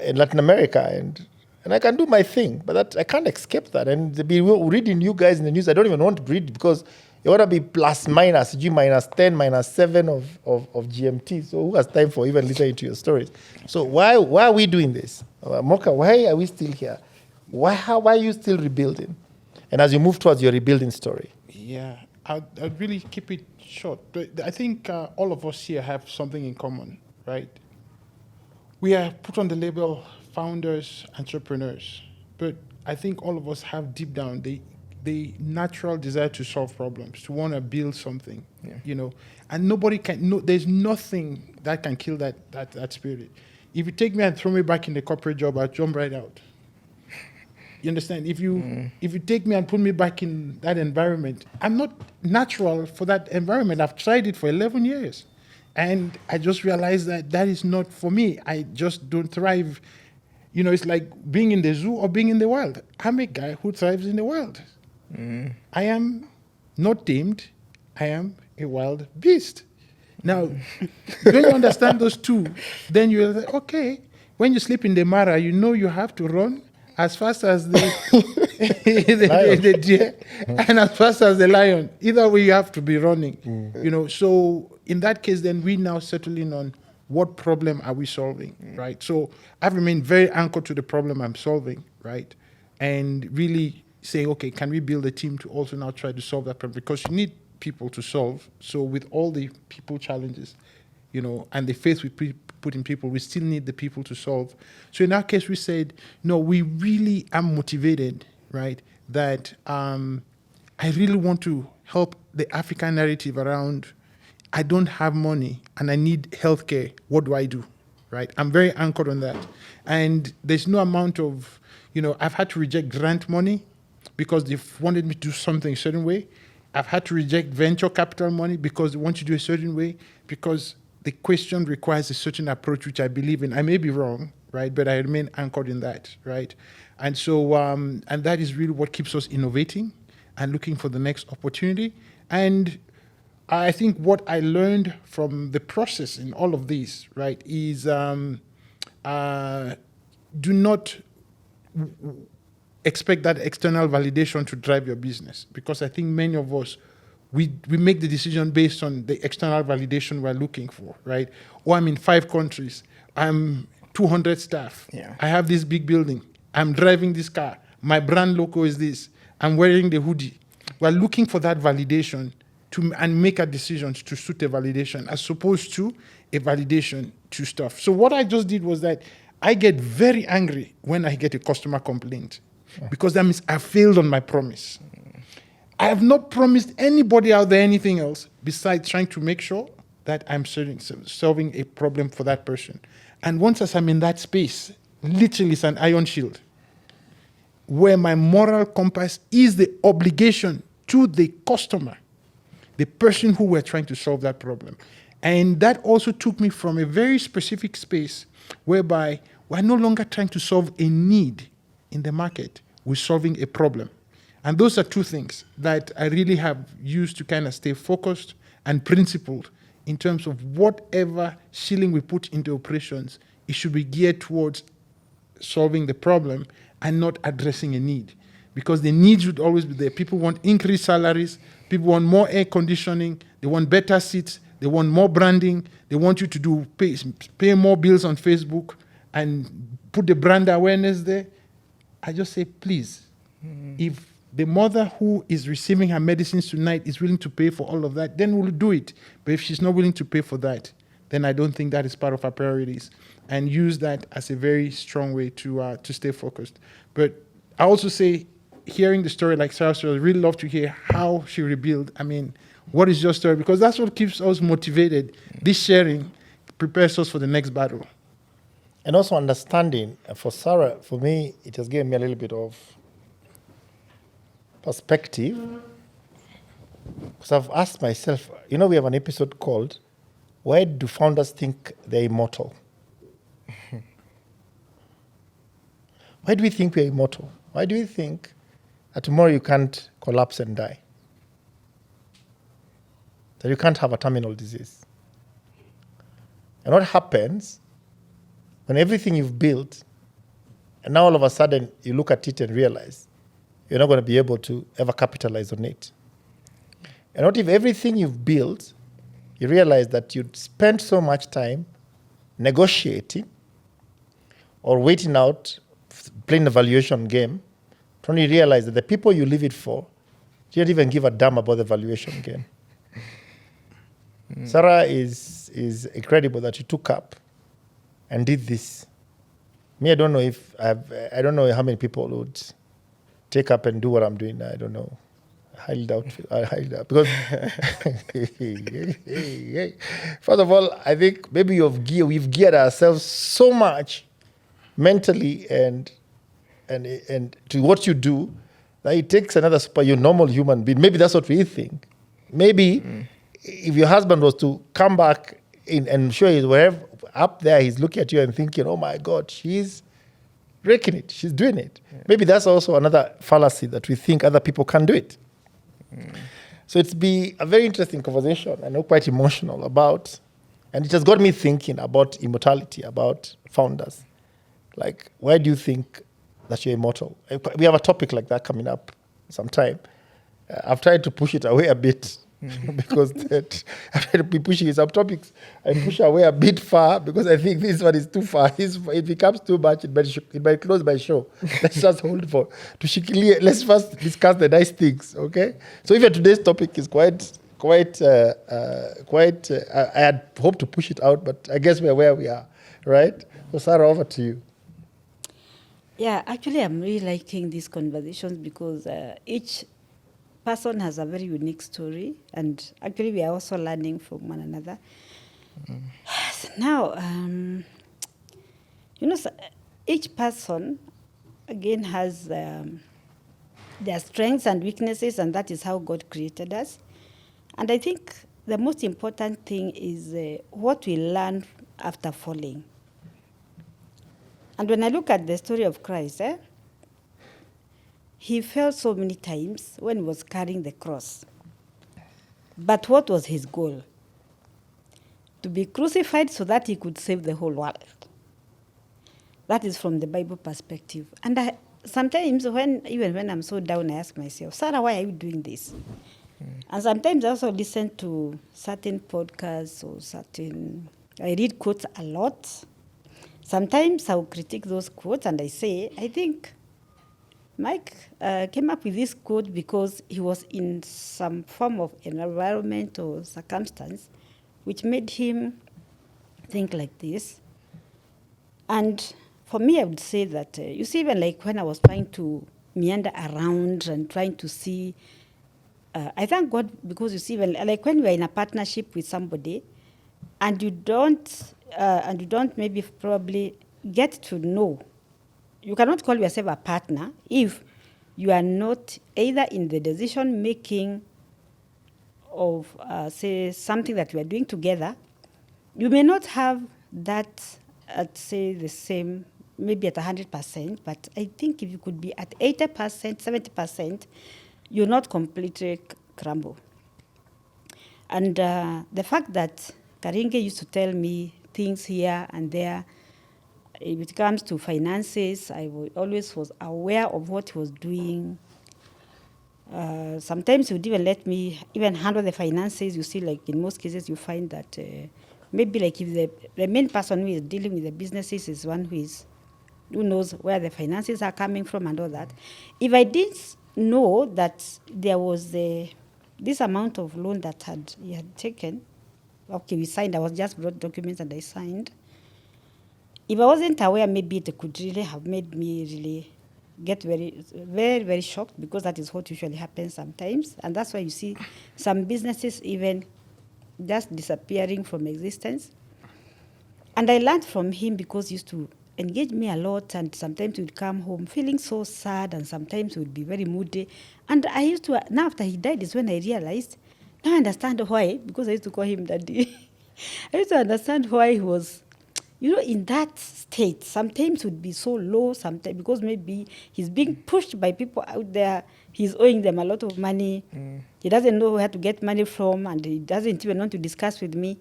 in Latin America and I can do my thing, but I can't escape that. And be reading you guys in the news, I don't even want to read because you want to be plus minus, G minus 10, minus 7 of GMT. So who has time for even listening to your stories? So why are we doing this? Mocha, why are we still here? Why are you still rebuilding? And as you move towards your rebuilding story. Yeah, I'd really keep it short. But I think all of us here have something in common, right? We are put on the label founders, entrepreneurs. But I think all of us have deep down the natural desire to solve problems, to want to build something, Yeah. you know, and nobody can, no, there's nothing that can kill that spirit. If you take me and throw me back in the corporate job, I'll jump right out. You understand? If you take me and put me back in that environment, I'm not natural for that environment. I've tried it for 11 years. And I just realized that is not for me. I just don't thrive. You know, it's like being in the zoo or being in the wild. I'm a guy who thrives in the wild. I am not tamed. I am a wild beast. Now, when you understand those two, then you're like, okay, when you sleep in the Mara, you know you have to run as fast as the deer and as fast as the lion. Either way, you have to be running. You know, so in that case, then we now settle in on what problem are we solving, right? So I've remained very anchored to the problem I'm solving, right? And really say, okay, can we build a team to also now try to solve that problem? Because you need people to solve. So with all the people challenges, you know, and the faith we put in people, we still need the people to solve. So in our case, we said, no, we really are motivated, right? That I really want to help the African narrative around, I don't have money and I need healthcare. What do I do, right? I'm very anchored on that. And there's no amount of, you know, I've had to reject grant money because they've wanted me to do something a certain way. I've had to reject venture capital money because they want you to do a certain way, because the question requires a certain approach, which I believe in. I may be wrong, right? But I remain anchored in that, right? And so, and that is really what keeps us innovating and looking for the next opportunity. And I think what I learned from the process in all of this, right, is do not expect that external validation to drive your business, because I think many of us, we make the decision based on the external validation we're looking for, right? Or I'm in 5 countries, I'm 200 staff, I have this big building, I'm driving this car, my brand logo is this, I'm wearing the hoodie. We're looking for that validation and make our decisions to suit a validation as opposed to a validation to stuff. So what I just did was that I get very angry when I get a customer complaint, because that means I failed on my promise. I have not promised anybody out there anything else besides trying to make sure that I'm solving a problem for that person. And once as I'm in that space, literally it's an iron shield, where my moral compass is the obligation to the customer, the person who we're trying to solve that problem. And that also took me from a very specific space whereby we're no longer trying to solve a need in the market, we're solving a problem. And those are 2 things that I really have used to kind of stay focused and principled in terms of whatever shilling we put into operations, it should be geared towards solving the problem and not addressing a need. Because the needs would always be there. People want increased salaries, people want more air conditioning, they want better seats, they want more branding, they want you to pay more bills on Facebook and put the brand awareness there. I just say, please, if the mother who is receiving her medicines tonight is willing to pay for all of that, then we'll do it. But if she's not willing to pay for that, then I don't think that is part of our priorities. And use that as a very strong way to stay focused. But I also say, hearing the story like Sarah's story, I'd really love to hear how she rebuilt. I mean, what is your story? Because that's what keeps us motivated. This sharing prepares us for the next battle. And also understanding, for Sarah, for me, it has given me a little bit of perspective. Because I've asked myself, you know, we have an episode called, why do founders think they're immortal? Why do we think we're immortal? Why do we think that tomorrow you can't collapse and die? That you can't have a terminal disease? And what happens when everything you've built, and now all of a sudden you look at it and realize you're not going to be able to ever capitalize on it? And what if everything you've built, you realize that you'd spent so much time negotiating or waiting out, playing the valuation game, to only realize that the people you leave it for didn't even give a damn about the valuation game. Sarah is incredible that she took up and did this. Me, I don't know how many people take up and do what I'm doing. I don't know. I highly doubt because first of all, I think maybe we've geared ourselves so much mentally and to what you do that it takes another your normal human being. Maybe that's what we think. Maybe if your husband was to come back in and show you wherever up there, he's looking at you and thinking, "Oh my God, she's breaking it. She's doing it." Yeah. Maybe that's also another fallacy that we think other people can do it. So it's been a very interesting conversation. I know quite emotional about, and it has got me thinking about immortality, about founders. Like, why do you think that you're immortal? We have a topic like that coming up sometime. I've tried to push it away a bit because I've tried to be pushing some topics. I push away a bit far because I think this one is too far. It becomes too much. It might close my show. Let's just hold for to shikilia. Let's first discuss the nice things, okay? So even today's topic is quite. I had hoped to push it out, but I guess we're where we are, right? So Sarah, over to you. Yeah, actually, I'm really liking these conversations because each person has a very unique story, and actually, we are also learning from one another. So now, each person again has their strengths and weaknesses, and that is how God created us. And I think the most important thing is what we learn after falling. And when I look at the story of Christ, he fell so many times when he was carrying the cross. But what was his goal? To be crucified so that he could save the whole world. That is from the Bible perspective. And sometimes even when I'm so down, I ask myself, Sarah, why are you doing this? And sometimes I also listen to certain podcasts I read quotes a lot. Sometimes I'll critique those quotes and I say, I think Mike came up with this quote because he was in some form of environment or circumstance which made him think like this. And for me, I would say that, you see, even like when I was trying to meander around and trying to see, I thank God because you see, like when we are in a partnership with somebody and you don't maybe probably get to know, you cannot call yourself a partner if you are not either in the decision making of, say, something that we are doing together. You may not have that at, say, the same, maybe at 100%, but I think if you could be at 80%, 70%, you'll not completely crumble. And the fact that Karinge used to tell me things here and there, if it comes to finances, I always was aware of what he was doing. Sometimes he would even let me even handle the finances. You see, like in most cases, you find that maybe like if the main person who is dealing with the businesses is one who knows where the finances are coming from and all that. If I didn't know that there was this amount of loan that he had taken, okay, we signed. I was just brought documents and I signed. If I wasn't aware, maybe it could really have made me really get very, very, very shocked because that is what usually happens sometimes. And that's why you see some businesses even just disappearing from existence. And I learned from him because he used to engage me a lot, and sometimes he would come home feeling so sad, and sometimes he would be very moody. And I used to, now after he died is when I realized, now I understand why, because I used to call him Daddy. I used to understand why he was, in that state. Sometimes would be so low, sometimes because maybe he's being pushed by people out there. He's owing them a lot of money. He doesn't know where to get money from, and he doesn't even want to discuss with me.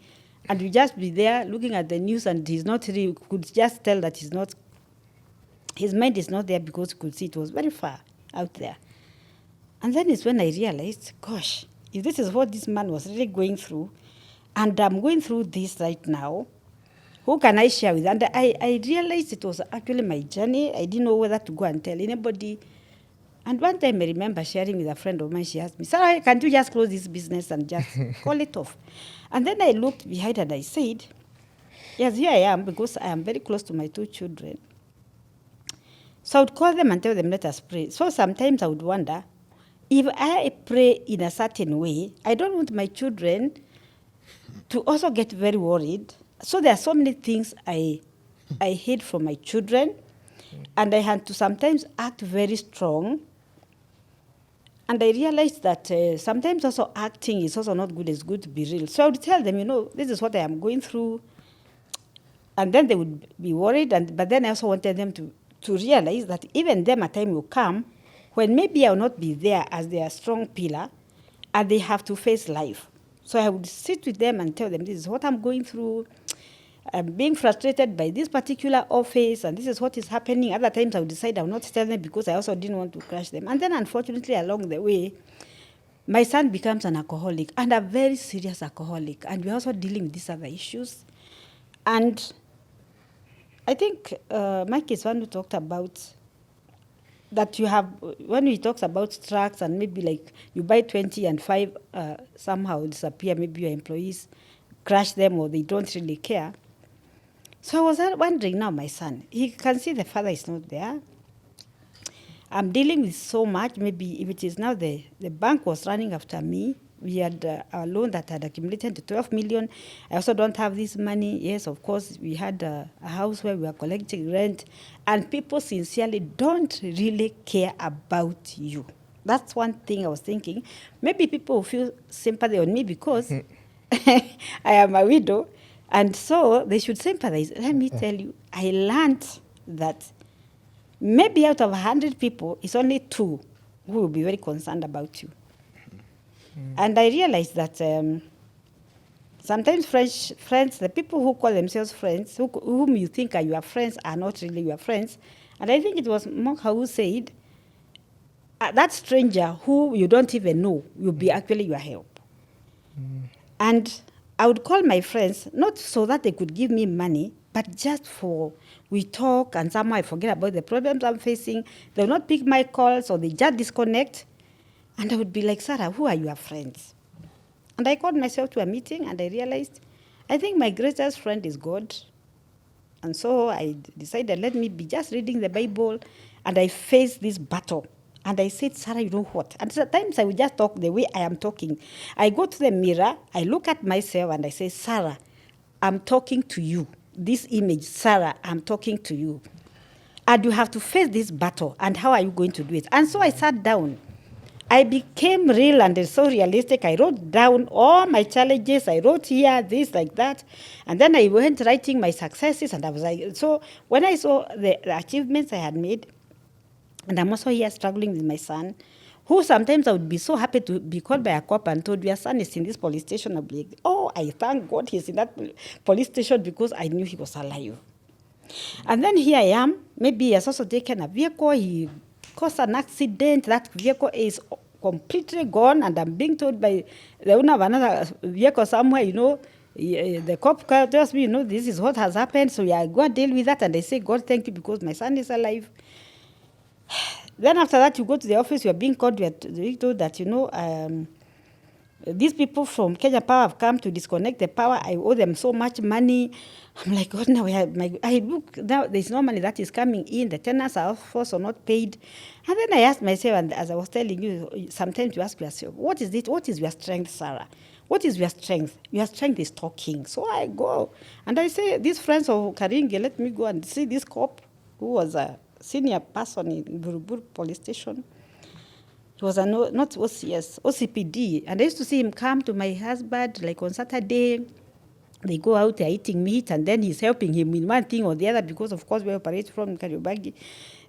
And we just be there looking at the news, and he's not really, could just tell that his mind is not there because he could see it was very far out there. And then it's when I realized, gosh, if this is what this man was really going through, and I'm going through this right now, who can I share with? And I realized it was actually my journey. I didn't know whether to go and tell anybody. And one time I remember sharing with a friend of mine. She asked me, Sarah, can't you just close this business and just call it off? And then I looked behind and I said, yes, here I am, because I am very close to my two children. So I would call them and tell them, let us pray. So sometimes I would wonder, if I pray in a certain way, I don't want my children to also get very worried. So there are so many things I hid from my children, and I had to sometimes act very strong. And I realized that sometimes also acting is also not good. It's good to be real. So I would tell them, this is what I am going through. And then they would be worried. But then I also wanted them to realize that even them a time will come when maybe I will not be there as their strong pillar, and they have to face life. So I would sit with them and tell them, this is what I'm going through. I'm being frustrated by this particular office, and this is what is happening. Other times I would decide I will not tell them because I also didn't want to crush them. And then unfortunately along the way, my son becomes an alcoholic, and a very serious alcoholic. And we're also dealing with these other issues. And I think Mike is one who talked about that you have, when he talks about trucks and maybe like you buy 20 and 5 somehow disappear, maybe your employees crash them or they don't really care. So I was wondering now, my son, he can see the father is not there. I'm dealing with so much. Maybe if it is now the bank was running after me. We had a loan that had accumulated to 12 million. I also don't have this money. Yes, of course, we had a house where we were collecting rent. And people sincerely don't really care about you. That's one thing I was thinking. Maybe people will feel sympathy on me because I am a widow. And so they should sympathize. Let me tell you, I learned that maybe out of 100 people, it's only 2 who will be very concerned about you. And I realized that sometimes friends, the people who call themselves friends, whom you think are your friends, are not really your friends. And I think it was Macharia who said, that stranger who you don't even know will be actually your help. And I would call my friends, not so that they could give me money, but just for we talk, and somehow I forget about the problems I'm facing. They will not pick my calls, or they just disconnect. And I would be like, Sarah, who are your friends? And I called myself to a meeting, and I realized, I think my greatest friend is God. And so I decided, let me be just reading the Bible, and I faced this battle. And I said, Sarah, you know what? And sometimes I would just talk the way I am talking. I go to the mirror, I look at myself, and I say, Sarah, I'm talking to you. This image, Sarah, I'm talking to you. And you have to face this battle, and how are you going to do it? And so I sat down. I became real and so realistic. I wrote down all my challenges. I wrote here, this, like that. And then I went writing my successes. And I was like, so when I saw the achievements I had made, and I'm also here struggling with my son, who sometimes I would be so happy to be called by a cop and told, your son is in this police station. I'll be like, oh, I thank God he's in that police station because I knew he was alive. And then here I am. Maybe he has also taken a vehicle. He caused an accident. That vehicle is completely gone, and I'm being told by the owner of another vehicle somewhere, the cop tells me, this is what has happened, so I go and deal with that, and I say, God, thank you, because my son is alive. Then after that, you go to the office, you are being called, you are being told that, these people from Kenya Power have come to disconnect the power. I owe them so much money. I'm like, God, now I look, now there's no money that is coming in. The tenants are AFOS or not paid. And then I asked myself, and as I was telling you, sometimes you ask yourself, what is it? What is your strength, Sarah? What is your strength? Your strength is talking. So I go, and I say, these friends of Karinge, let me go and see this cop who was a senior person in Buruburu police station. It was not OCS, OCPD. And I used to see him come to my husband, like on Saturday. They go out, they're eating meat, and then he's helping him in one thing or the other because, of course, we operate from Kariobangi.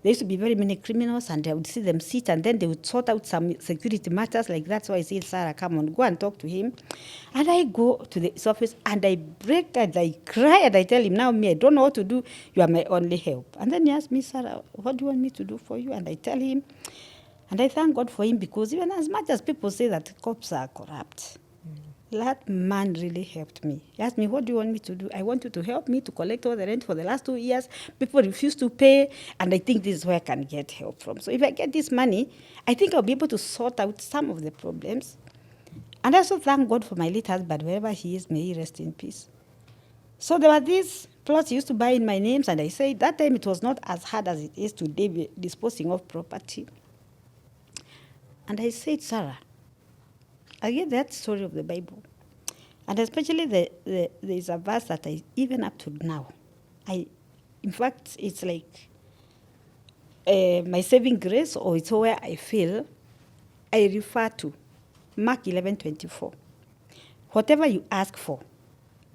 There used to be very many criminals, and I would see them sit, and then they would sort out some security matters like that. So I said, Sarah, come on, go and talk to him. And I go to his office, and I break, and I cry, and I tell him, now, I don't know what to do. You are my only help. And then he asked me, Sarah, what do you want me to do for you? And I tell him, and I thank God for him, because even as much as people say that cops are corrupt, that man really helped me. He asked me, what do you want me to do? I want you to help me to collect all the rent for the last 2 years. People refuse to pay, and I think this is where I can get help from. So if I get this money, I think I'll be able to sort out some of the problems. And I also thank God for my late husband, wherever he is, may he rest in peace. So there were these plots he used to buy in my names, and I said that time it was not as hard as it is today disposing of property. And I said, Sarah, I get that story of the Bible. And especially there is a verse that even up to now, in fact, it's like my saving grace, or it's where I feel I refer to Mark 11:24. Whatever you ask for,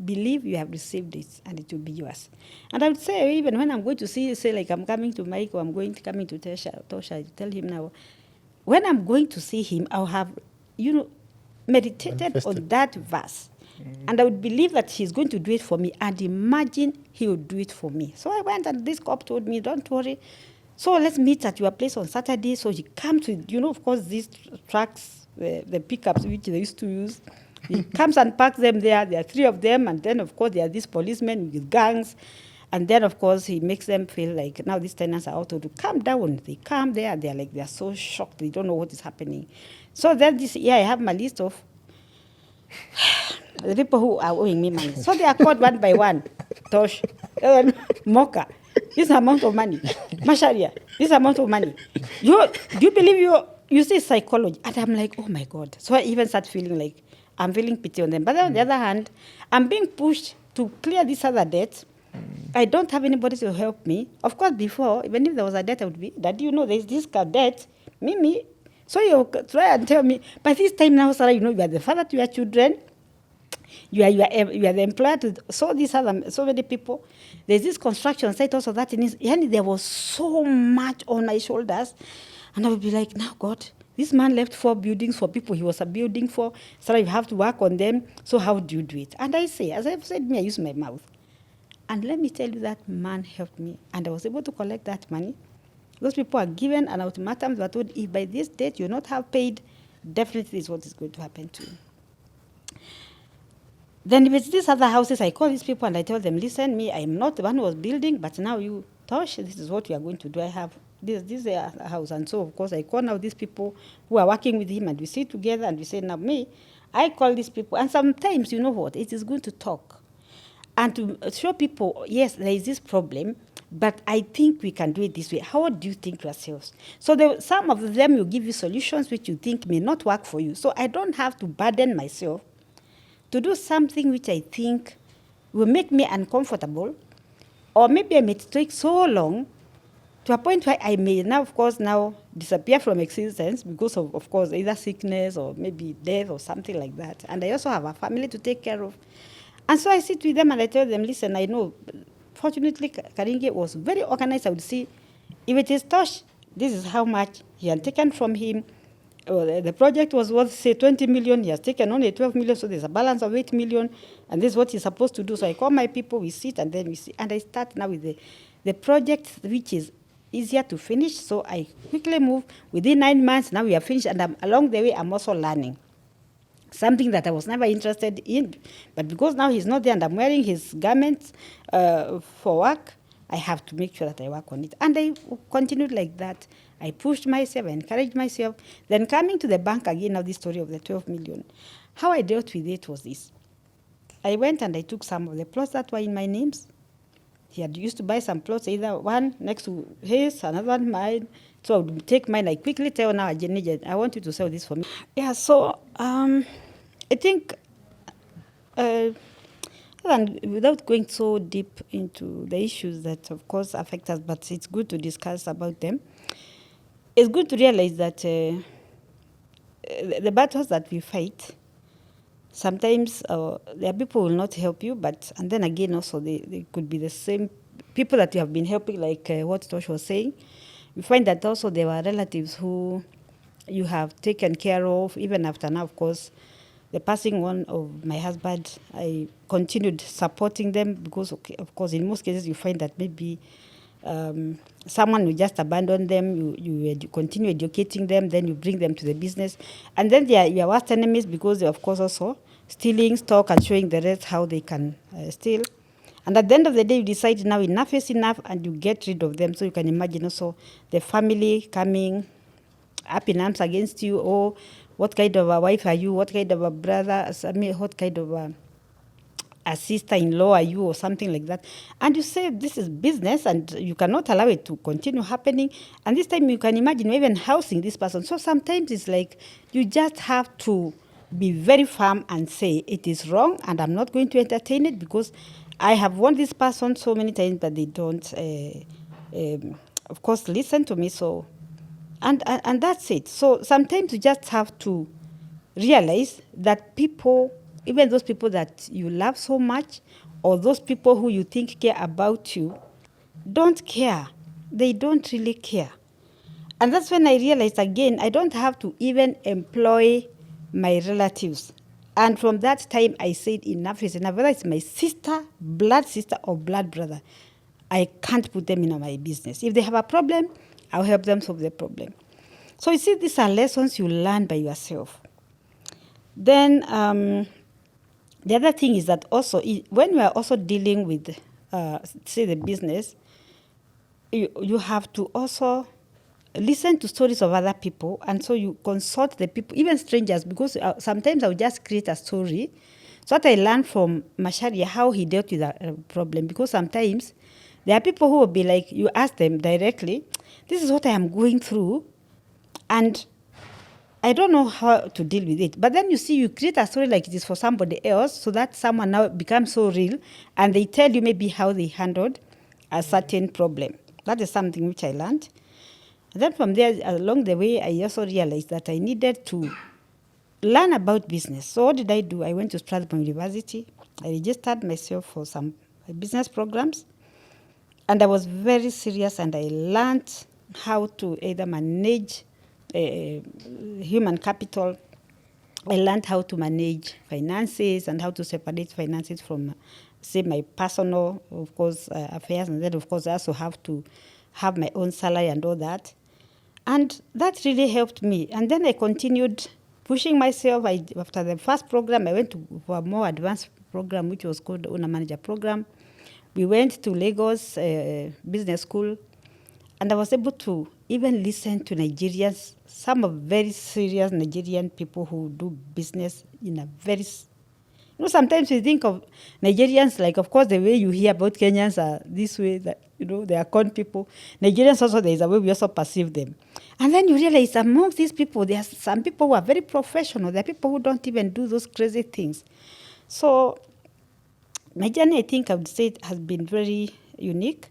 believe you have received it, and it will be yours. And I would say, even when I'm going to say like I'm coming to Mike, or I'm coming to Tosha, I tell him now, when I'm going to see him, I'll have, meditated Manifested. on that verse. And I would believe that he's going to do it for me, and imagine he would do it for me. So I went, and this cop told me, don't worry. So let's meet at your place on Saturday. So he comes with, of course, these trucks, the pickups which they used to use. He comes and parks them there. There are 3 of them. And then, of course, there are these policemen with guns. And then, of course, he makes them feel like now these tenants are out to calm down. They come there. They're so shocked. They don't know what is happening. So then this year I have my list of the people who are owing me money. So they are called one by one. Tosh, Mocha, this amount of money. Macharia, this amount of money. Do you believe you see psychology? And I'm like, oh my God. So I even start feeling like I'm feeling pity on them. But on the other hand, I'm being pushed to clear this other debt. I don't have anybody to help me. Of course, before, even if there was a debt, I would be, Dad, there's this debt. Mimi. So you try and tell me. But this time now, Sarah, you are the father to your children. You are the employer to so many people. There's this construction site also that there was so much on my shoulders. And I would be like, now God, this man left 4 buildings for people he was a building for. So you have to work on them. So how do you do it? And I say, as I've said, I use my mouth. And let me tell you, that man helped me. And I was able to collect that money. Those people are given an ultimatum that told, if by this date you not have paid, definitely is what is going to happen to you. Then if it's these other houses, I call these people and I tell them, listen, I am not the one who was building, but now you, Tosh, this is what we are going to do. I have this house. And so, of course, I call now these people who are working with him, and we sit together and we say, now I call these people. And sometimes, you know what, it is good to talk and to show people, yes, there is this problem, but I think we can do it this way. How do you think yourselves? So some of them will give you solutions which you think may not work for you. So I don't have to burden myself to do something which I think will make me uncomfortable, or maybe I may take so long to a point where I may now, of course, disappear from existence because of course, either sickness or maybe death or something like that. And I also have a family to take care of. And so I sit with them and I tell them, listen, I know, fortunately, Karinge was very organized. I would see, if it is Tosh, this is how much he had taken from him. The project was worth, say, 20 million. He has taken only 12 million, so there's a balance of 8 million. And this is what he's supposed to do. So I call my people, we sit, and then we see. And I start now with the project, which is easier to finish. So I quickly move. Within 9 months, now we are finished. And along the way, I'm also learning something that I was never interested in. But because now he's not there and I'm wearing his garments for work, I have to make sure that I work on it. And I continued like that. I pushed myself, I encouraged myself. Then coming to the bank again, now this story of the 12 million. How I dealt with it was this. I went and I took some of the plots that were in my names. He had used to buy some plots, either one next to his, another one mine. So I would take mine. I quickly tell now, I want you to sell this for me. Yeah, so I think, and without going so deep into the issues that, of course, affect us, but it's good to discuss about them. It's good to realize that the battles that we fight, sometimes there are people who will not help you, and then again also they could be the same people that you have been helping, like what Tosh was saying. You find that also there were relatives who you have taken care of, even after now, of course, the passing on of my husband. I continued supporting them because, of course, in most cases you find that maybe someone will just abandon them, you continue educating them, then you bring them to the business. And then they are your worst enemies because they, of course, also stealing stock and showing the rest how they can steal. And at the end of the day, you decide now enough is enough and you get rid of them. So you can imagine also the family coming up in arms against you. Oh, what kind of a wife are you? What kind of a brother? I mean, what kind of a sister-in-law are you or something like that. And you say this is business and you cannot allow it to continue happening. And this time you can imagine even housing this person. So sometimes it's like you just have to be very firm and say it is wrong and I'm not going to entertain it because I have warned this person so many times that they don't, of course, listen to me. So, and that's it. So sometimes you just have to realize that people, even those people that you love so much, or those people who you think care about you, don't care. They don't really care. And that's when I realized again, I don't have to even employ my relatives. And from that time, I said enough is enough. Whether it's my sister or blood brother, I can't put them in my business. If they have a problem, I'll help them solve the problem. So you see, these are lessons you learn by yourself. Then the other thing is that also, when you are also dealing with, say, the business, you have to also listen to stories of other people, and so you consult the people, even strangers, because sometimes I'll just create a story. So what I learned from Macharia, how he dealt with a problem, because sometimes there are people who will be like, you ask them directly, this is what I am going through, and I don't know how to deal with it. But then you see, you create a story like it is for somebody else, so that someone now becomes so real, and they tell you maybe how they handled a certain problem. That is something which I learned. And then from there, along the way, I also realized that I needed to learn about business. So what did I do? I went to Strasbourg University. I registered myself for some business programs. And I was very serious, and I learned how to either manage human capital. I learned how to manage finances and how to separate finances from, say, my personal, of course, affairs. And then, of course, I also have to have my own salary and all that. And that really helped me. And then I continued pushing myself. After the first program, I went for a more advanced program, which was called the Owner Manager Program. We went to Lagos Business School, and I was able to even listen to Nigerians, some of very serious Nigerian people who do business in a very... sometimes you think of Nigerians like, of course, the way you hear about Kenyans are this way, that, they are con people. Nigerians also, there is a way we also perceive them. And then you realize amongst these people, there are some people who are very professional. There are people who don't even do those crazy things. So my journey, I think I would say, it has been very unique.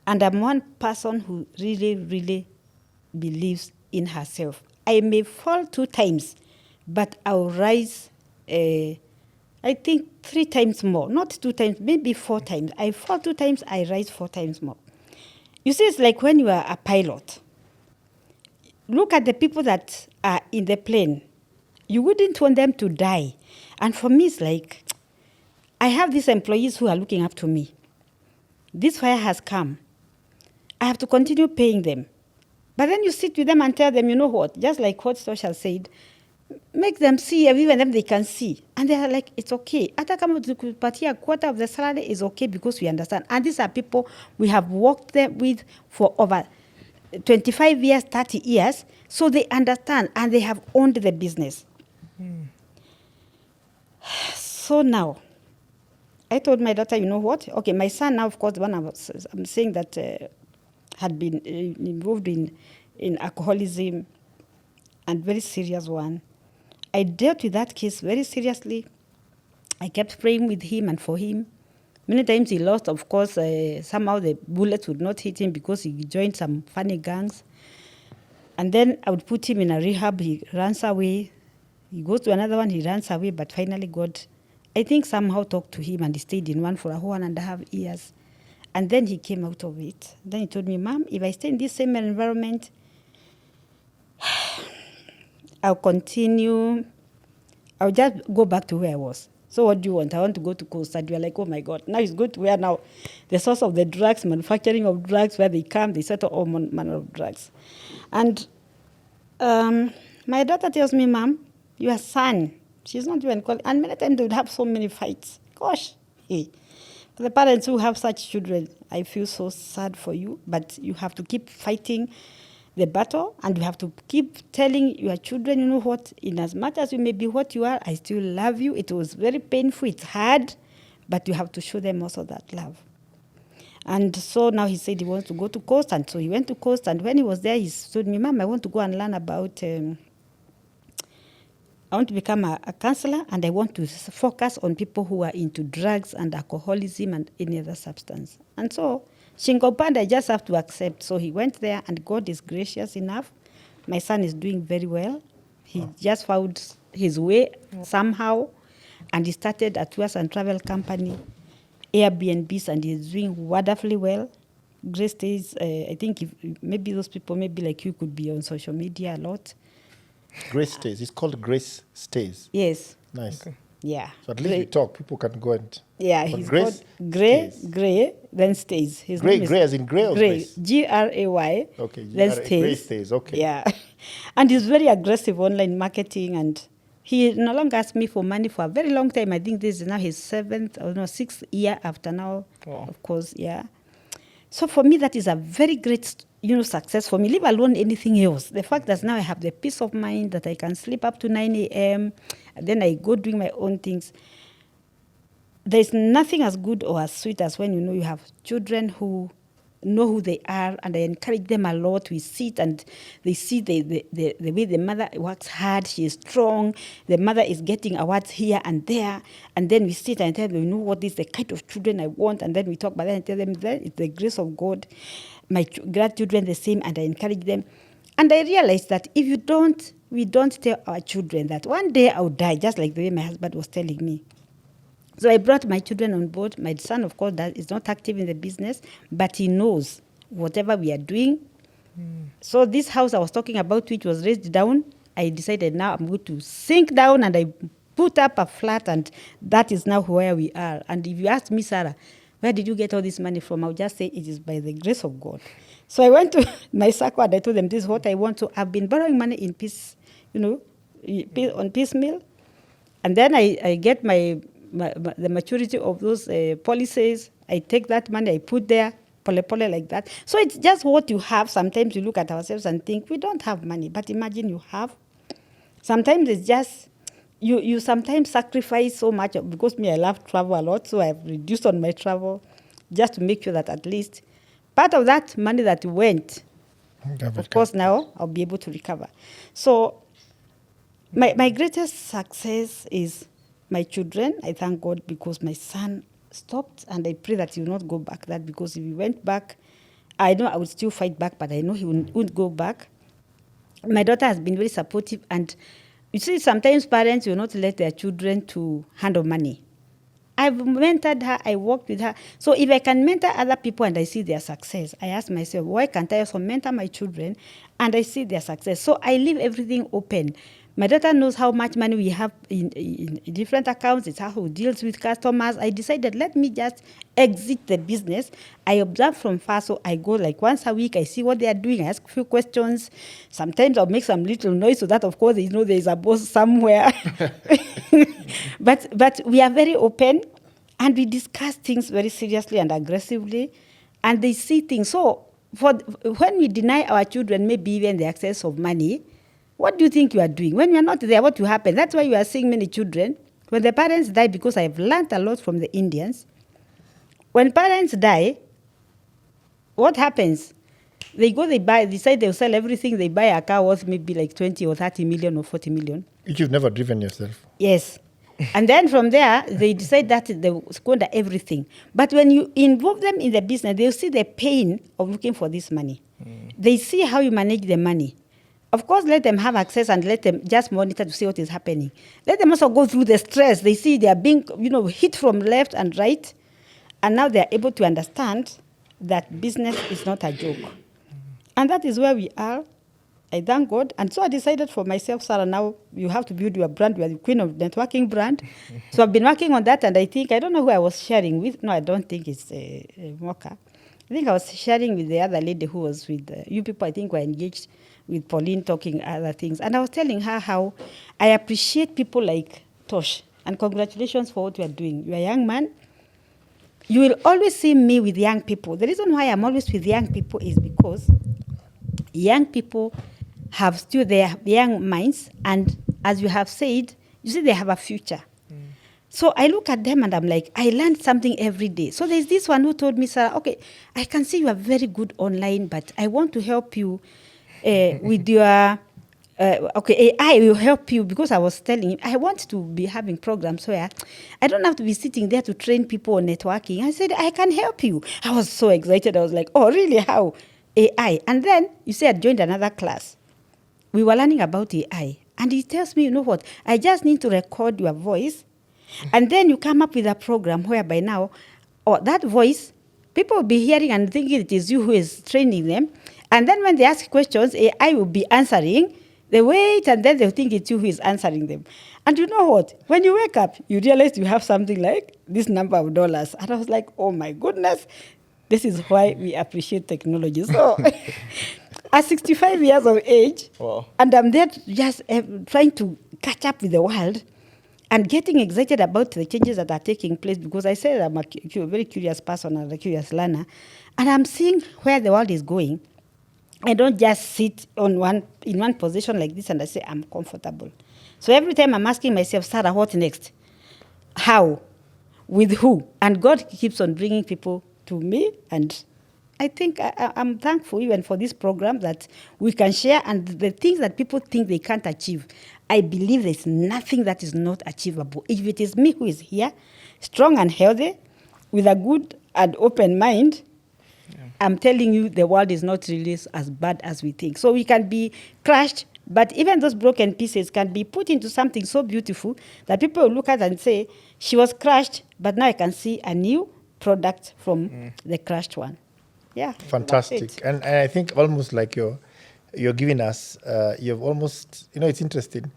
And I'm one person who really, really believes in herself. I may fall 2 times, but I'll rise, I think 3 times more. Not 2 times, maybe 4 times. I fall 2 times, I rise 4 times more. You see, it's like when you are a pilot. Look at the people that are in the plane. You wouldn't want them to die. And for me, it's like, I have these employees who are looking up to me. This fire has come. I have to continue paying them. But then you sit with them and tell them, you know what, just like what Social said, make them see, even them they can see. And they are like, it's okay. Ata kama tukupatia a quarter of the salary is okay because we understand. And these are people we have worked with for over 25 years, 30 years. So they understand and they have owned the business. So now, I told my daughter, you know what? Okay, my son now, of course, the one I'm saying that had been involved in alcoholism, and very serious one. I dealt with that case very seriously. I kept praying with him and for him. Many times he lost, of course, somehow the bullets would not hit him because he joined some funny gangs. And then I would put him in a rehab, he runs away. He goes to another one, he runs away, but finally God, I think, somehow talked to him, and he stayed in one for a 1.5 years. And then he came out of it. Then he told me, Mom, if I stay in this same environment, I'll continue. I'll just go back to where I was. So what do you want? I want to go to Coast. And you're like, oh my God. Now he's going to where now? The source of the drugs, manufacturing of drugs, where they come, they settle all manner of drugs. And my daughter tells me, Mom, your son, she's not even calling. And many times they would have so many fights. Gosh, hey. For the parents who have such children, I feel so sad for you, but you have to keep fighting the battle, and you have to keep telling your children, you know what, in as much as you may be what you are, I still love you. It was very painful, it's hard, but you have to show them also that love. And so now he said he wants to go to Coast, and so he went to Coast, and when he was there, he told me, Mom, I want to go and learn about, I want to become a counselor, and I want to focus on people who are into drugs and alcoholism and any other substance. And so, Shinkopanda, I just have to accept. So he went there, and God is gracious enough. My son is doing very well. He just found his way somehow, and he started a tours and travel company, Airbnbs, and he's doing wonderfully well. Grace Stays, I think if maybe those people, maybe like you, could be on social media a lot. Grace Stays. It's called Grace Stays. Yes. Nice. Okay. Yeah. So at least we talk. People can go and. Yeah, but he's Grace called Gray, Stays. Gray, then Stays. His Gray, name is Gray as in Gray or Gray, Grace? Gray, Okay, then Gray Stays. Stays, okay. Yeah. And he's very aggressive online marketing, and he no longer asks me for money for a very long time. I think this is now his 6th year after now, Wow. of course, yeah. So for me, that is a very great, success for me, leave alone anything else. The fact that now I have the peace of mind that I can sleep up to 9 a.m., and then I go doing my own things. There's nothing as good or as sweet as when you have children who know who they are, and I encourage them a lot. We sit and they see the way the mother works hard, she is strong, the mother is getting awards here and there, and then we sit and tell them, what is the kind of children I want, and then we talk about that and tell them that it's the grace of God. My grandchildren the same, and I encourage them. And I realized that if we don't tell our children that one day I'll die, just like the way my husband was telling me. So I brought my children on board. My son, of course, is not active in the business, but he knows whatever we are doing. So this house I was talking about, which was raised down, I decided now I'm going to sink down, and I put up a flat, and that is now where we are. And if you ask me, Sarah, where did you get all this money from? I'll just say it is by the grace of God. So I went to my circle and I told them, this is what I want. So I've been borrowing money in peace, on piecemeal. And then I get the maturity of those policies. I take that money, I put there, pole like that. So it's just what you have. Sometimes you look at ourselves and think, we don't have money. But imagine you have. Sometimes it's just, you sometimes sacrifice so much, because I love travel a lot, so I've reduced on my travel just to make sure that at least part of that money that went, of course now I'll be able to recover. So my greatest success is my children. I thank God because my son stopped, and I pray that he will not go back. That because if he went back, I know I would still fight back, but I know he wouldn't go back. My daughter has been very supportive, and you see, sometimes parents will not let their children to handle money. I've mentored her, I worked with her. So if I can mentor other people and I see their success, I ask myself, why can't I also mentor my children and I see their success? So I leave everything open. My daughter knows how much money we have in different accounts. It's how who deals with customers. I decided, let me just exit the business. I observe from far, so I go like once a week. I see what they are doing. I ask a few questions. Sometimes I'll make some little noise so that, of course, there is a boss somewhere. But we are very open, and we discuss things very seriously and aggressively, and they see things. So when we deny our children maybe even the access of money, what do you think you are doing? When you are not there, what will happen? That's why you are seeing many children. When the parents die, because I've learned a lot from the Indians, when parents die, what happens? They decide they'll sell everything, they buy a car worth maybe like 20 or 30 million or 40 million. Which you've never driven yourself. Yes. And then from there, they decide that they will squander everything. But when you involve them in the business, they'll see the pain of looking for this money. They see how you manage the money. Of course, let them have access and let them just monitor to see what is happening. Let them also go through the stress. They see they are being, hit from left and right. And now they are able to understand that business is not a joke. And that is where we are. I thank God. And so I decided for myself, Sarah, now you have to build your brand. You are the queen of networking brand. So I've been working on that, and I don't know who I was sharing with. No, I don't think it's Mocha. I think I was sharing with the other lady who was with you people, I think were engaged with Pauline talking other things. And I was telling her how I appreciate people like Tosh. And congratulations for what you are doing. You're a young man. You will always see me with young people. The reason why I'm always with young people is because young people have still their young minds. And as you have said, you see they have a future. So I look at them and I'm like, I learned something every day. So there's this one who told me, Sarah, okay, I can see you are very good online, but I want to help you with your, AI will help you, because I was telling him, I want to be having programs where I don't have to be sitting there to train people on networking. I said, I can help you. I was so excited. I was like, oh, really? How? AI. And then you say I joined another class. We were learning about AI. And he tells me, you know what? I just need to record your voice. And then you come up with a program whereby now, that voice, people will be hearing and thinking it is you who is training them. And then when they ask questions, AI will be answering. They wait, and then they'll think it's you who is answering them. And you know what? When you wake up, you realize you have something like this number of dollars. And I was like, oh my goodness, this is why we appreciate technology. So at 65 years of age, Wow. and I'm there just trying to catch up with the world, and getting excited about the changes that are taking place, because I said I'm a very curious person and a curious learner, and I'm seeing where the world is going. I don't just sit in one position like this and I say I'm comfortable. So every time I'm asking myself, Sarah, what next? How? With who? And God keeps on bringing people to me, and I think I'm thankful even for this program that we can share, and the things that people think they can't achieve. I believe there's nothing that is not achievable. If it is me who is here, strong and healthy, with a good and open mind, I'm telling you, the world is not really as bad as we think. So we can be crushed, but even those broken pieces can be put into something so beautiful that people will look at and say, she was crushed, but now I can see a new product from the crushed one. Yeah. Fantastic. And I think almost like you're giving us, you've almost, it's interesting.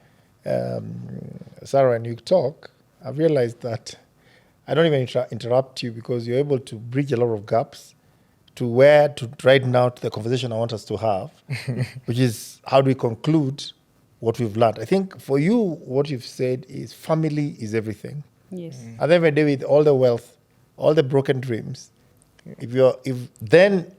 Sarah, when you talk, I've realized that I don't even interrupt you, because you're able to bridge a lot of gaps to where to right now to the conversation I want us to have, which is how do we conclude what we've learned. I think for you, what you've said is family is everything. Yes. At the end of the day, with all the wealth, all the broken dreams, if then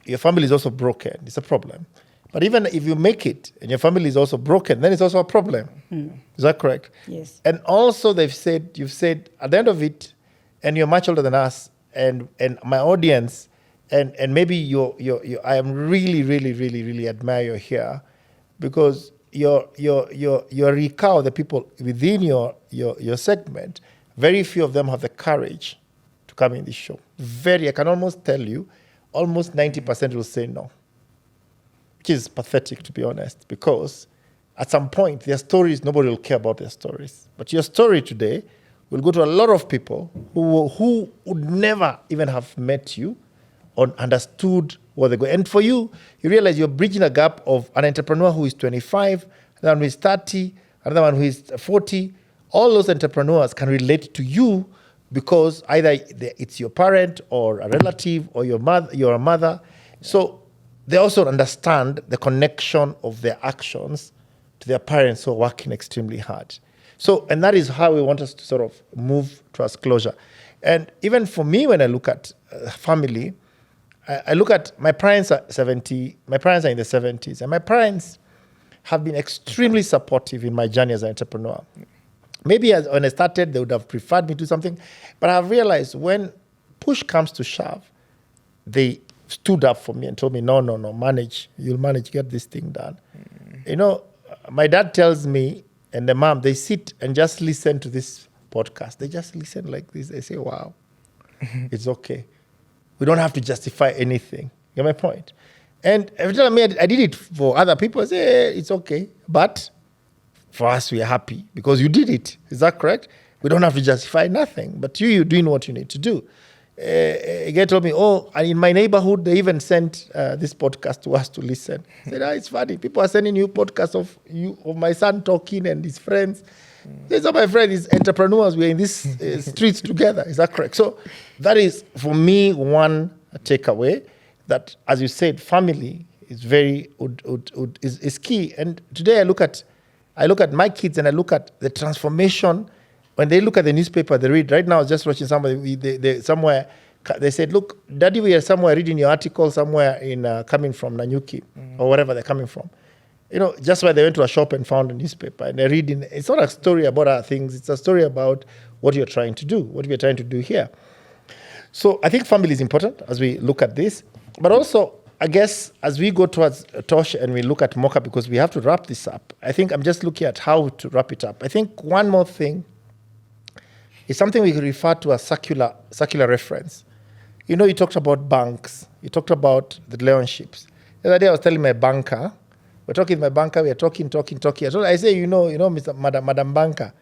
your family is also broken, it's a problem. But even if you make it and your family is also broken, then it's also a problem. Is that correct? Yes. And also you've said at the end of it, and you're much older than us, and my audience, and maybe I am really admire you here, because your recall, the people within your segment, very few of them have the courage to come in this show. I can almost tell you, almost 90% will say no, which is pathetic, to be honest, because at some point, their stories, nobody will care about their stories. But your story today will go to a lot of people who would never even have met you or understood what they go. And for you, you realize you're bridging a gap of an entrepreneur who is 25, another one who is 30, another one who is 40. All those entrepreneurs can relate to you, because either it's your parent or a relative or your mother. So they also understand the connection of their actions to their parents who are working extremely hard. So, and that is how we want us to sort of move towards closure. And even for me, when I look at family, I look at my parents are 70, my parents are in the 70s, and my parents have been extremely supportive in my journey as an entrepreneur. Maybe when I started, they would have preferred me to do something, but I've realized when push comes to shove, they stood up for me and told me, no, manage, you'll manage, get this thing done. My dad tells me, and the mom, they sit and just listen to this podcast. They just listen like this. They say, wow, it's okay. We don't have to justify anything. You get my point? And every time I did it for other people, I say, hey, it's okay. But for us, we are happy because you did it. Is that correct? We don't have to justify nothing. But you're doing what you need to do. A guy told me, and in my neighborhood, they even sent this podcast to us to listen. I said, it's funny. People are sending you podcasts of my son talking and his friends. These are my friends, these entrepreneurs. We're in these streets together. Is that correct? So that is, for me, one takeaway that, as you said, family is is key. And today I look at my kids and I look at the transformation. When they look at the newspaper, they read. Right now, I was just watching somebody somewhere. They said, look, Daddy, we are somewhere reading your article somewhere in coming from Nanyuki or wherever they're coming from. just why they went to a shop and found a newspaper and they're reading. It's not a story about other things. It's a story about what you're trying to do, what we're trying to do here. So I think family is important as we look at this. But also, I guess, as we go towards Tosh and we look at Mocha, because we have to wrap this up, I think I'm just looking at how to wrap it up. I think one more thing is something we refer to as circular reference. You talked about banks. You talked about the relationships. The other day I was telling my banker, we're talking to my banker, we are talking. I say, Mr. Madam Banker,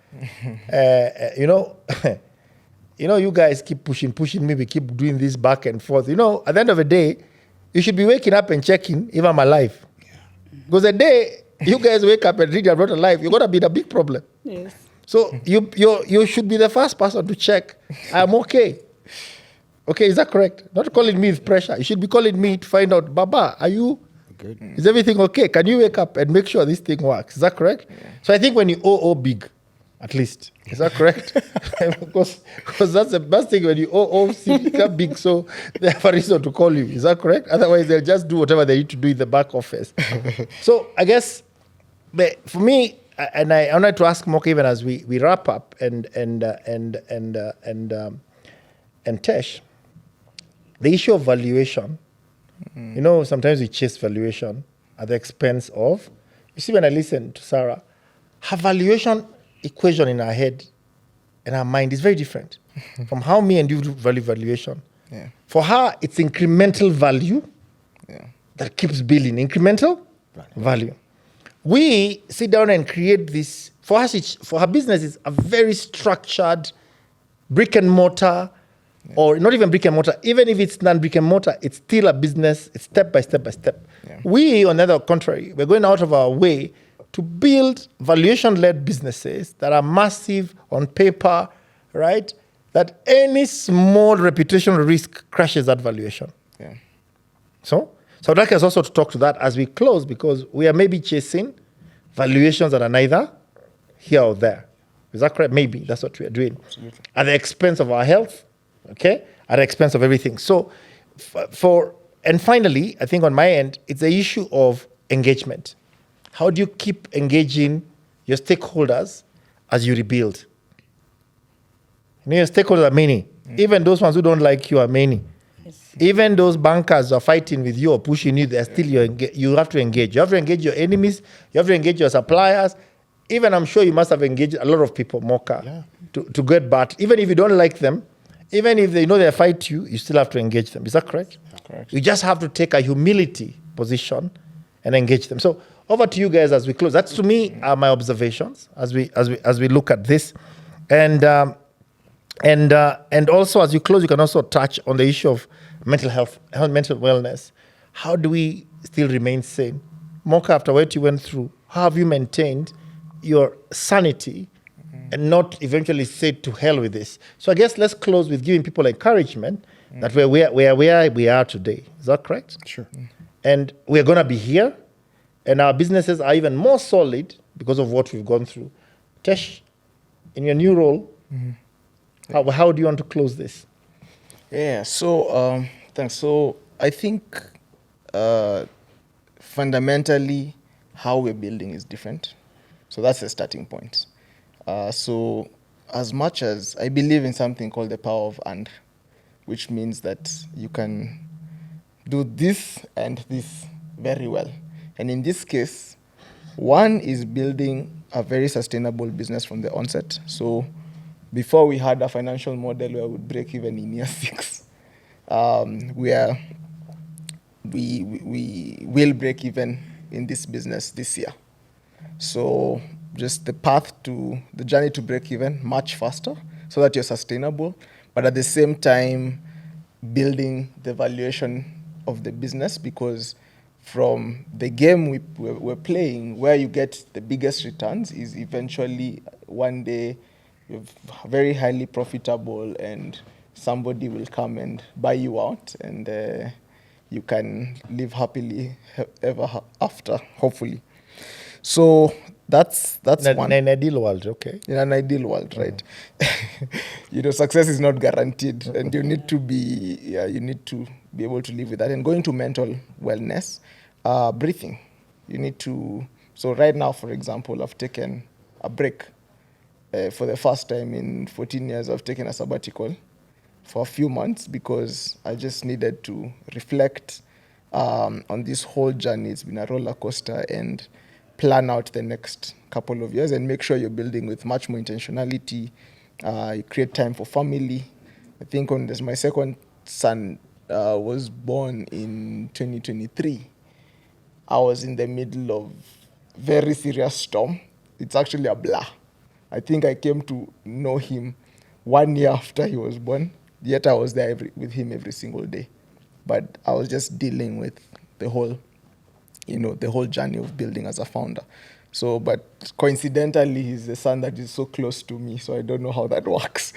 you guys keep pushing me, we keep doing this back and forth. At the end of the day, you should be waking up and checking if I'm alive. Because the day you guys wake up and read you're not alive, you're going to be in a big problem. Yes. So you should be the first person to check, I'm okay. Okay, is that correct? Not calling me with pressure. You should be calling me to find out, Baba, are you good? Is everything okay? Can you wake up and make sure this thing works? Is that correct? Yeah. So I think when you owe big, at least. Is that correct? Because that's the best thing when you owe big, so they have a reason to call you. Is that correct? Otherwise, they'll just do whatever they need to do in the back office. So I guess, for me, and I wanted to ask Mocha even as we wrap up and Tesh, the issue of valuation. Sometimes we chase valuation at the expense of. You see, when I listen to Sarah, her valuation equation in her head and her mind is very different from how me and you do value valuation. Yeah. For her, it's incremental value that keeps building. Incremental value. We sit down and create this. For us, for her business, it's a very structured brick and mortar, or not even brick and mortar. Even if it's non-brick and mortar, it's still a business. It's step by step by step. Yeah. We, on the other contrary, we're going out of our way to build valuation-led businesses that are massive on paper, right? That any small reputational risk crashes that valuation. Yeah. So I'd like us also to talk to that as we close, because we are maybe chasing valuations that are neither here or there. Is that correct? Maybe that's what we are doing. Absolutely. At the expense of our health, okay? At the expense of everything. So and finally, I think on my end, it's the issue of engagement. How do you keep engaging your stakeholders as you rebuild? Your stakeholders are many. Even those ones who don't like you are many. Yes. Even those bankers who are fighting with you or pushing you, they're still you have to engage. You have to engage your enemies. You have to engage your suppliers. Even I'm sure you must have engaged a lot of people, Mocha, to get back. Even if you don't like them, even if they know they fight you, you still have to engage them. Is that correct? Correct. You just have to take a humility position and engage them. So over to you guys as we close. That's, to me, are my observations as we look at this, and also as you close, you can also touch on the issue of mental health, mental wellness. How do we still remain sane? Mocha, after what you went through, how have you maintained your sanity and not eventually say to hell with this? So I guess let's close with giving people encouragement that we're where we are today. Is that correct? Sure. And we're going to be here, and our businesses are even more solid because of what we've gone through. Tesh, in your new role, how do you want to close this? Yeah, so thanks. So I think fundamentally how we're building is different. So that's the starting point. So as much as I believe in something called the power of and, which means that you can do this and this very well. And in this case, one is building a very sustainable business from the onset. So before we had a financial model where we would break even in year 6, we will break even in this business this year. So just the path to the journey to break even much faster so that you're sustainable, but at the same time building the valuation of the business, because from the game we're playing, where you get the biggest returns is eventually one day you're very highly profitable and somebody will come and buy you out, and you can live happily ever after, hopefully. So that's one. In an ideal world, okay. In an ideal world, right? Success is not guaranteed, and you need to be able to live with that. And going to mental wellness, breathing. You need to So right now, for example, I've taken a break. For the first time in 14 years, I've taken a sabbatical for a few months because I just needed to reflect on this whole journey. It's been a roller coaster, and plan out the next couple of years and make sure you're building with much more intentionality. You create time for family. I think when my second son was born in 2023, I was in the middle of very serious storm. It's actually a blur. I think I came to know him 1 year after he was born, yet I was there with him every single day. But I was just dealing with the whole journey of building as a founder. So, but coincidentally, he's the son that is so close to me, so I don't know how that works.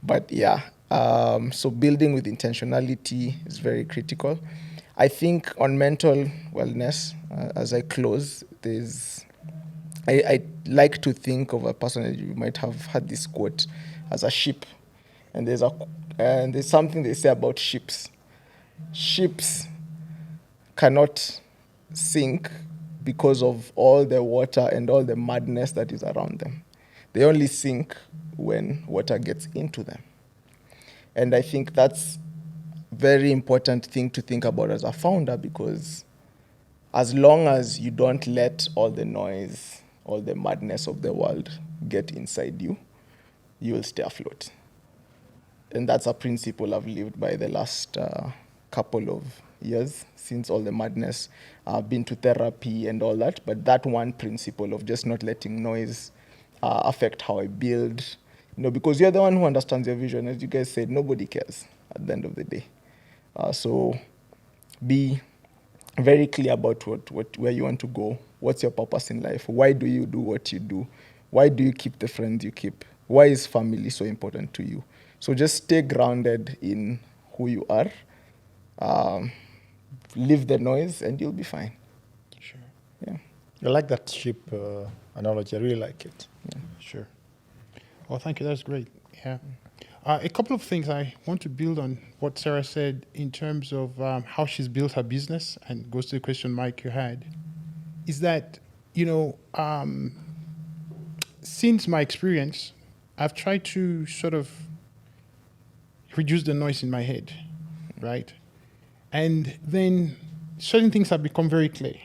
But yeah, so building with intentionality is very critical. I think on mental wellness, as I close, I like to think of a person, you might have heard this quote, as a ship. And there's something they say about ships. Ships cannot sink because of all the water and all the madness that is around them. They only sink when water gets into them. And I think that's a very important thing to think about as a founder, because as long as you don't let all the noise, all the madness of the world get inside you, you will stay afloat. And that's a principle I've lived by the last couple of years, since all the madness. I've been to therapy and all that, but that one principle of just not letting noise affect how I build, because you're the one who understands your vision. As you guys said, nobody cares at the end of the day. So be very clear about where you want to go. What's your purpose in life? Why do you do what you do? Why do you keep the friends you keep? Why is family so important to you? So just stay grounded in who you are. Leave the noise and you'll be fine. Sure. Yeah. I like that ship analogy. I really like it. Yeah. Sure. Well, thank you. That's great. Yeah. A couple of things I want to build on what Sarah said in terms of how she's built her business, and goes to the question, Mike, you had, is that, since my experience, I've tried to sort of reduce the noise in my head, right? And then certain things have become very clear.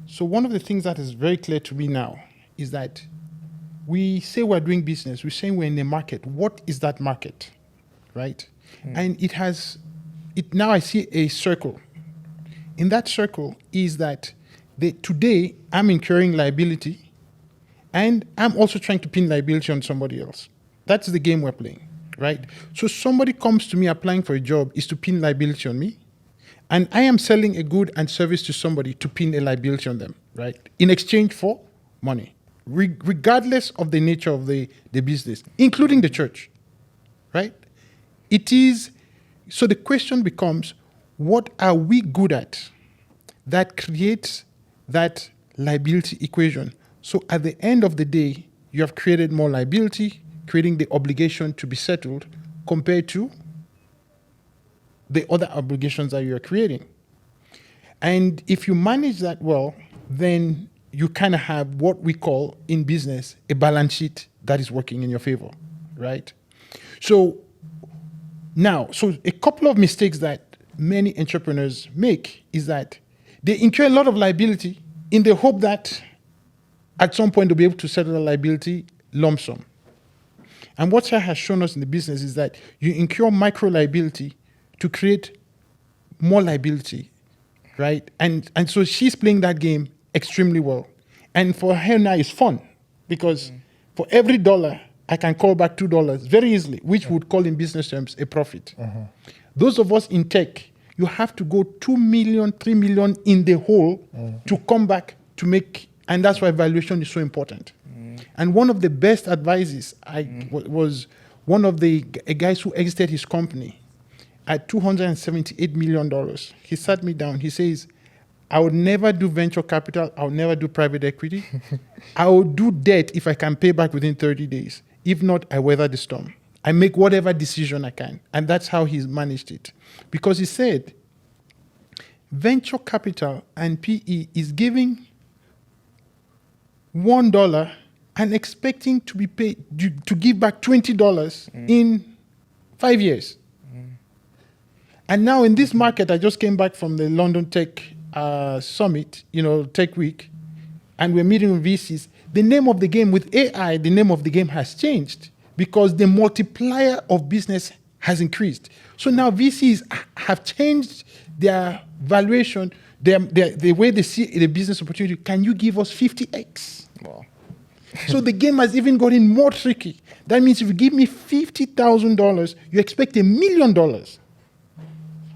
So one of the things that is very clear to me now is that we say we're doing business, we're saying we're in a market. What is that market, right? And now I see a circle. In that circle is that today I'm incurring liability, and I'm also trying to pin liability on somebody else. That's the game we're playing, right? So somebody comes to me applying for a job is to pin liability on me, and I am selling a good and service to somebody to pin a liability on them, right? In exchange for money, regardless of the nature of the business, including the church, right? So the question becomes, what are we good at that creates that liability equation? So at the end of the day, you have created more liability, creating the obligation to be settled compared to the other obligations that you're creating. And if you manage that well, then you kind of have what we call in business a balance sheet that is working in your favor, right? So a couple of mistakes that many entrepreneurs make is that they incur a lot of liability in the hope that at some point they'll be able to settle the liability lump sum. And what Sarah has shown us in the business is that you incur micro liability to create more liability, right? And so she's playing that game extremely well. And for her now, it's fun, because for every dollar, I can call back $2 very easily, which would call in business terms a profit. Those of us in tech, you have to go 2 million, 3 million in the hole to come back to make, and that's why valuation is so important. And one of the best advices was one of the guys who exited his company at $278 million. He sat me down. He says, I would never do venture capital. I would never do private equity. I will do debt if I can pay back within 30 days. If not, I weather the storm. I make whatever decision I can. And that's how he's managed it. Because he said, venture capital and PE is giving $1 and expecting to be paid to give back $20 in 5 years. And now in this market, I just came back from the London Tech Summit, Tech Week, and we're meeting with VCs. The name of the game with AI, the name of the game has changed because the multiplier of business has increased. So now VCs have changed their valuation, the way they see the business opportunity. Can you give us 50x? Wow. So the game has even gotten more tricky. That means if you give me $50,000, you expect $1 million.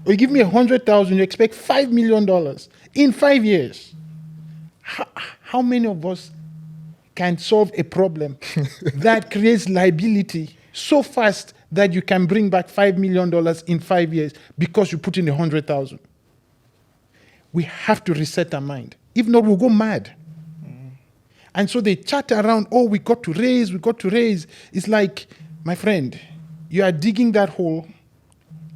Or you give me 100,000, you expect $5 million in 5 years. How many of us can solve a problem that creates liability so fast that you can bring back $5 million in 5 years because you put in 100,000? We have to reset our mind. If not, we'll go mad. And so they chat around, we got to raise. It's like, my friend, you are digging that hole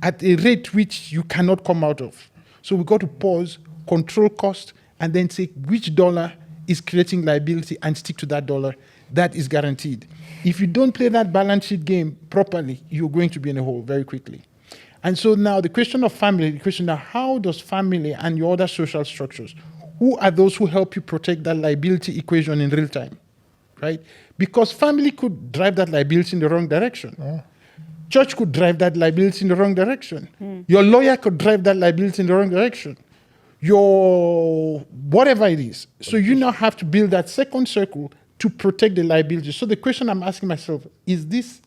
at a rate which you cannot come out of. So we got to pause, control cost, and then say which dollar is creating liability and stick to that dollar. That is guaranteed. If you don't play that balance sheet game properly, you're going to be in a hole very quickly. And so now the question of family, how does family and your other social structures, who are those who help you protect that liability equation in real time, right? Because family could drive that liability in the wrong direction. Yeah. Church could drive that liability in the wrong direction. Your lawyer could drive that liability in the wrong direction. Your whatever it is. So you now have to build that second circle to protect the liability. So the question I'm asking myself, is this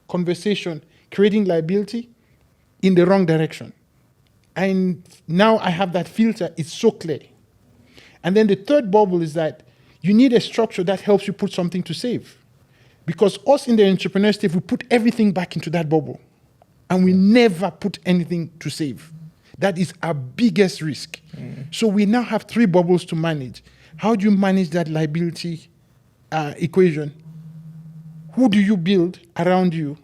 conversation creating liability in the wrong direction? And now I have that filter, it's so clear. And then the third bubble is that you need a structure that helps you put something to save. Because us in the entrepreneur stage, we put everything back into that bubble. And we never put anything to save. That is our biggest risk. So we now have 3 bubbles to manage. How do you manage that liability equation? Who do you build around you?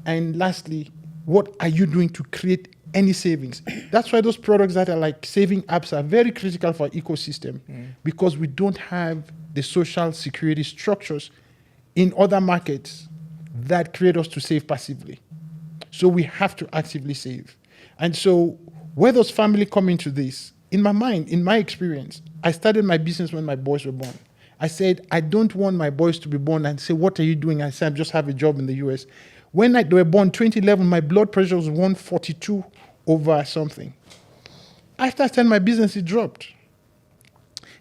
And lastly, what are you doing to create any savings? That's why those products that are like saving apps are very critical for our ecosystem because we don't have the social security structures in other markets that create us to save passively. So we have to actively save. And so where does family come into this? In my mind, in my experience, I started my business when my boys were born. I said, I don't want my boys to be born and say, what are you doing? I said, I just have a job in the US. When they were born 2011, my blood pressure was 142 over something. After I started my business, it dropped.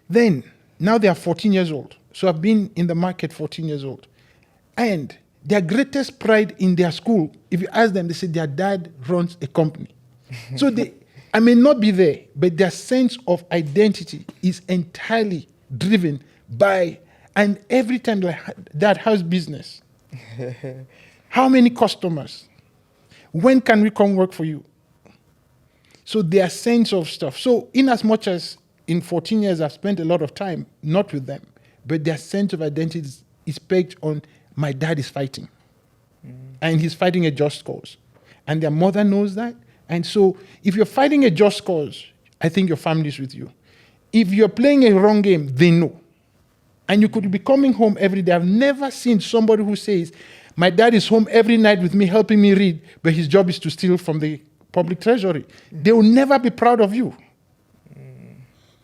Then, now they are 14 years old. So I've been in the market 14 years old. And their greatest pride in their school, if you ask them, they say their dad runs a company. So I may not be there, but their sense of identity is entirely driven by, and every time dad has business, how many customers? When can we come work for you? So their sense of stuff. So in as much as in 14 years I've spent a lot of time not with them, but their sense of identity is pegged on my dad is fighting. And he's fighting a just cause. And their mother knows that. And so if you're fighting a just cause, I think your family is with you. If you're playing a wrong game, they know. And you could be coming home every day. I've never seen somebody who says, my dad is home every night with me, helping me read, but his job is to steal from the public treasury. They will never be proud of you.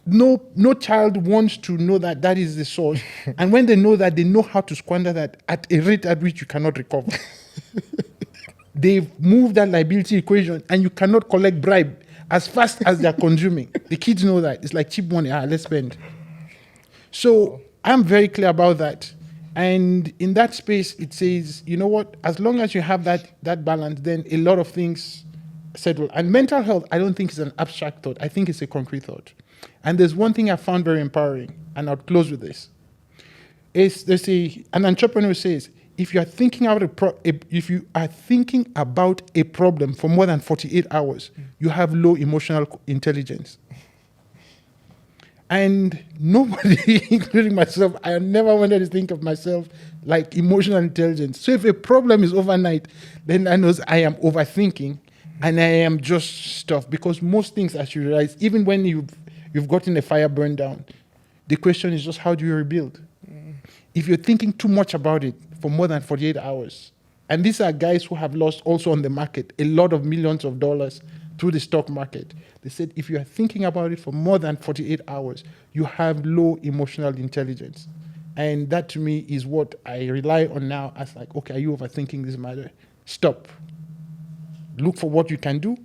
No child wants to know that that is the source. And when they know that, they know how to squander that at a rate at which you cannot recover. They've moved that liability equation and you cannot collect bribe as fast as they're consuming. The kids know that. It's like cheap money. Let's spend. So I'm very clear about that. And in that space, it says, you know what? As long as you have that balance, then a lot of things settle. And mental health, I don't think is an abstract thought. I think it's a concrete thought. And there's one thing I found very empowering, and I'll close with this. There's an entrepreneur who says, if you are thinking about a problem for more than 48 hours, you have low emotional intelligence. And nobody, including myself, I never wanted to think of myself like emotional intelligence. So if a problem is overnight, then I know I am overthinking and I am just stuff. Because most things, as you realize, even when you've gotten a fire burned down, the question is just how do you rebuild? if you're thinking too much about it for more than 48 hours, and these are guys who have lost also on the market a lot of millions of dollars through the stock market. They said if you are thinking about it for more than 48 hours, you have low emotional intelligence. And that to me is what I rely on now as like, okay, are you overthinking this matter? Stop. Look for what you can do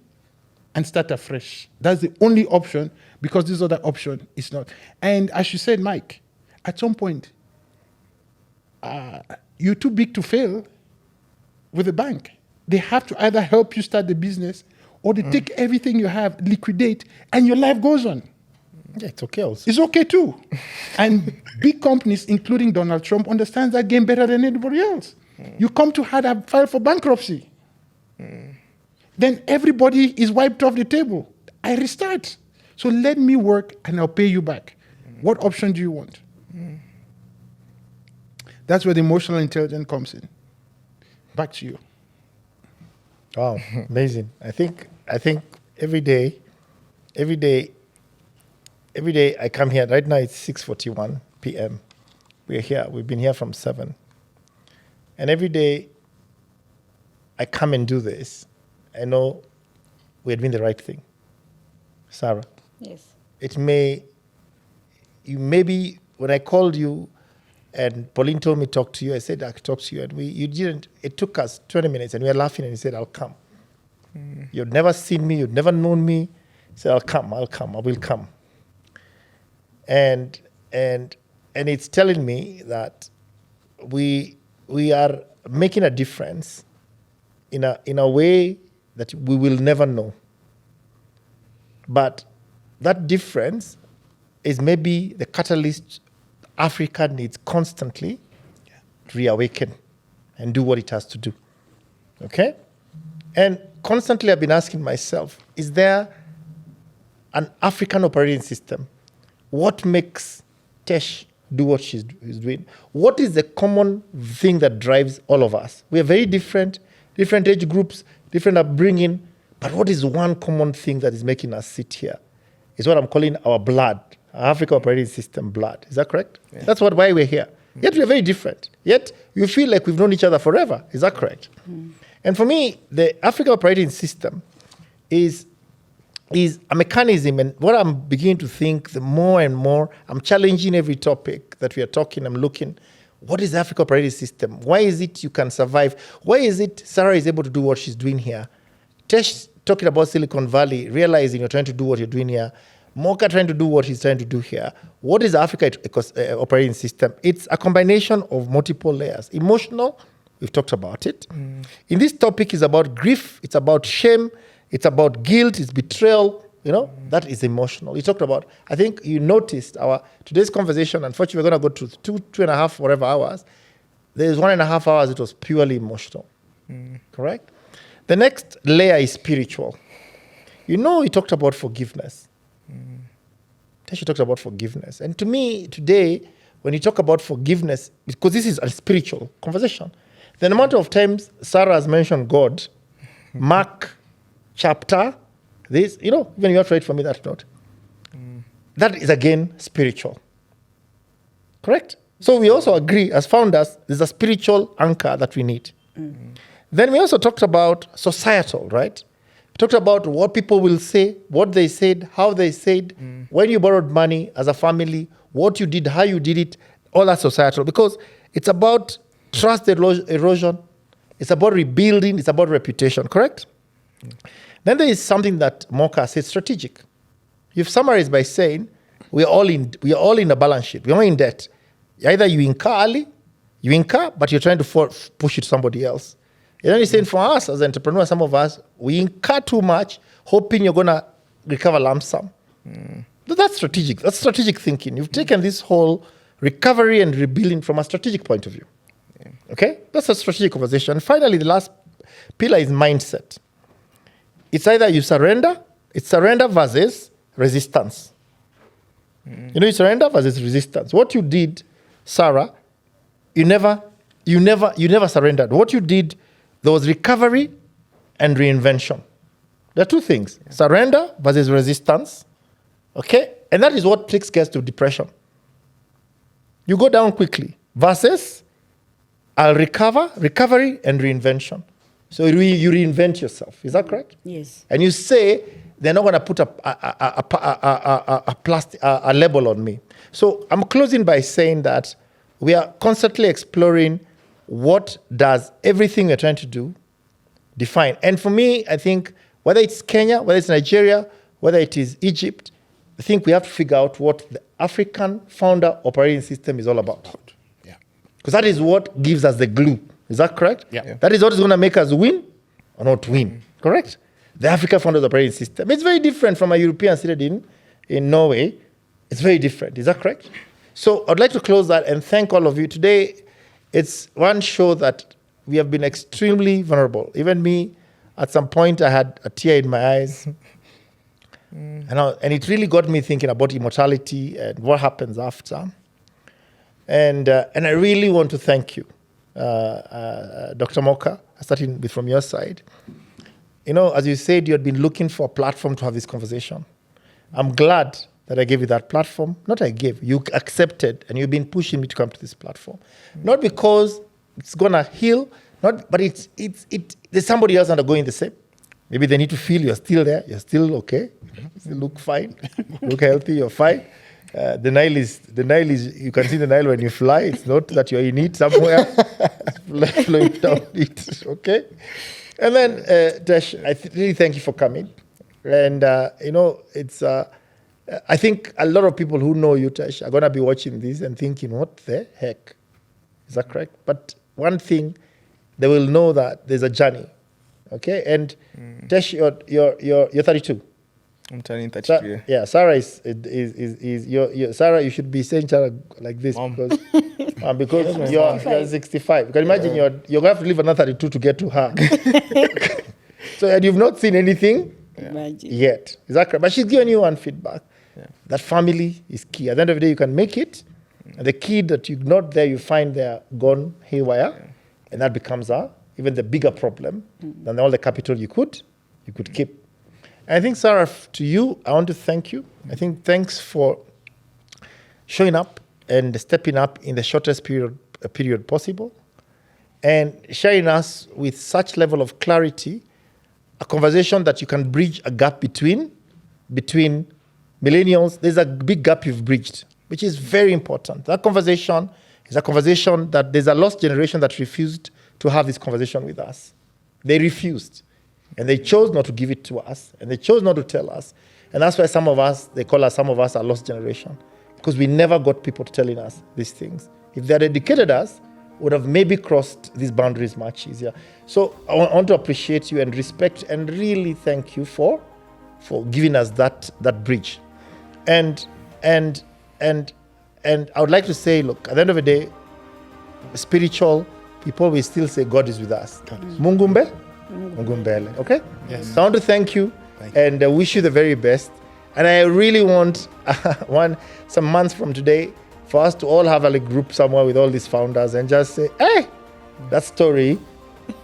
and start afresh. That's the only option, because this other option is not. And as you said, Mike, at some point, you're too big to fail with the bank. They have to either help you start the business or they take everything you have, liquidate, and your life goes on. Yeah, it's okay also. It's okay too. And big companies, including Donald Trump, understands that game better than anybody else. You come too hard and file for bankruptcy. Then everybody is wiped off the table. I restart. So let me work and I'll pay you back. What option do you want? That's where the emotional intelligence comes in. Back to you. Wow, amazing. I think every day I come here. Right now it's 6:41 p.m. We're here. We've been here from 7. And every day I come and do this, I know we're doing the right thing. Sarah. Yes. Maybe when I called you and Pauline told me to talk to you, I said I could talk to you, and you didn't. It took us 20 minutes, and we were laughing, and you said, I'll come. You'd never seen me, you'd never known me. You said, I will come. And it's telling me that we are making a difference in a way that we will never know. But that difference is maybe the catalyst Africa needs constantly to reawaken and do what it has to do. Okay? And constantly I've been asking myself, is there an African operating system? What makes Tesh do what she's doing? What is the common thing that drives all of us? We are very different age groups, different upbringing, but what is one common thing that is making us sit here? It's what I'm calling our blood, our Africa operating system blood. Is that correct? Yeah. That's why we're here. Yet we're very different. Yet you feel like we've known each other forever. Is that correct? And for me, the Africa operating system is a mechanism, and what I'm beginning to think, the more and more I'm challenging every topic that we are talking, I'm looking, what is the Africa operating system? Why is it you can survive? Why is it Sarah is able to do what she's doing here? Tesh talking about Silicon Valley, realizing you're trying to do what you're doing here. Mocha trying to do what he's trying to do here. What is the Africa operating system? It's a combination of multiple layers. Emotional, we've talked about it. In this topic, is about grief, it's about shame, it's about guilt, it's betrayal. That is emotional. You talked about, I think you noticed our today's conversation, unfortunately, we're going to go to 2.5 whatever hours. There's 1.5 hours, it was purely emotional. Correct? The next layer is spiritual. We talked about forgiveness. She talked about forgiveness. And to me, today, when you talk about forgiveness, because this is a spiritual conversation, the amount of times Sarah has mentioned God, Mark chapter, this, even you have to write for me that note. That is, again, spiritual. Correct? So we also agree, as founders, there's a spiritual anchor that we need. Then we also talked about societal, right? We talked about what people will say, what they said, how they said, when you borrowed money as a family, what you did, how you did it, all that societal. Because it's about trust erosion, it's about rebuilding, it's about reputation, correct? Then there is something that Mocha said, strategic. You've summarized by saying, we are all in a balance sheet, we're all in debt. Either you incur early, but you're trying to push it to somebody else. And then he's saying for us as entrepreneurs, some of us, we incur too much, hoping you're going to recover lump sum. That's strategic. That's strategic thinking. You've taken this whole recovery and rebuilding from a strategic point of view. Okay? That's a strategic conversation. And finally, the last pillar is mindset. It's either you surrender, it's surrender versus resistance. You surrender versus resistance. What you did, Sarah, you never surrendered. What you did, there was recovery and reinvention. There are two things. Surrender versus resistance. Okay? And that is what takes us to depression. You go down quickly, versus I'll recovery and reinvention. So you reinvent yourself. Is that correct? Yes. And you say they're not going to put a label on me. So I'm closing by saying that we are constantly exploring what does everything we're trying to do define. And for me, I think whether it's Kenya, whether it's Nigeria, whether it is Egypt, I think we have to figure out what the African founder operating system is all about. Yeah. Because that is what gives us the glue. Is that correct? Yeah. That is what is going to make us win or not win. Correct? The African founders operating system. It's very different from a European seated in Norway. It's very different. Is that correct? So I'd like to close that and thank all of you. Today, it's one show that we have been extremely vulnerable. Even me, at some point, I had a tear in my eyes. And it really got me thinking about immortality and what happens after. And I really want to thank you, Dr. Mocha, starting with from your side. You know, as you said, you had been looking for a platform to have this conversation. I'm glad that I gave you that platform. Not I gave, you accepted, and you've been pushing me to come to this platform. Not because it's gonna heal, but there's somebody else undergoing the same. Maybe they need to feel you're still there, you're still okay, you still look fine, look healthy, you're fine. The Nile is, you can see the Nile when you fly. It's not that you're in it somewhere, it's flowing down it, okay? And then, Tesh, I really thank you for coming. And, you know, it's, I think a lot of people who know you, Tesh, are going to be watching this and thinking, what the heck? Is that correct? But one thing, they will know that there's a journey, okay? And Tesh, you're 32. I'm turning 32. Yeah, Sarah is Sarah. You should be saying Sarah like this Mom. because you're 65. You can imagine you're gonna have to live another 32 to get to her. So and you've not seen anything yet. Is that correct? But she's given you one feedback. Yeah. That family is key. At the end of the day, you can make it. And the kid that you're not there, you find they're gone haywire, and that becomes even the bigger problem than all the capital you could keep. I think, Sarah, to you, I want to thank you. I think thanks for showing up and stepping up in the shortest period possible and sharing us with such level of clarity, a conversation that you can bridge a gap between millennials. There's a big gap you've bridged, which is very important. That conversation is a conversation that there's a lost generation that refused to have this conversation with us. They refused. And they chose not to give it to us. And they chose not to tell us. And that's why some of us a lost generation. Because we never got people telling us these things. If they had educated us, we would have maybe crossed these boundaries much easier. So I want to appreciate you and respect and really thank you for giving us that bridge. And I would like to say, look, at the end of the day, spiritual people will still say God is with us. Mungumbe? Mungumbele, okay? Yes. So I want to thank you and wish you the very best. And I really want some months from today for us to all have a group somewhere with all these founders and just say, hey, that story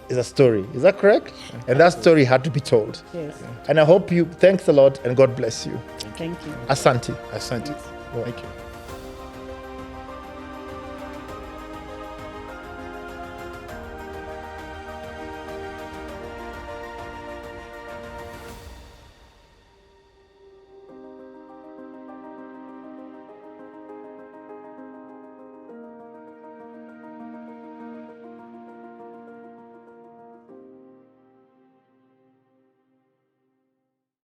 is a story. Is that correct? And that story had to be told. Yes. And I hope you, thanks a lot and God bless you. Thank you. Asante. Asante. Yes. Thank you.